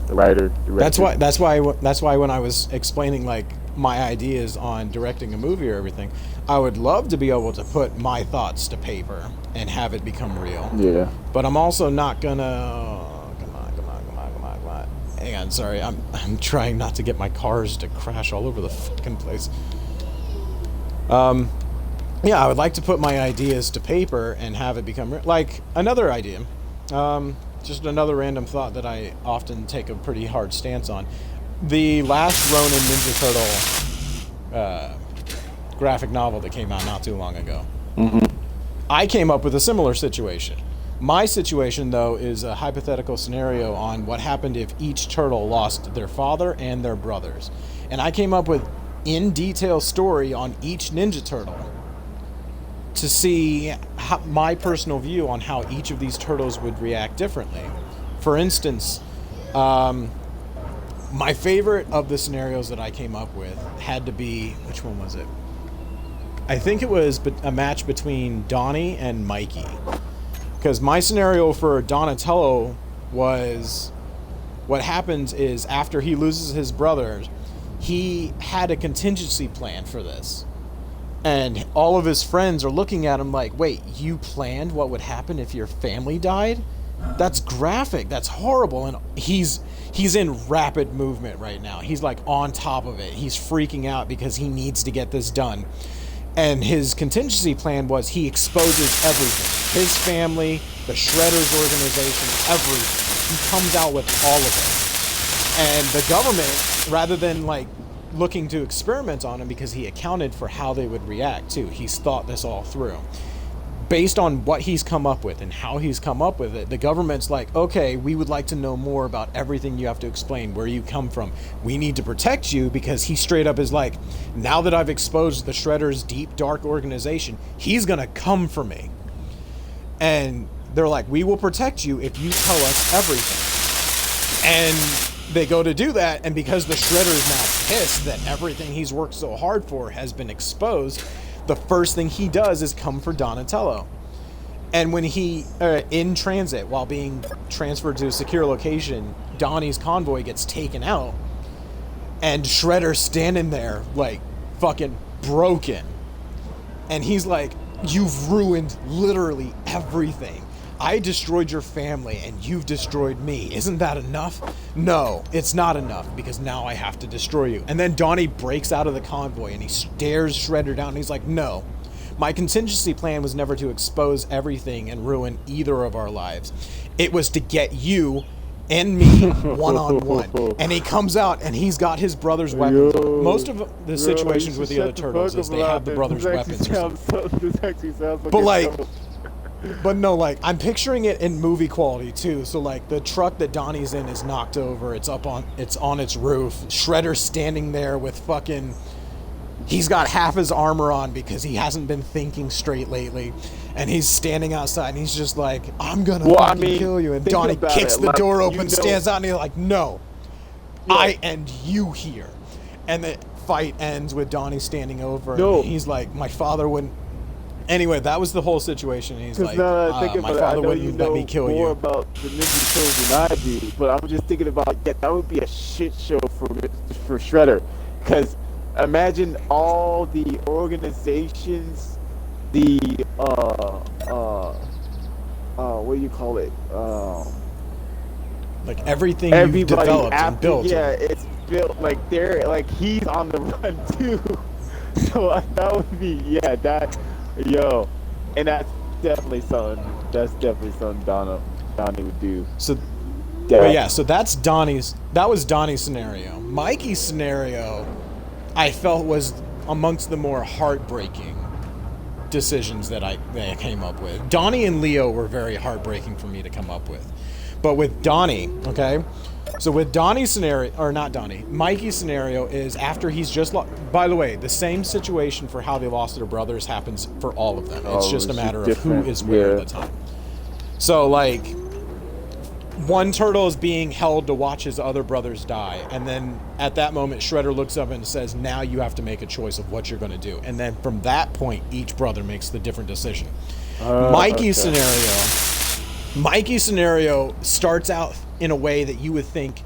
Speaker 2: Writer.
Speaker 1: That's why when I was explaining like my ideas on directing a movie or everything, I would love to be able to put my thoughts to paper and have it become real.
Speaker 2: Yeah.
Speaker 1: But I'm also not gonna come on. Hang on, sorry. I'm trying not to get my cars to crash all over the fucking place. Yeah, I would like to put my ideas to paper and have it become like another idea. Just another random thought that I often take a pretty hard stance on. The last Ronin Ninja Turtle graphic novel that came out not too long ago.
Speaker 2: Mm-hmm.
Speaker 1: I came up with a similar situation. My situation, though, is a hypothetical scenario on what happened if each turtle lost their father and their brothers. And I came up with in detail story on each Ninja Turtle to see my personal view on how each of these turtles would react differently. For instance, my favorite of the scenarios that I came up with had to be, which one was it? I think it was a match between Donnie and Mikey. Because my scenario for Donatello was, what happens is after he loses his brothers, he had a contingency plan for this. And all of his friends are looking at him like, wait, you planned what would happen if your family died? That's graphic. That's horrible. And he's in rapid movement right now. He's like on top of it. He's freaking out because he needs to get this done. And his contingency plan was he exposes everything. His family, the Shredder's organization, everything. He comes out with all of it. And the government, rather than like looking to experiment on him because he accounted for how they would react too, he's thought this all through. Based on what he's come up with and how he's come up with it, the government's like, okay, we would like to know more about everything you have to explain, where you come from. We need to protect you because he straight up is like, now that I've exposed the Shredder's deep, dark organization, he's going to come for me. And they're like, we will protect you if you tell us everything. And they go to do that, and because the Shredder is now pissed that everything he's worked so hard for has been exposed, the first thing he does is come for Donatello. And when he, in transit, while being transferred to a secure location, Donnie's convoy gets taken out, and Shredder's standing there, like, fucking broken. And he's like, you've ruined literally everything. I destroyed your family, and you've destroyed me. Isn't that enough? No, it's not enough, because now I have to destroy you. And then Donnie breaks out of the convoy, and he stares Shredder down, and he's like, no. My contingency plan was never to expose everything and ruin either of our lives. It was to get you and me one-on-one. And he comes out, and he's got his brother's weapons. Most of the situations with the other turtles is they have the brother's weapons. But like... But no, like, I'm picturing it in movie quality too. So like the truck that Donnie's in is knocked over. It's on its roof. Shredder's standing there with fucking, he's got half his armor on because he hasn't been thinking straight lately. And he's standing outside and he's just like, I'm gonna kill you. And Donnie kicks the door open, stands out, and he's like, no, I end you here. And the fight ends with Donnie standing over. And he's like, my father wouldn't. Anyway, that was the whole situation. And he's like, my father wouldn't let me kill you.
Speaker 2: More about the Ninja Turtles than I do, but I'm just thinking about, that would be a shit show for Shredder. Because imagine all the organizations, the what do you call it?
Speaker 1: Like everything you've developed and built.
Speaker 2: Yeah, it's built like he's on the run too. So that would be and that's definitely something Donnie would do.
Speaker 1: So, but yeah, so that was Donnie's scenario. Mikey's scenario, I felt, was amongst the more heartbreaking decisions that I came up with. Donnie and Leo were very heartbreaking for me to come up with. But with Donnie, okay? So with Donnie's scenario, or not Donnie, Mikey's scenario is after he's just by the way, the same situation for how they lost their brothers happens for all of them. It's just a matter of who is where at the time. So like, one turtle is being held to watch his other brothers die, and then at that moment Shredder looks up and says, now you have to make a choice of what you're going to do. And then from that point, each brother makes the different decision. Mikey's scenario starts out in a way that you would think,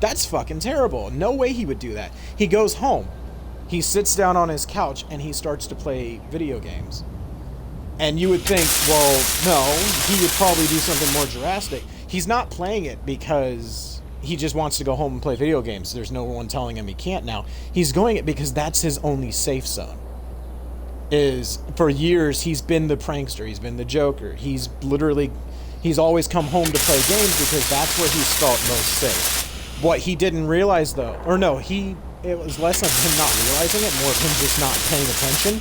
Speaker 1: that's fucking terrible. No way he would do that. He goes home. He sits down on his couch and he starts to play video games. And you would think, well, no, he would probably do something more drastic. He's not playing it because he just wants to go home and play video games. There's no one telling him he can't now. He's going it because that's his only safe zone. For years, he's been the prankster. He's been the joker. He's always come home to play games because that's where he's felt most safe. What he didn't realize, though, it was less of him not realizing it, more of him just not paying attention.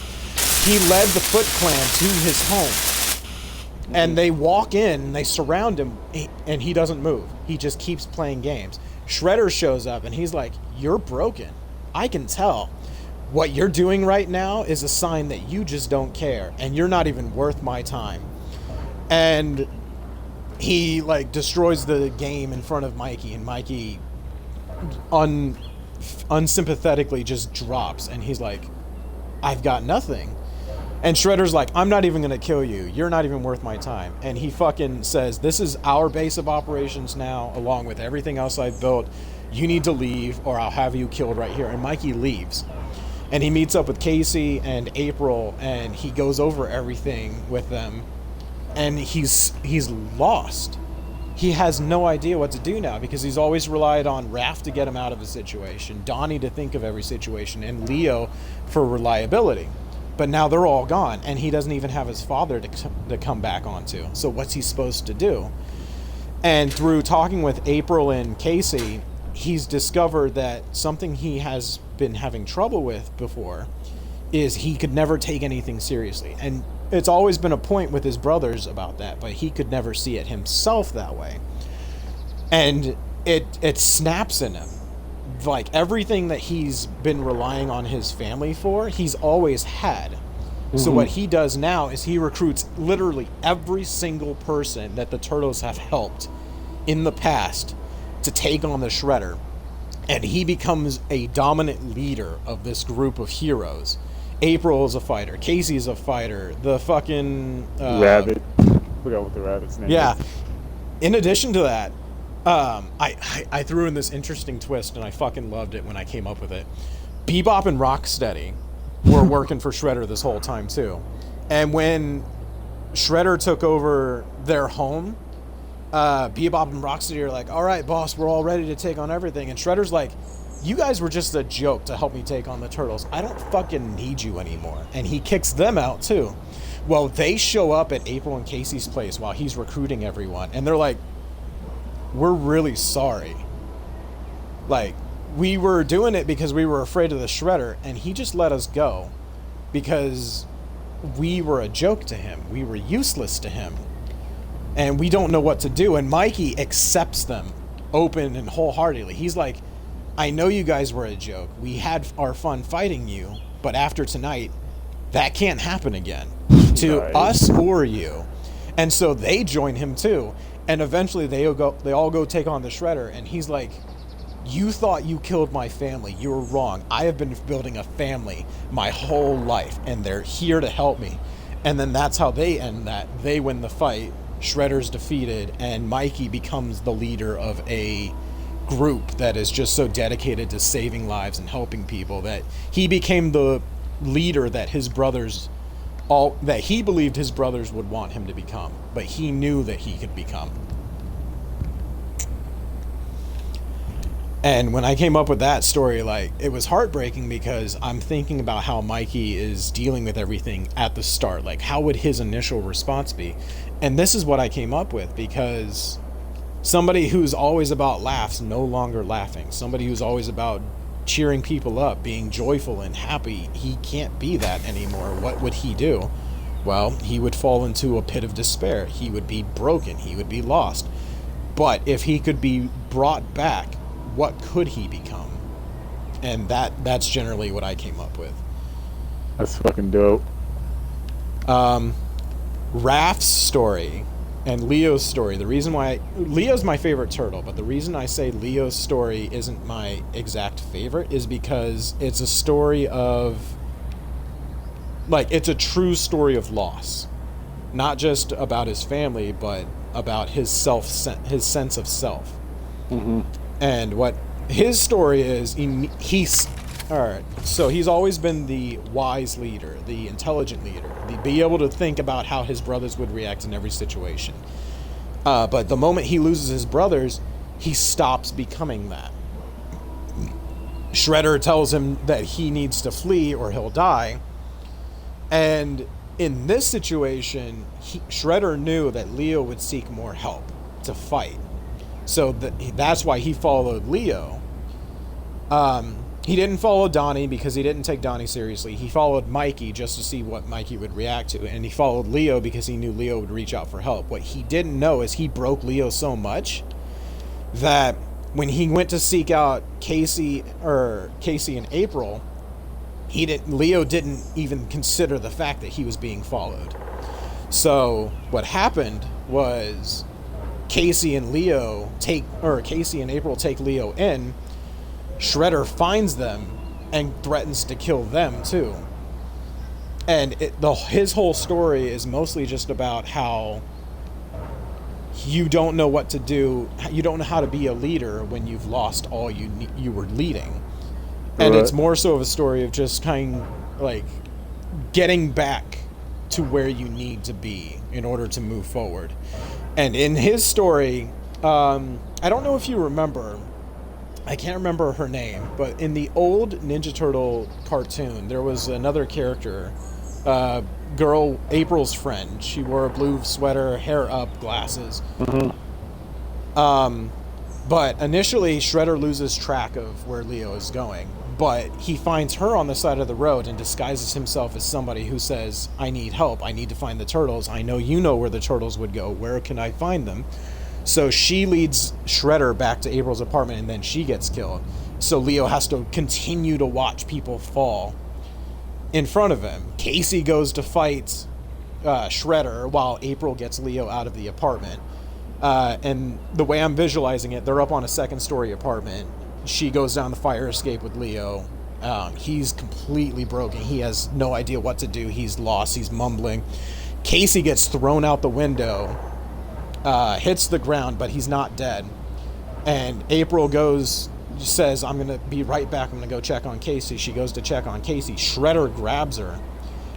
Speaker 1: He led the Foot Clan to his home. And they walk in, and they surround him, and he doesn't move. He just keeps playing games. Shredder shows up, and he's like, "You're broken. I can tell. What you're doing right now is a sign that you just don't care, and you're not even worth my time." And he, like, destroys the game in front of Mikey, and Mikey unsympathetically just drops, and he's like, "I've got nothing." And Shredder's like, "I'm not even gonna kill you. You're not even worth my time." And he fucking says, "This is our base of operations now, along with everything else I've built. You need to leave, or I'll have you killed right here." And Mikey leaves. And he meets up with Casey and April, and he goes over everything with them. And he's lost. He has no idea what to do now, because he's always relied on Raph to get him out of a situation, Donnie to think of every situation, and Leo for reliability. But now they're all gone, and he doesn't even have his father to come back onto. So what's he supposed to do? And through talking with April and Casey, he's discovered that something he has been having trouble with before is he could never take anything seriously. And it's always been a point with his brothers about that, but he could never see it himself that way. And it snaps in him. Like, everything that he's been relying on his family for, he's always had. Mm-hmm. So what he does now is he recruits literally every single person that the Turtles have helped in the past to take on the Shredder. And he becomes a dominant leader of this group of heroes. April is a fighter. Casey is a fighter. The fucking...
Speaker 2: Rabbit. I forgot what the rabbit's name is.
Speaker 1: Yeah. In addition to that, I threw in this interesting twist, and I fucking loved it when I came up with it. Bebop and Rocksteady were working for Shredder this whole time, too. And when Shredder took over their home, Bebop and Rocksteady are like, "All right, boss, we're all ready to take on everything." And Shredder's like, "You guys were just a joke to help me take on the Turtles. I don't fucking need you anymore." And he kicks them out, too. Well, they show up at April and Casey's place while he's recruiting everyone. And they're like, "We're really sorry. Like, we were doing it because we were afraid of the Shredder, and he just let us go because we were a joke to him. We were useless to him. And we don't know what to do." And Mikey accepts them open and wholeheartedly. He's like, "I know you guys were a joke. We had our fun fighting you, but after tonight, that can't happen again to us or you." And so they join him too. And eventually they all go take on the Shredder. And he's like, "You thought you killed my family. You were wrong. I have been building a family my whole life, and they're here to help me." And then that's how they end that. They win the fight. Shredder's defeated, and Mikey becomes the leader of a group that is just so dedicated to saving lives and helping people that he became the leader that his brothers that he believed his brothers would want him to become, but he knew that he could become. And when I came up with that story, like, it was heartbreaking because I'm thinking about how Mikey is dealing with everything at the start. Like, how would his initial response be? And this is what I came up with, because somebody who's always about laughs, no longer laughing. Somebody who's always about cheering people up, being joyful and happy, he can't be that anymore. What would he do? Well, he would fall into a pit of despair. He would be broken. He would be lost. But if he could be brought back, what could he become? And that's generally what I came up with.
Speaker 2: That's fucking dope.
Speaker 1: Raph's story and Leo's story, the reason why Leo's my favorite turtle, but the reason I say Leo's story isn't my exact favorite is because it's a story of, like, it's a true story of loss. Not just about his family, but about his sense of self.
Speaker 2: Mm-hmm.
Speaker 1: And what his story is, he's so he's always been the wise leader, the intelligent leader, be able to think about how his brothers would react in every situation. But the moment he loses his brothers, he stops becoming that. Shredder tells him that he needs to flee or he'll die. And in this situation, Shredder knew that Leo would seek more help to fight. So that's why he followed Leo. he didn't follow Donnie because he didn't take Donnie seriously. He followed Mikey just to see what Mikey would react to. And he followed Leo because he knew Leo would reach out for help. What he didn't know is he broke Leo so much that when he went to seek out Casey and April, Leo didn't even consider the fact that he was being followed. So what happened was Casey and April take Leo in. Shredder finds them and threatens to kill them too. And his whole story is mostly just about how you don't know what to do. You don't know how to be a leader when you've lost all you were leading. And it's more so of a story of just kind of like getting back to where you need to be in order to move forward. And in his story, I don't know if you remember, I can't remember her name, but in the old Ninja Turtle cartoon, there was another character, girl, April's friend. She wore a blue sweater, hair up, glasses. But initially, Shredder loses track of where Leo is going. But he finds her on the side of the road and disguises himself as somebody who says, I need help. I need to find the turtles. I know you know where the turtles would go. Where can I find them? So she leads Shredder back to April's apartment, and then she gets killed. So Leo has to continue to watch people fall in front of him. Casey goes to fight Shredder while April gets Leo out of the apartment. And the way I'm visualizing it, they're up on a second-story apartment. She goes down the fire escape with Leo. He's completely broken. He has no idea what to do. He's lost. He's mumbling. Casey gets thrown out the window. Hits the ground, but he's not dead. And April says, I'm going to be right back. I'm going to go check on Casey. She goes to check on Casey. Shredder grabs her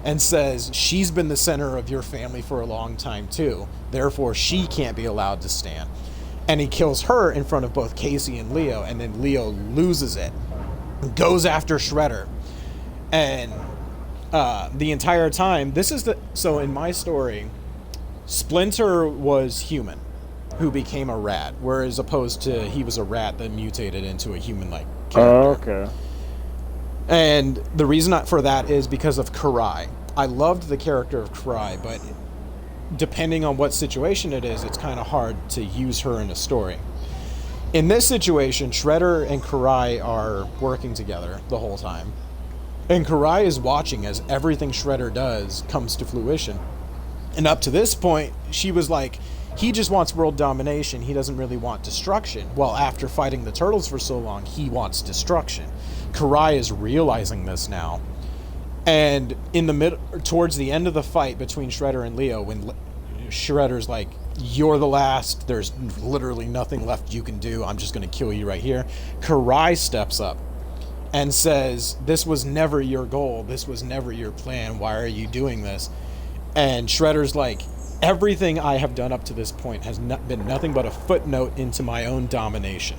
Speaker 1: and says, she's been the center of your family for a long time too. Therefore, she can't be allowed to stand. And he kills her in front of both Casey and Leo. And then Leo loses it. Goes after Shredder. And the entire time, so in my story, Splinter was human who became a rat, whereas opposed to he was a rat that mutated into a human-like character.
Speaker 2: Oh, okay.
Speaker 1: And the reason for that is because of Karai. I loved the character of Karai, but depending on what situation it is, it's kind of hard to use her in a story. In this situation, Shredder and Karai are working together the whole time. And Karai is watching as everything Shredder does comes to fruition. And up to this point, she was like, he just wants world domination. He doesn't really want destruction. Well, after fighting the turtles for so long, he wants destruction. Karai is realizing this now. And towards the end of the fight between Shredder and Leo, when Shredder's like, you're the last, there's literally nothing left you can do, I'm just going to kill you right here. Karai steps up and says, this was never your goal. This was never your plan. Why are you doing this? And Shredder's like, everything I have done up to this point has been nothing but a footnote into my own domination.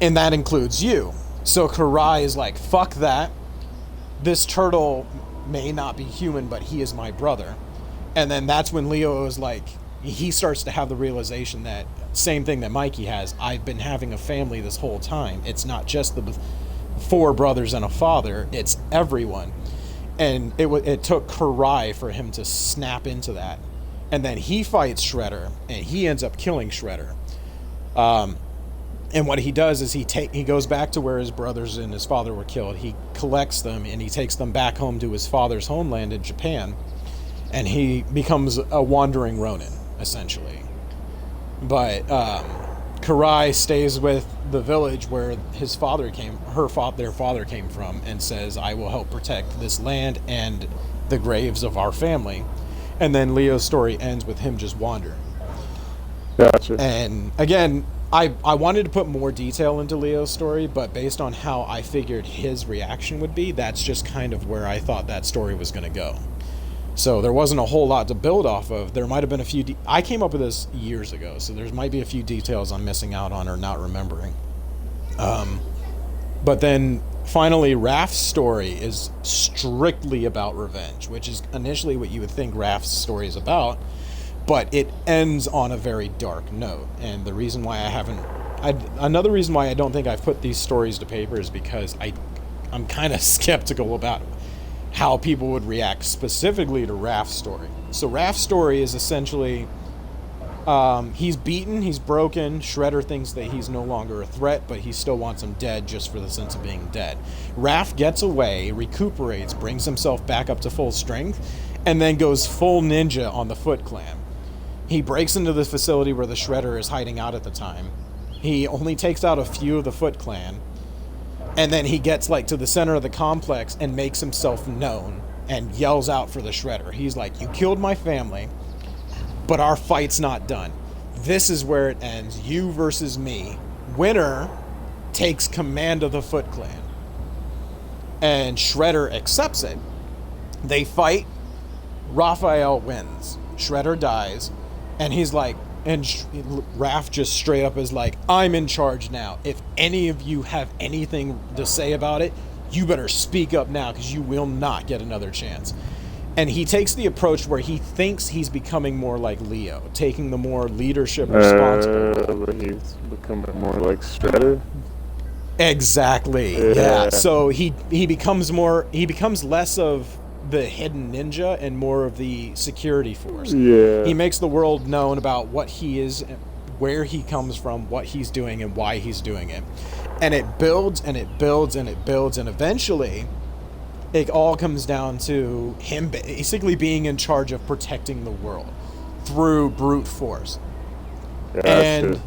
Speaker 1: And that includes you. So Karai is like, fuck that. This turtle may not be human, but he is my brother. And then that's when Leo is like, he starts to have the realization that same thing that Mikey has. I've been having a family this whole time. It's not just the 4 brothers and a father. It's everyone. And it took Karai for him to snap into that. And then he fights Shredder, and he ends up killing Shredder. And what he does is he goes back to where his brothers and his father were killed. He collects them, and he takes them back home to his father's homeland in Japan. And he becomes a wandering Ronin, essentially. But Karai stays with the village where their father came from, and says, I will help protect this land and the graves of our family. And then Leo's story ends with him just wandering.
Speaker 2: Gotcha.
Speaker 1: And again, I wanted to put more detail into Leo's story, but based on how I figured his reaction would be, that's just kind of where I thought that story was going to go. So there wasn't a whole lot to build off of. There might have been a few... I came up with this years ago, so there might be a few details I'm missing out on or not remembering. But then finally, Raph's story is strictly about revenge, which is initially what you would think Raph's story is about, but it ends on a very dark note. And the reason why I haven't another reason why I don't think I've put these stories to paper is because I'm kind of skeptical about how people would react specifically to Raph's story. So Raph's story is essentially he's beaten, he's broken. Shredder thinks that he's no longer a threat, but he still wants him dead just for the sense of being dead. Raph gets away, recuperates, brings himself back up to full strength, and then goes full ninja on the Foot Clan. He breaks into the facility where the Shredder is hiding out at the time. He only takes out a few of the Foot Clan, and then he gets like to the center of the complex and makes himself known and yells out for the Shredder. He's like, "You killed my family, but our fight's not done. This is where it ends. You versus me. Winner takes command of the Foot Clan." And Shredder accepts it. They fight. Raphael wins. Shredder dies. And he's like, and Raph just straight up is like, "I'm in charge now. If any of you have anything to say about it, you better speak up now, because you will not get another chance." And he takes the approach where he thinks he's becoming more like Leo, taking the more leadership responsibility.
Speaker 2: But he's becoming more like Shredder.
Speaker 1: Exactly. Yeah. So he becomes less of the hidden ninja and more of the security force.
Speaker 2: Yeah.
Speaker 1: He makes the world known about what he is, where he comes from, what he's doing, and why he's doing it. And it builds and it builds and it builds, and eventually it all comes down to him basically being in charge of protecting the world through brute force.
Speaker 2: Gotcha.
Speaker 1: And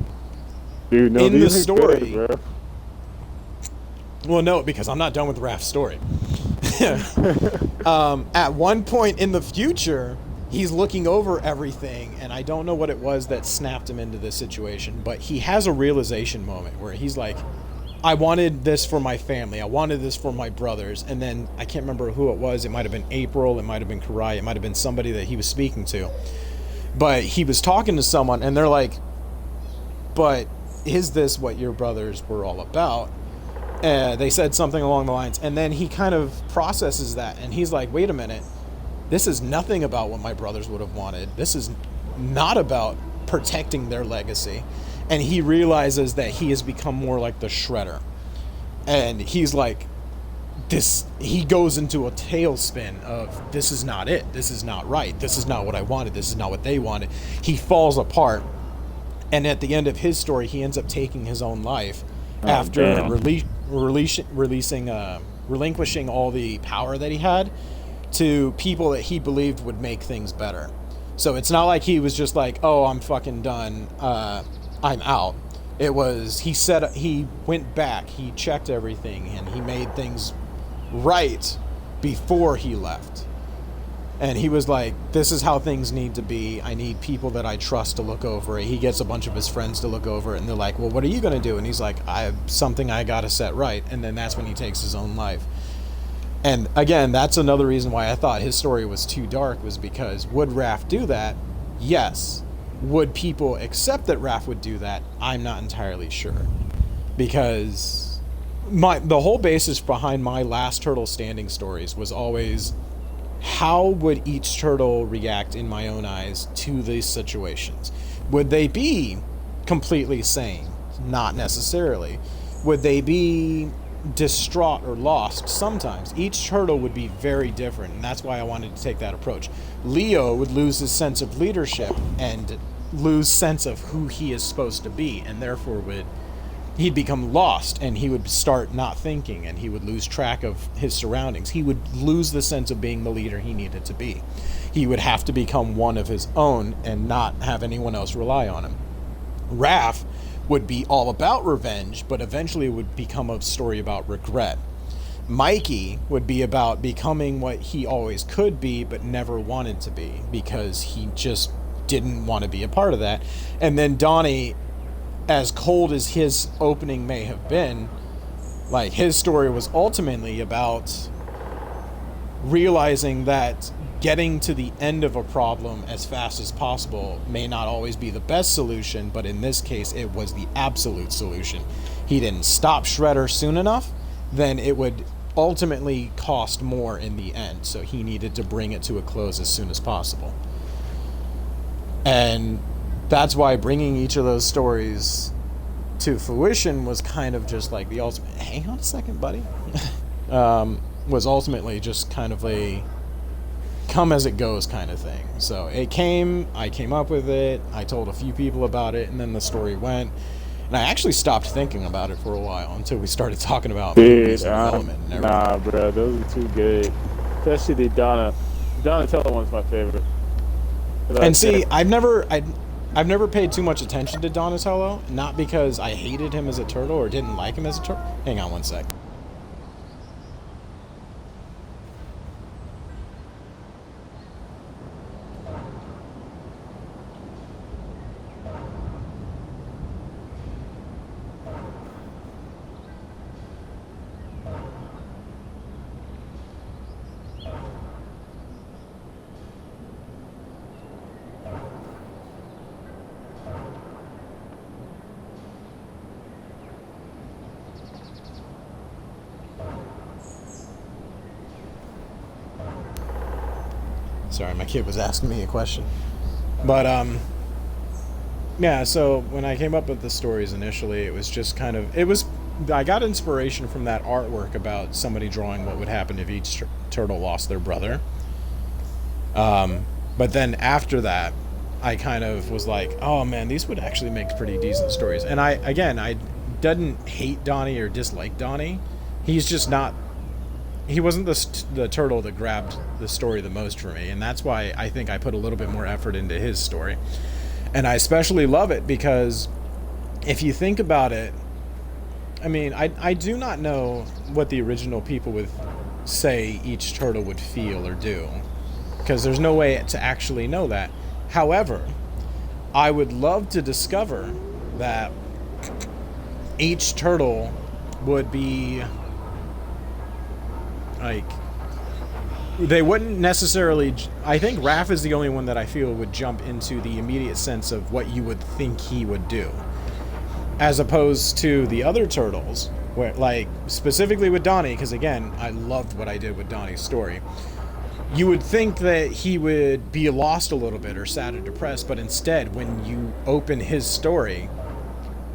Speaker 2: dude, no,
Speaker 1: in the
Speaker 2: these are
Speaker 1: story,
Speaker 2: good, bro.
Speaker 1: well, no, because I'm not done with Raph's story. At one point in the future, he's looking over everything, and I don't know what it was that snapped him into this situation, but he has a realization moment where he's like, "I wanted this for my family. I wanted this for my brothers." And then I can't remember who it was. It might have been April. It might have been Karai. It might have been somebody that he was speaking to. But he was talking to someone, and they're like, "But is this what your brothers were all about?" They said something along the lines, and then he kind of processes that, and he's like, "Wait a minute. This is nothing about what my brothers would have wanted. This is not about protecting their legacy." And he realizes that he has become more like the Shredder. And he's like, he goes into a tailspin of, this is not it. This is not right. This is not what I wanted. This is not what they wanted. He falls apart. And at the end of his story, he ends up taking his own life after relinquishing all the power that he had to people that he believed would make things better. So it's not like he was just like, "Oh, I'm fucking done. I'm out." It was, he went back, he checked everything, and he made things right before he left. And he was like, "This is how things need to be. I need people that I trust to look over it." He gets a bunch of his friends to look over it, and they're like, "Well, what are you going to do?" And he's like, "I have something I got to set right." And then that's when he takes his own life. And again, that's another reason why I thought his story was too dark, was because would Raph do that? Yes. Would people accept that Raph would do that? I'm not entirely sure. Because the whole basis behind my last Turtle Standing stories was always, how would each turtle react in my own eyes to these situations? Would they be completely sane? Not necessarily. Would they be distraught or lost? Sometimes. Each turtle would be very different, and that's why I wanted to take that approach. Leo would lose his sense of leadership and lose sense of who he is supposed to be, and therefore he'd become lost, and he would start not thinking, and he would lose track of his surroundings. He would lose the sense of being the leader he needed to be. He would have to become one of his own and not have anyone else rely on him. Raph would be all about revenge, but eventually would become a story about regret. Mikey would be about becoming what he always could be but never wanted to be, because he just didn't want to be a part of that. And then Donnie, as cold as his opening may have been, like, his story was ultimately about realizing that getting to the end of a problem as fast as possible may not always be the best solution, but in this case it was the absolute solution. He didn't stop Shredder soon enough, then it would ultimately cost more in the end, so he needed to bring it to a close as soon as possible. And that's why bringing each of those stories to fruition was kind of just like the ultimate. Hang on a second, buddy. Was ultimately just kind of a come as it goes kind of thing. So it came, I came up with it, I told a few people about it, and then the story went. And I actually stopped thinking about it for a while until we started talking about movies and development and everything.
Speaker 2: Nah, bro, those are too good. Especially the Donatello one's my favorite.
Speaker 1: And see, I've never paid too much attention to Donatello, not because I hated him as a turtle or didn't like him as a turtle. Hang on one sec. Sorry, my kid was asking me a question. But, yeah, so when I came up with the stories initially, it was just kind of, I got inspiration from that artwork about somebody drawing what would happen if each turtle lost their brother. But then after that, I kind of was like, oh man, these would actually make pretty decent stories. And I didn't hate Donnie or dislike Donnie. He's just not, he wasn't the turtle that grabbed the story the most for me, and that's why I think I put a little bit more effort into his story. And I especially love it because if you think about it, I mean, I do not know what the original people would say each turtle would feel or do, because there's no way to actually know that. However, I would love to discover that each turtle would be like, they wouldn't necessarily, I think Raph is the only one that I feel would jump into the immediate sense of what you would think he would do, as opposed to the other turtles, where, like, specifically with Donnie, because again, I loved what I did with Donnie's story. You would think that he would be lost a little bit or sad or depressed, but instead, when you open his story,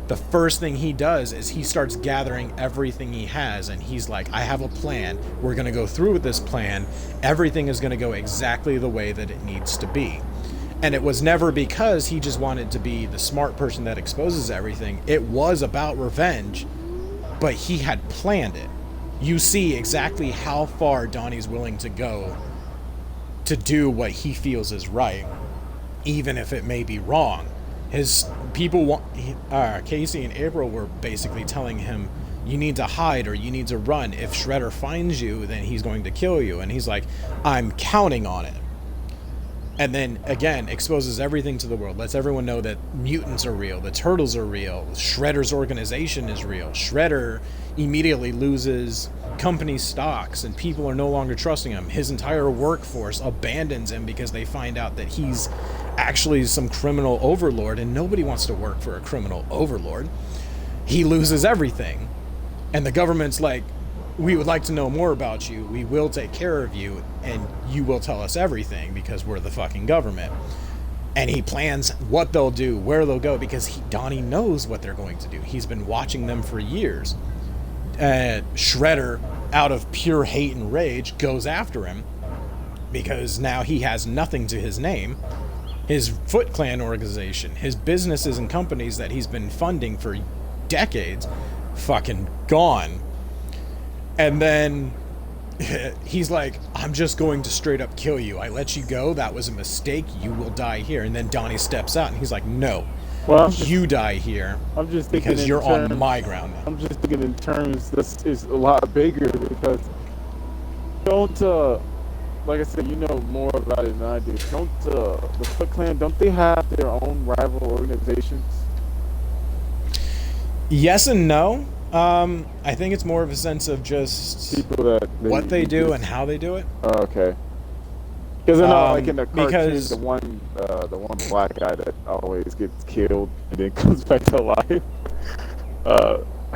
Speaker 1: the first thing he does is he starts gathering everything he has, and he's like, I have a plan. We're going to go through with this plan. Everything is going to go exactly the way that it needs to be. And it was never because he just wanted to be the smart person that exposes everything. It was about revenge, but he had planned it. You see exactly how far Donnie's willing to go to do what he feels is right, even if it may be wrong. His people, Casey and April were basically telling him, you need to hide or you need to run. If Shredder finds you, then he's going to kill you. And he's like, I'm counting on it. And then, again, exposes everything to the world. Lets everyone know that mutants are real. The turtles are real. Shredder's organization is real. Shredder immediately loses company stocks and people are no longer trusting him. His entire workforce abandons him because they find out that he's actually some criminal overlord, and nobody wants to work for a criminal overlord. He loses everything. And the government's like, we would like to know more about you. We will take care of you, and you will tell us everything because we're the fucking government. And he plans what they'll do, where they'll go, because Donnie knows what they're going to do. He's been watching them for years. Shredder, out of pure hate and rage, goes after him because now he has nothing to his name. His Foot Clan organization, his businesses and companies that he's been funding for decades, fucking gone. And then he's like, I'm just going to straight up kill you. I let you go. That was a mistake. You will die here. And then Donnie steps out and he's like, no, you die here.
Speaker 2: I'm just thinking
Speaker 1: because you're on my ground now.
Speaker 2: I'm just thinking in terms this is a lot bigger because like I said, you know more about it than I do. Don't the Foot Clan, don't they have their own rival organizations?
Speaker 1: Yes and no. I think it's more of a sense of just
Speaker 2: people that
Speaker 1: what they do and how they do it.
Speaker 2: Oh, okay. Because I know, like in the cartoon, the one black guy that always gets killed and then comes back to life.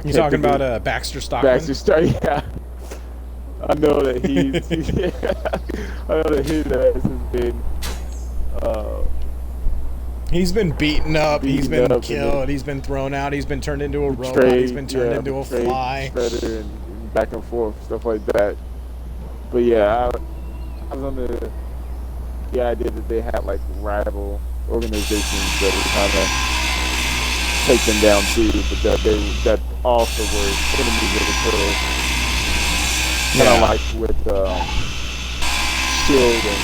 Speaker 1: You talking about Baxter Stockman?
Speaker 2: Baxter Stockman, yeah. I know that I know that his ass has been.
Speaker 1: He's been beaten up. He's
Speaker 2: Beaten
Speaker 1: been
Speaker 2: up,
Speaker 1: killed. He's been thrown out. He's been turned into a robot. He's been turned into a fly.
Speaker 2: Shredder and back and forth, stuff like that. But yeah, I was under the idea that they had like rival organizations that were trying to take them down too, but that also were enemies of the Turtles. Kind of like with Shield and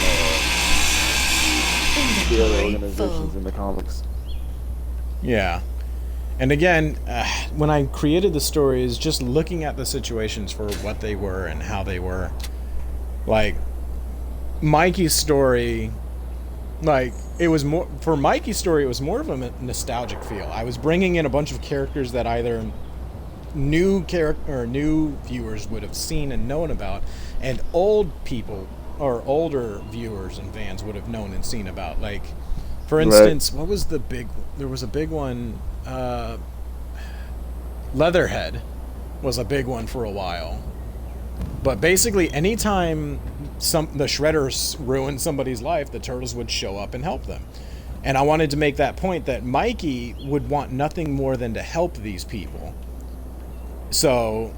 Speaker 2: the other organizations in the comics.
Speaker 1: Yeah. And again, when I created the stories, just looking at the situations for what they were and how they were, like, Mikey's story, like, it was more, for Mikey's story, it was more of a nostalgic feel. I was bringing in a bunch of characters that either new viewers would have seen and known about, and old people, or older viewers and fans would have known and seen about. Like, for instance, what was the big, there was a big one, Leatherhead was a big one for a while. But basically, anytime the Shredders ruined somebody's life, the Turtles would show up and help them. And I wanted to make that point that Mikey would want nothing more than to help these people. So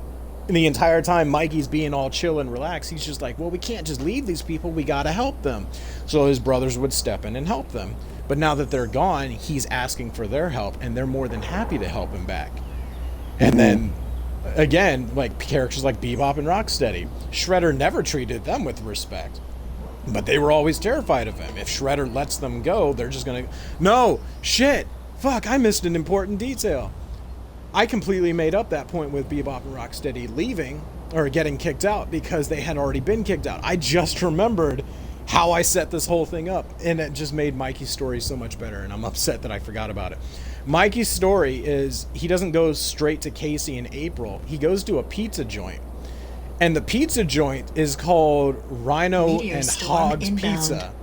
Speaker 1: the entire time Mikey's being all chill and relaxed, he's just like, well, we can't just leave these people, we gotta help them. So his brothers would step in and help them. But now that they're gone, he's asking for their help, and they're more than happy to help him back. And then, again, like characters like Bebop and Rocksteady, Shredder never treated them with respect. But they were always terrified of him. If Shredder lets them go, they're just gonna... No! Shit! Fuck, I missed an important detail. I completely made up that point with Bebop and Rocksteady leaving, or getting kicked out, because they had already been kicked out. I just remembered how I set this whole thing up, and it just made Mikey's story so much better, and I'm upset that I forgot about it. Mikey's story is, he doesn't go straight to Casey and April. He goes to a pizza joint. And the pizza joint is called Rhino and Hog's Pizza.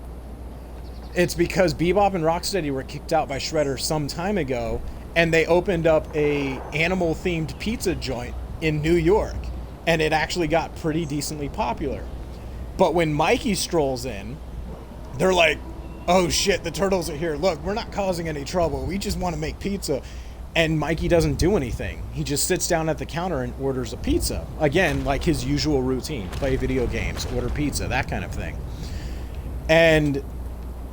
Speaker 1: It's because Bebop and Rocksteady were kicked out by Shredder some time ago, and they opened up a animal-themed pizza joint in New York. And it actually got pretty decently popular. But when Mikey strolls in, they're like, oh shit, the Turtles are here. Look, we're not causing any trouble. We just want to make pizza. And Mikey doesn't do anything. He just sits down at the counter and orders a pizza. Again, like his usual routine. Play video games, order pizza, that kind of thing. And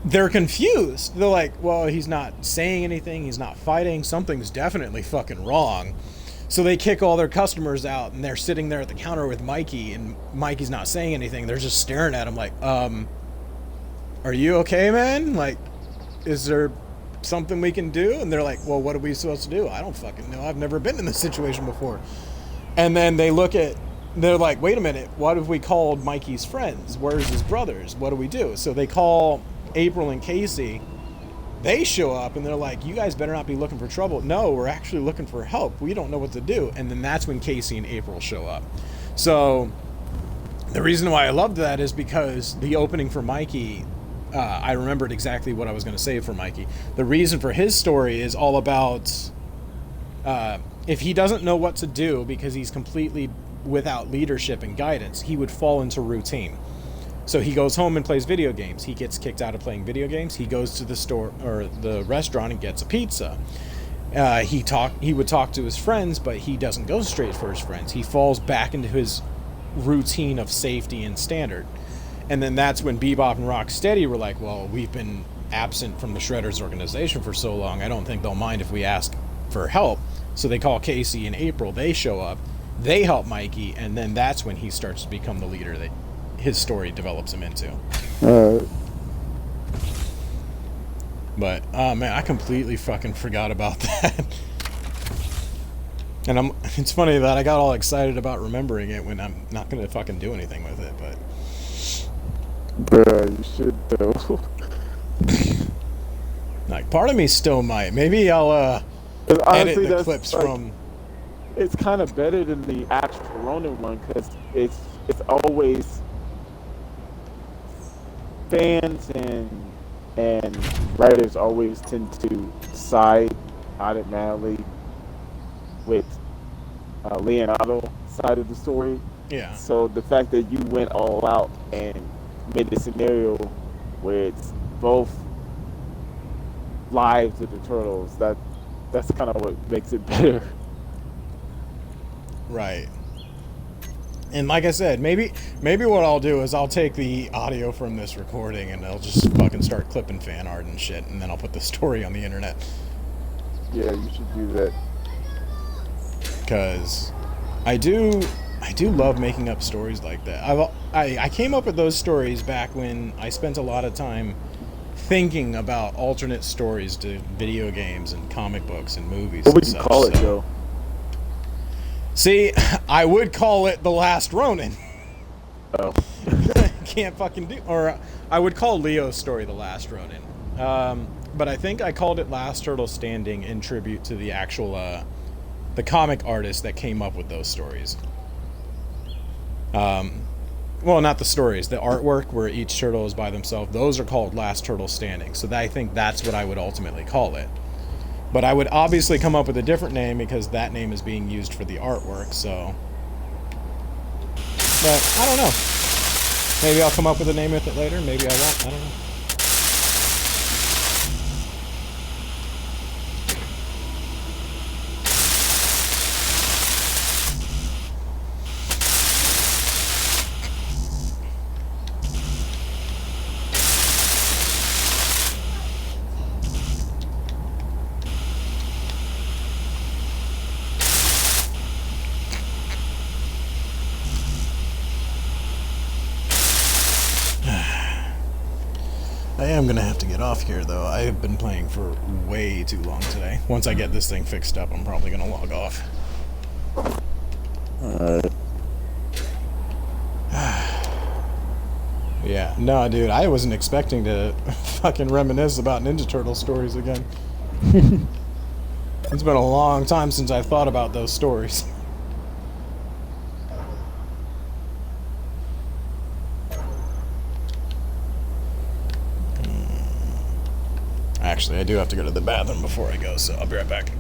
Speaker 1: they're confused. They're like, well, he's not saying anything. He's not fighting. Something's definitely fucking wrong. So they kick all their customers out, and they're sitting there at the counter with Mikey, and Mikey's not saying anything. They're just staring at him like, are you okay, man? Like, is there something we can do? And they're like, well, what are we supposed to do? I don't fucking know. I've never been in this situation before. And then they're like, wait a minute, what have we called Mikey's friends? Where's his brothers? What do we do? So they call April and Casey. They show up and they're like, you guys better not be looking for trouble. No, we're actually looking for help. We don't know what to do. And then that's when Casey and April show up. So the reason why I loved that is because the opening for Mikey, I remembered exactly what I was going to say for Mikey. The reason for his story is all about if he doesn't know what to do because he's completely without leadership and guidance, he would fall into routine. So he goes home and plays video games. He gets kicked out of playing video games. He goes to the store or the restaurant and gets a pizza. He would talk to his friends, but he doesn't go straight for his friends. He falls back into his routine of safety and standard. And then that's when Bebop and Rocksteady were like, well, we've been absent from the Shredders organization for so long, I don't think they'll mind if we ask for help. So they call Casey and April. They show up. They help Mikey, and then that's when he starts to become the leader that his story develops him into. But, oh man, I completely fucking forgot about that. And it's funny that I got all excited about remembering it when I'm not gonna fucking do anything with it, but...
Speaker 2: Bruh, you should though.
Speaker 1: Like, part of me still might. Maybe I'll, edit the clips like, from...
Speaker 2: It's kind of better than the actual Ronin one, because it's always... fans and writers always tend to side automatically with Leonardo's side of the story.
Speaker 1: Yeah.
Speaker 2: So the fact that you went all out and made a scenario where it's both lives of the turtles. That's kind of what makes it better.
Speaker 1: Right. And like I said, maybe what I'll do is I'll take the audio from this recording and I'll just fucking start clipping fan art and shit, and then I'll put the story on the internet.
Speaker 2: Yeah, you should do that.
Speaker 1: Because I do love making up stories like that. I came up with those stories back when I spent a lot of time thinking about alternate stories to video games and comic books and movies.
Speaker 2: What would
Speaker 1: and
Speaker 2: you
Speaker 1: such,
Speaker 2: call it,
Speaker 1: so.
Speaker 2: Joe?
Speaker 1: See, I would call it The Last Ronin.
Speaker 2: Oh.
Speaker 1: Can't fucking do... Or I would call Leo's story The Last Ronin. But I think I called it Last Turtle Standing in tribute to the actual... the comic artist that came up with those stories. Well, not the stories. The artwork where each turtle is by themselves. Those are called Last Turtle Standing. So I think that's what I would ultimately call it. But I would obviously come up with a different name because that name is being used for the artwork, so... But, I don't know. Maybe I'll come up with a name with it later. Maybe I won't. I don't know. I am going to have to get off here, though. I have been playing for way too long today. Once I get this thing fixed up, I'm probably going to log off. Yeah, no, dude, I wasn't expecting to fucking reminisce about Ninja Turtle stories again. It's been a long time since I've thought about those stories. Actually, I do have to go to the bathroom before I go, so I'll be right back.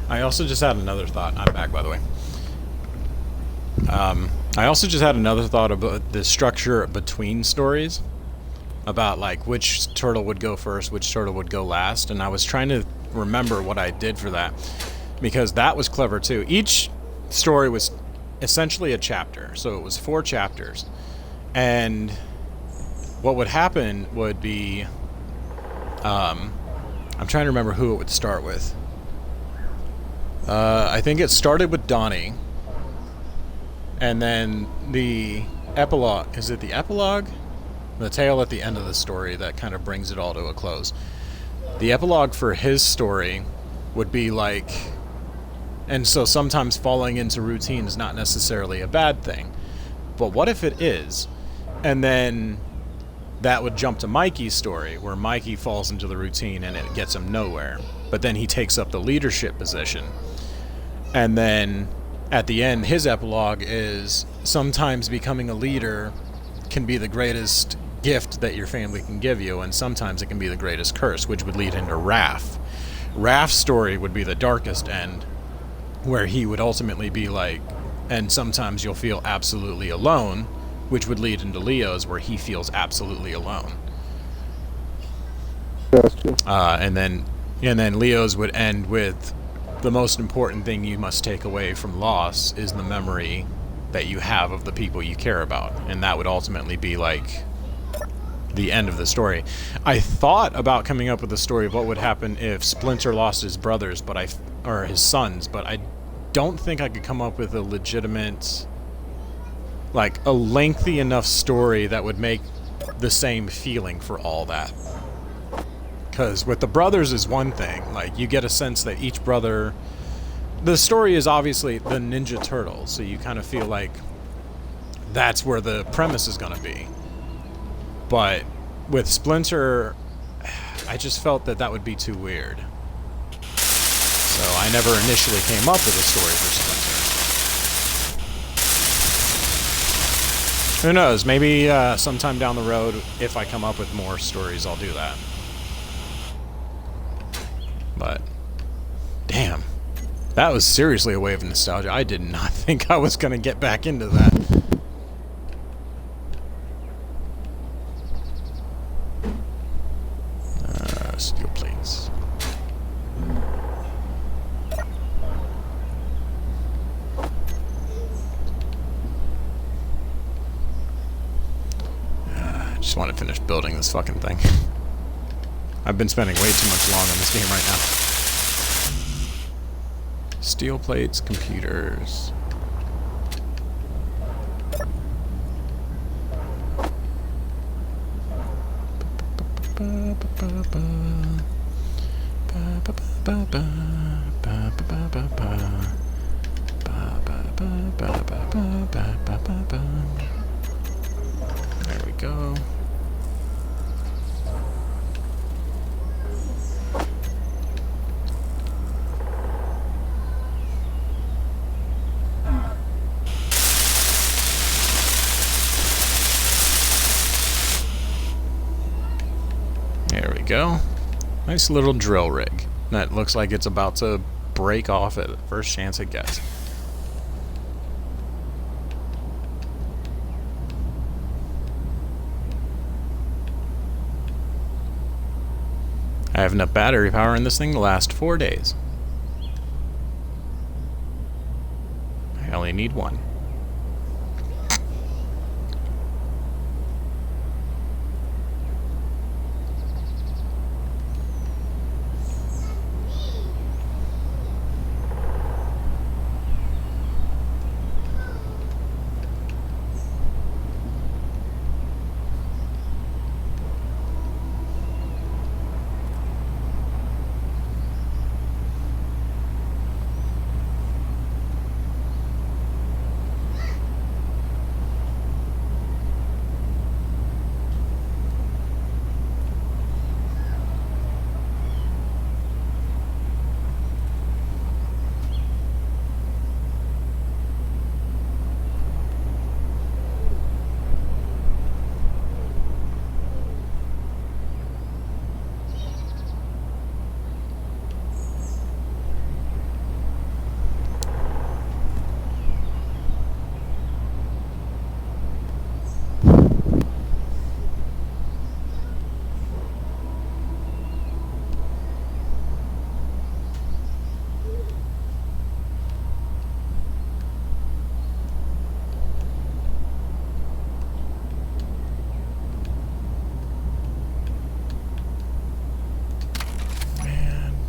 Speaker 1: I also just had another thought. I'm back, by the way. I also just had another thought about the structure between stories. About, like, which turtle would go first, which turtle would go last. And I was trying to remember what I did for that. Because that was clever, too. Each story was essentially a chapter. So it was 4 chapters. And what would happen would be... I'm trying to remember who it would start with. I think it started with Donnie, and then the epilogue. Is it the epilogue? The tale at the end of the story that kind of brings it all to a close. The epilogue for his story would be like, and so sometimes falling into routine is not necessarily a bad thing, but what if it is? And then that would jump to Mikey's story, where Mikey falls into the routine and it gets him nowhere, but then he takes up the leadership position. And then, at the end, his epilogue is sometimes becoming a leader can be the greatest gift that your family can give you, and sometimes it can be the greatest curse, which would lead into Wrath, Raph's story would be the darkest end, where he would ultimately be like, and sometimes you'll feel absolutely alone, which would lead into Leo's, where he feels absolutely alone.
Speaker 2: That's true.
Speaker 1: And then Leo's would end with, the most important thing you must take away from loss is the memory that you have of the people you care about, and that would ultimately be like the end of the story. I thought about coming up with a story of what would happen if Splinter lost his brothers, or his sons, but I don't think I could come up with a legitimate, like a lengthy enough story that would make the same feeling for all that. Because with the brothers is one thing, like you get a sense that each brother, the story is obviously the Ninja Turtles, so you kind of feel like that's where the premise is going to be. But with Splinter, I just felt that that would be too weird. So I never initially came up with a story for Splinter. Who knows, maybe sometime down the road, if I come up with more stories, I'll do that. But, damn. That was seriously a wave of nostalgia. I did not think I was going to get back into that. Steel plates. I just want to finish building this fucking thing. I've been spending way too much long on this game right now. Steel plates, computers. There we go. There we go. Nice little drill rig. That looks like it's about to break off at the first chance it gets. I have enough battery power in this thing to last 4 days. I only need one.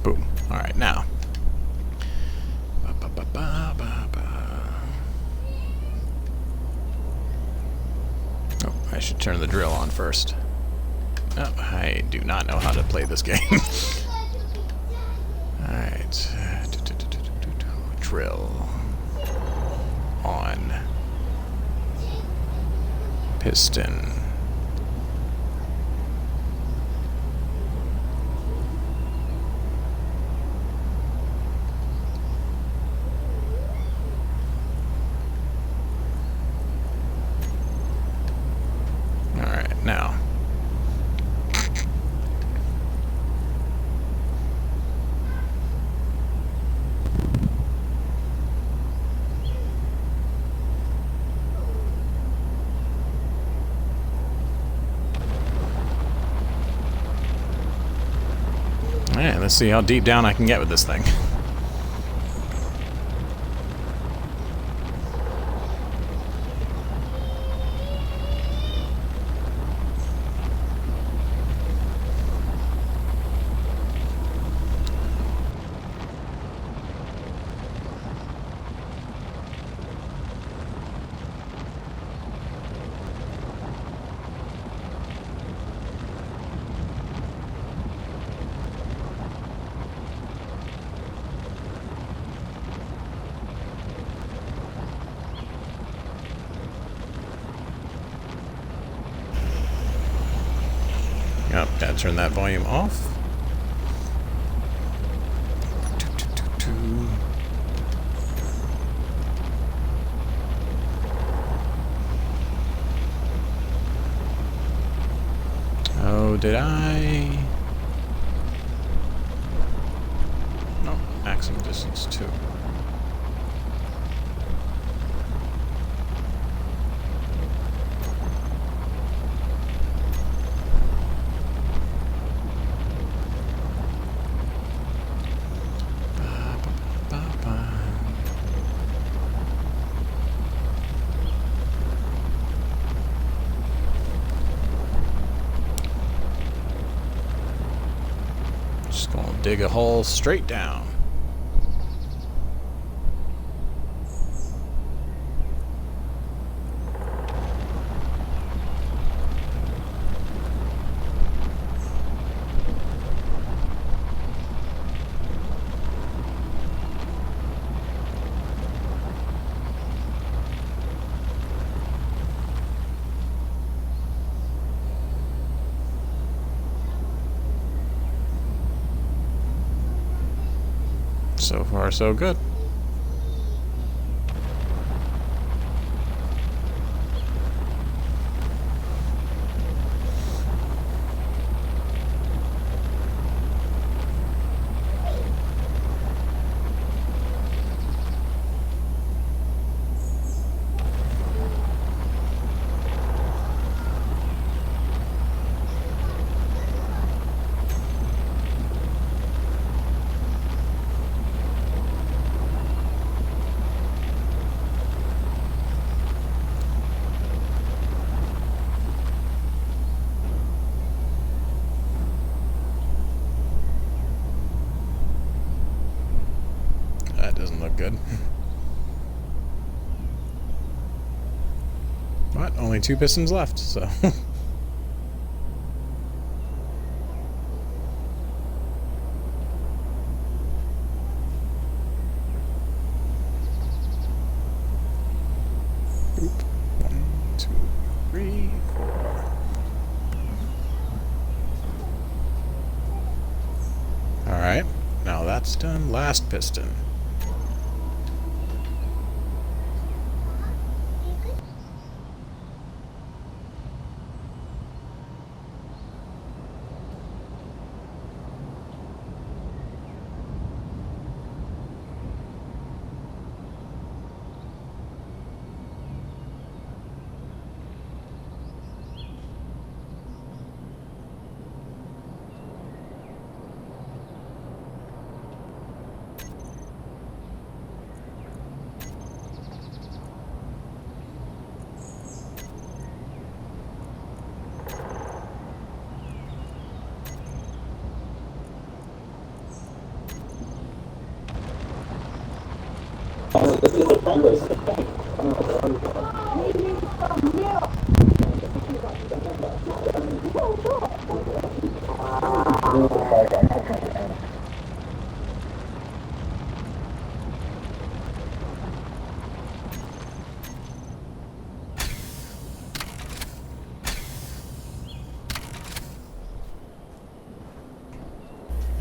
Speaker 1: Boom. Alright, now. Oh, I should turn the drill on first. Oh, I do not know how to play this game. Alright. Drill. On. Piston. Now, Alright, let's see how deep down I can get with this thing. Yep, gotta turn that volume off. Oh, did I? No, maximum distance 2. Just gonna dig a hole straight down. So far, so good. That doesn't look good. But only 2 pistons left, so. Oop. 1, 2, 3, 4. Alright, now that's done. Last piston.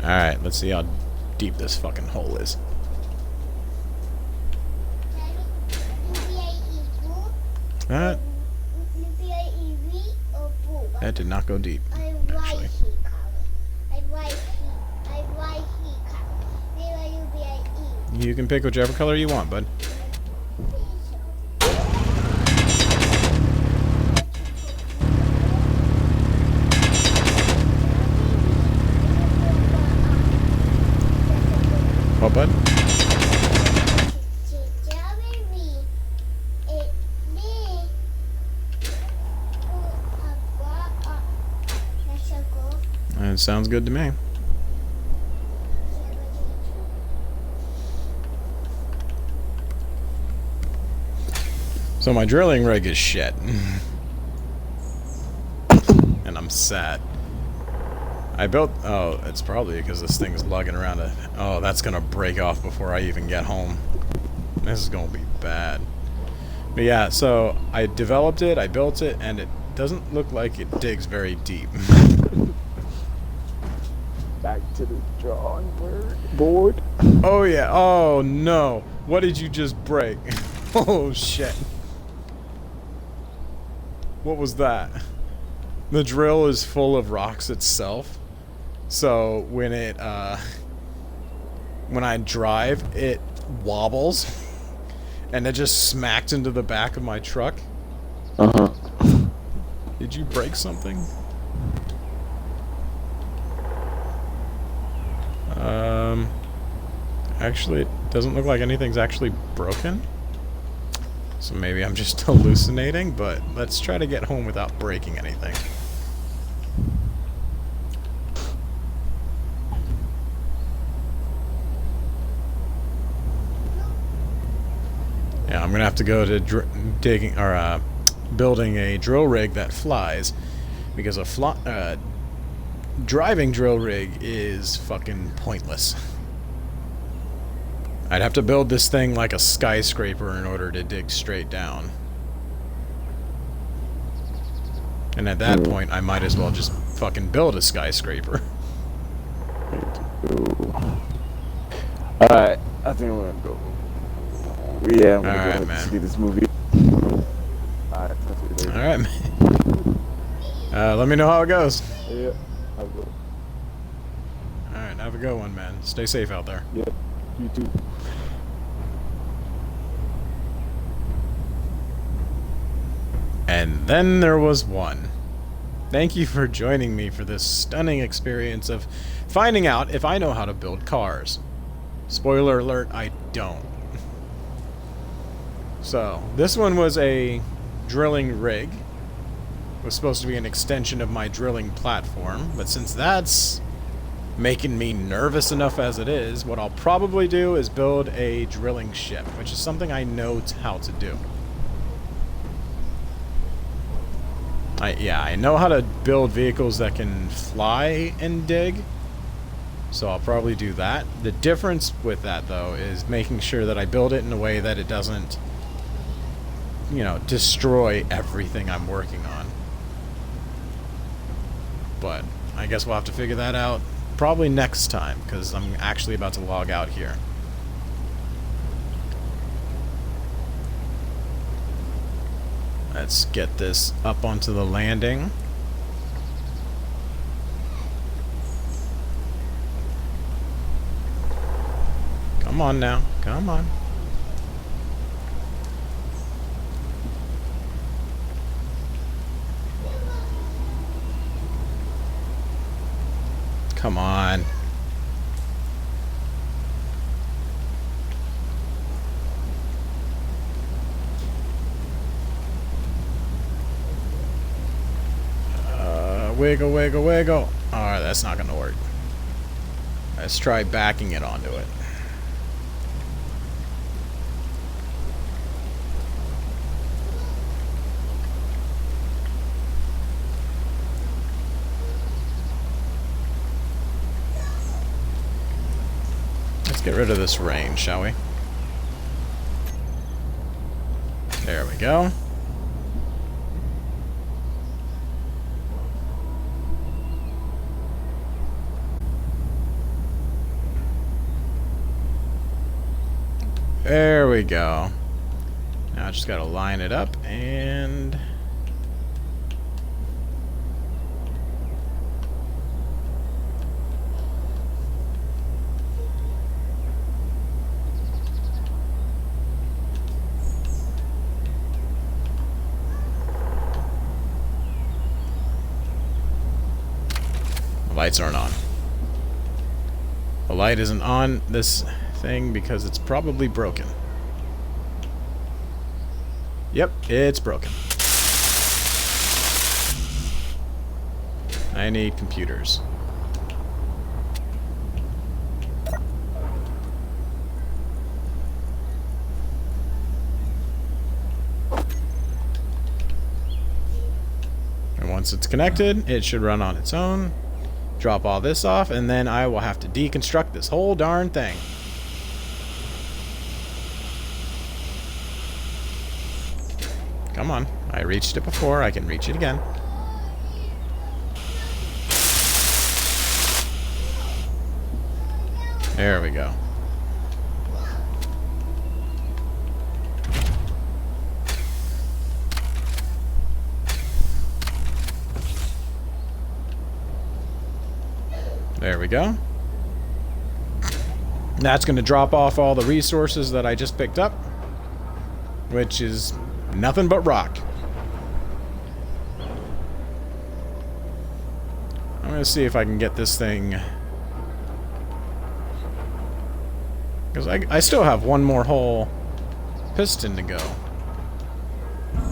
Speaker 1: Alright, let's see how deep this fucking hole is. That did not go deep, actually. You can pick whichever color you want, bud. up, bud? It sounds good to me. So my drilling rig is shit. And I'm sad. I built... Oh, it's probably because this thing's lugging around a... Oh, that's gonna break off before I even get home. This is gonna be bad. But yeah, so I developed it, I built it, and it doesn't look like it digs very deep.
Speaker 2: Back to the drawing board.
Speaker 1: Oh yeah, oh no. What did you just break? Oh shit. What was that? The drill is full of rocks itself. So when it, when I drive, it wobbles. And it just smacked into the back of my truck.
Speaker 2: Uh-huh.
Speaker 1: Did you break something? Actually, it doesn't look like anything's actually broken. So maybe I'm just hallucinating, but let's try to get home without breaking anything. Yeah, I'm gonna have to go to digging or building a drill rig that flies, because a driving drill rig is fucking pointless. I'd have to build this thing like a skyscraper in order to dig straight down. And at that point, I might as well just fucking build a skyscraper.
Speaker 2: Alright, I think we're gonna go. Yeah, I'm gonna go ahead
Speaker 1: man.
Speaker 2: and see this movie. Alright, talk to you later.
Speaker 1: Alright, man. Let me know how it goes.
Speaker 2: Yeah, I'll go.
Speaker 1: Alright, have a good one, man. Stay safe out there.
Speaker 2: Yeah, you too.
Speaker 1: And then there was one. Thank you for joining me for this stunning experience of finding out if I know how to build cars. Spoiler alert, I don't. So, this one was a drilling rig. It was supposed to be an extension of my drilling platform, but since that's making me nervous enough as it is, what I'll probably do is build a drilling ship, which is something I know how to do. I know how to build vehicles that can fly and dig, so I'll probably do that. The difference with that, though, is making sure that I build it in a way that it doesn't, you know, destroy everything I'm working on. But I guess we'll have to figure that out probably next time, because I'm actually about to log out here. Let's get this up onto the landing. Come on now. Come on. Come on. Wiggle, wiggle, wiggle. Alright, that's not gonna work. Let's try backing it onto it. Let's get rid of this rain, shall we? There we go. There we go. Now I just gotta line it up and... The lights aren't on. The light isn't on. This thing because it's probably broken. Yep, it's broken. I need computers. And once it's connected, it should run on its own. Drop all this off, and then I will have to deconstruct this whole darn thing. Come on. I reached it before. I can reach it again. There we go. There we go. That's going to drop off all the resources that I just picked up, which is nothing but rock. I'm going to see if I can get this thing, because I still have one more whole piston to go.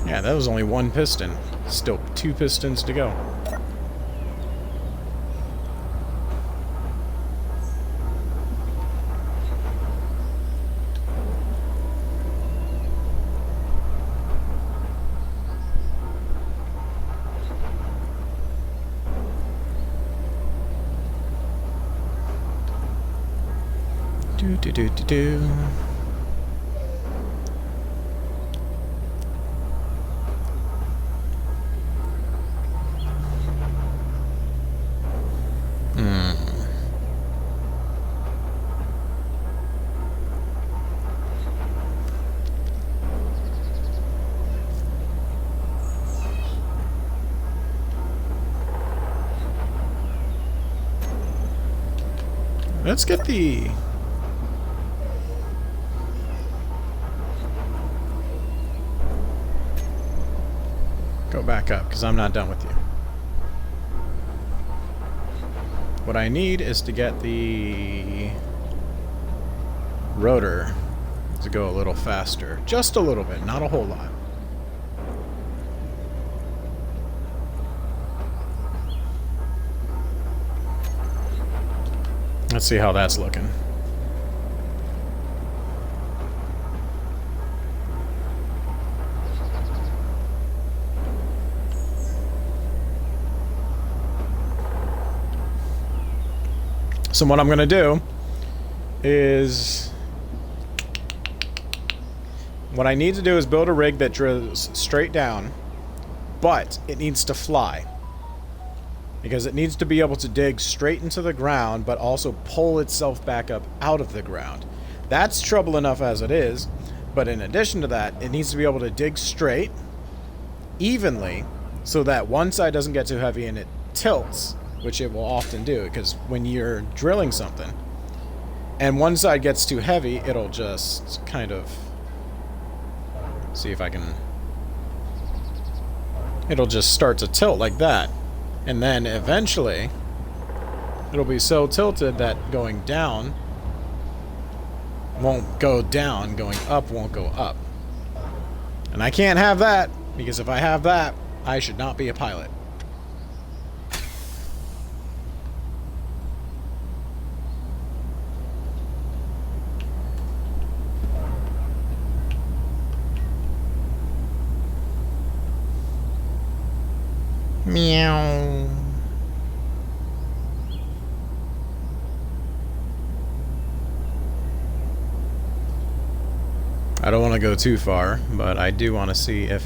Speaker 1: Yeah, that was only one piston. Still 2 pistons to go. Do. Let's get the... Go back up, because I'm not done with you. What I need is to get the rotor to go a little faster. Just a little bit, not a whole lot. Let's see how that's looking. So what I'm going to do is... What I need to do is build a rig that drills straight down, but it needs to fly. Because it needs to be able to dig straight into the ground, but also pull itself back up out of the ground. That's trouble enough as it is, but in addition to that, it needs to be able to dig straight, evenly, so that one side doesn't get too heavy and it tilts, which it will often do, because when you're drilling something, and one side gets too heavy, it'll just kind of... See if I can... It'll just start to tilt like that. And then eventually, it'll be so tilted that going down won't go down, going up won't go up. And I can't have that, because if I have that, I should not be a pilot. Meow. I don't want to go too far, but I do want to see if...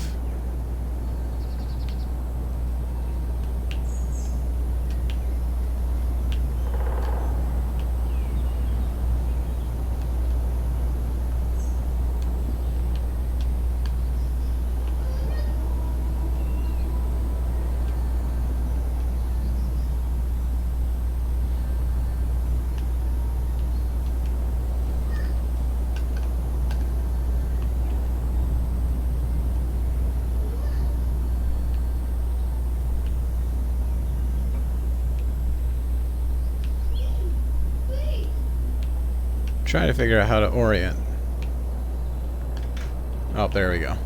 Speaker 1: Trying to figure out how to orient. Oh, there we go.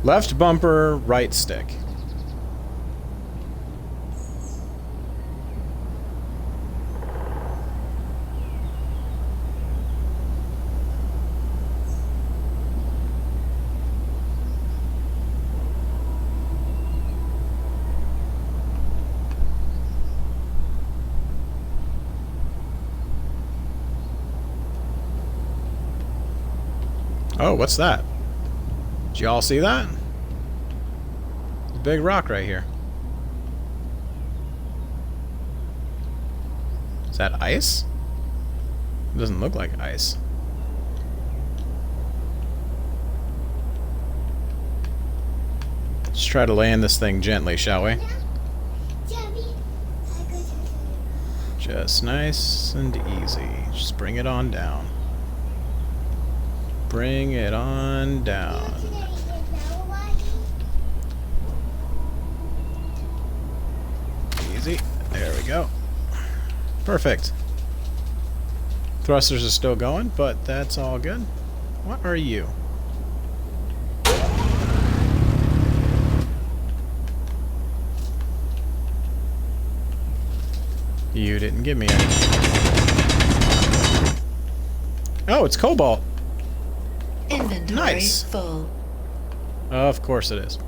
Speaker 1: Left bumper, right stick. Oh, what's that? Did y'all see that? It's a big rock right here. Is that ice? It doesn't look like ice. Let's try to land this thing gently, shall we? Just nice and easy. Just bring it on down. Bring it on down. Easy. There we go. Perfect. Thrusters are still going, but that's all good. What are you? You didn't give me any. Oh, it's cobalt.
Speaker 5: Inventory
Speaker 1: Nice.
Speaker 5: full.
Speaker 1: Of course it is.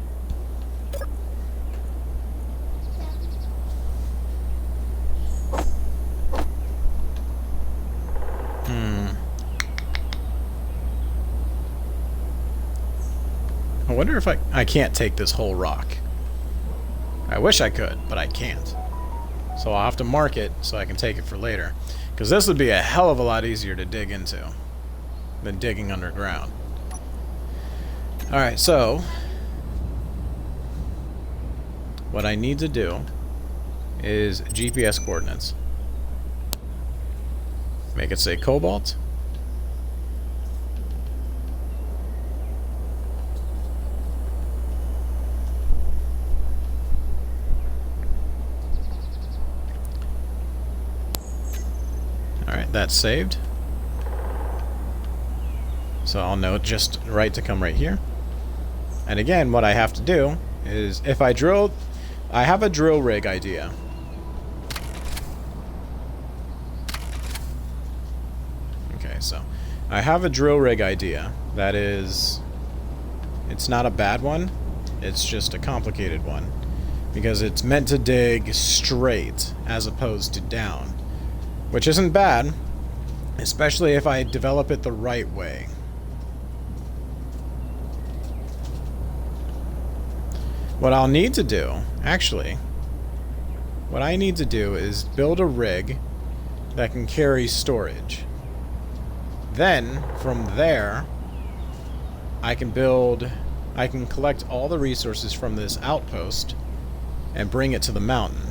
Speaker 1: I wonder if I can't take this whole rock. I wish I could, but I can't. So I'll have to mark it so I can take it for later. Because this would be a hell of a lot easier to dig into than digging underground. Alright, so what I need to do is GPS coordinates. Make it say cobalt. Alright, that's saved. So I'll know just right to come right here. And again, what I have to do is, if I drill... I have a drill rig idea. Okay, so I have a drill rig idea that is... It's not a bad one. It's just a complicated one. Because it's meant to dig straight as opposed to down. Which isn't bad, especially if I develop it the right way. What I'll need to do, actually, what I need to do is build a rig that can carry storage. Then, from there, I can collect all the resources from this outpost and bring it to the mountain.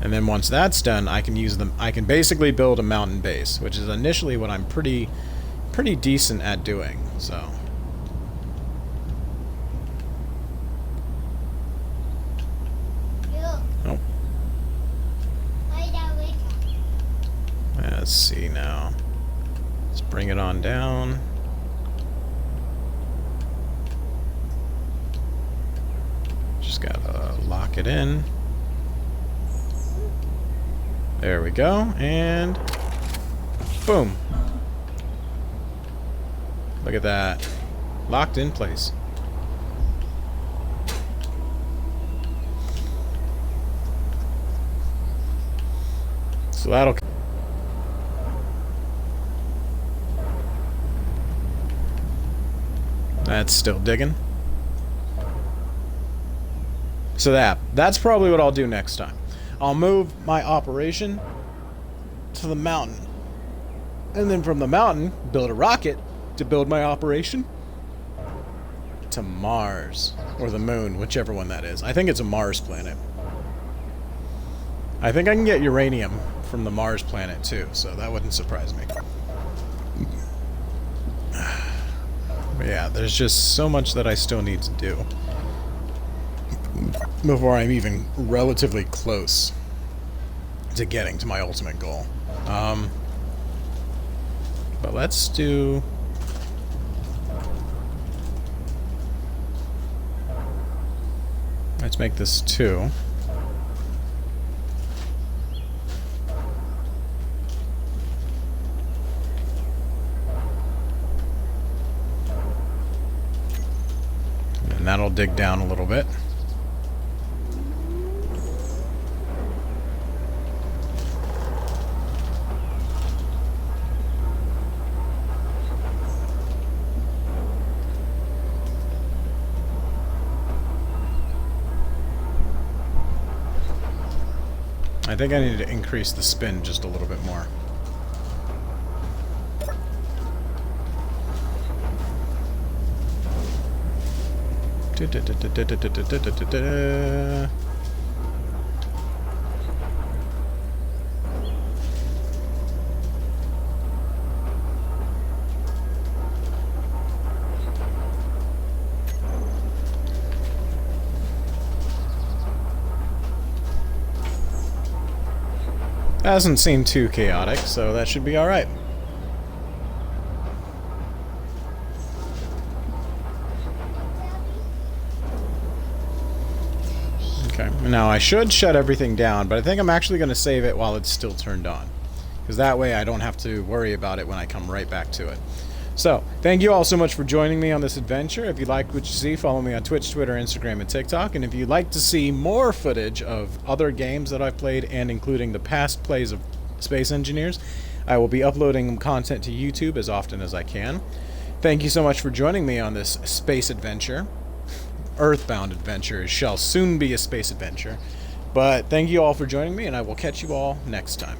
Speaker 1: And then once that's done, I can basically build a mountain base, which is initially what I'm pretty decent at doing, so. Oh. Let's see now. Let's bring it on down. Just gotta lock it in. There we go, and boom. Look at that. Locked in place. So that'll... That's still digging. So that's probably what I'll do next time. I'll move my operation to the mountain. And then from the mountain, build a rocket to build my operation to Mars. Or the moon, whichever one that is. I think it's a Mars planet. I think I can get uranium from the Mars planet too, so that wouldn't surprise me. But yeah, there's just so much that I still need to do before I'm even relatively close to getting to my ultimate goal. But let's do... Let's make this 2. And that'll dig down a little bit. I think I need to increase the spin just a little bit more. Hasn't seemed too chaotic, so that should be alright. Okay, now I should shut everything down, but I think I'm actually going to save it while it's still turned on. Because that way I don't have to worry about it when I come right back to it. So, thank you all so much for joining me on this adventure. If you like what you see, follow me on Twitch, Twitter, Instagram, and TikTok. And if you'd like to see more footage of other games that I've played, and including the past plays of Space Engineers, I will be uploading content to YouTube as often as I can. Thank you so much for joining me on this space adventure. Earthbound adventure shall soon be a space adventure. But thank you all for joining me, and I will catch you all next time.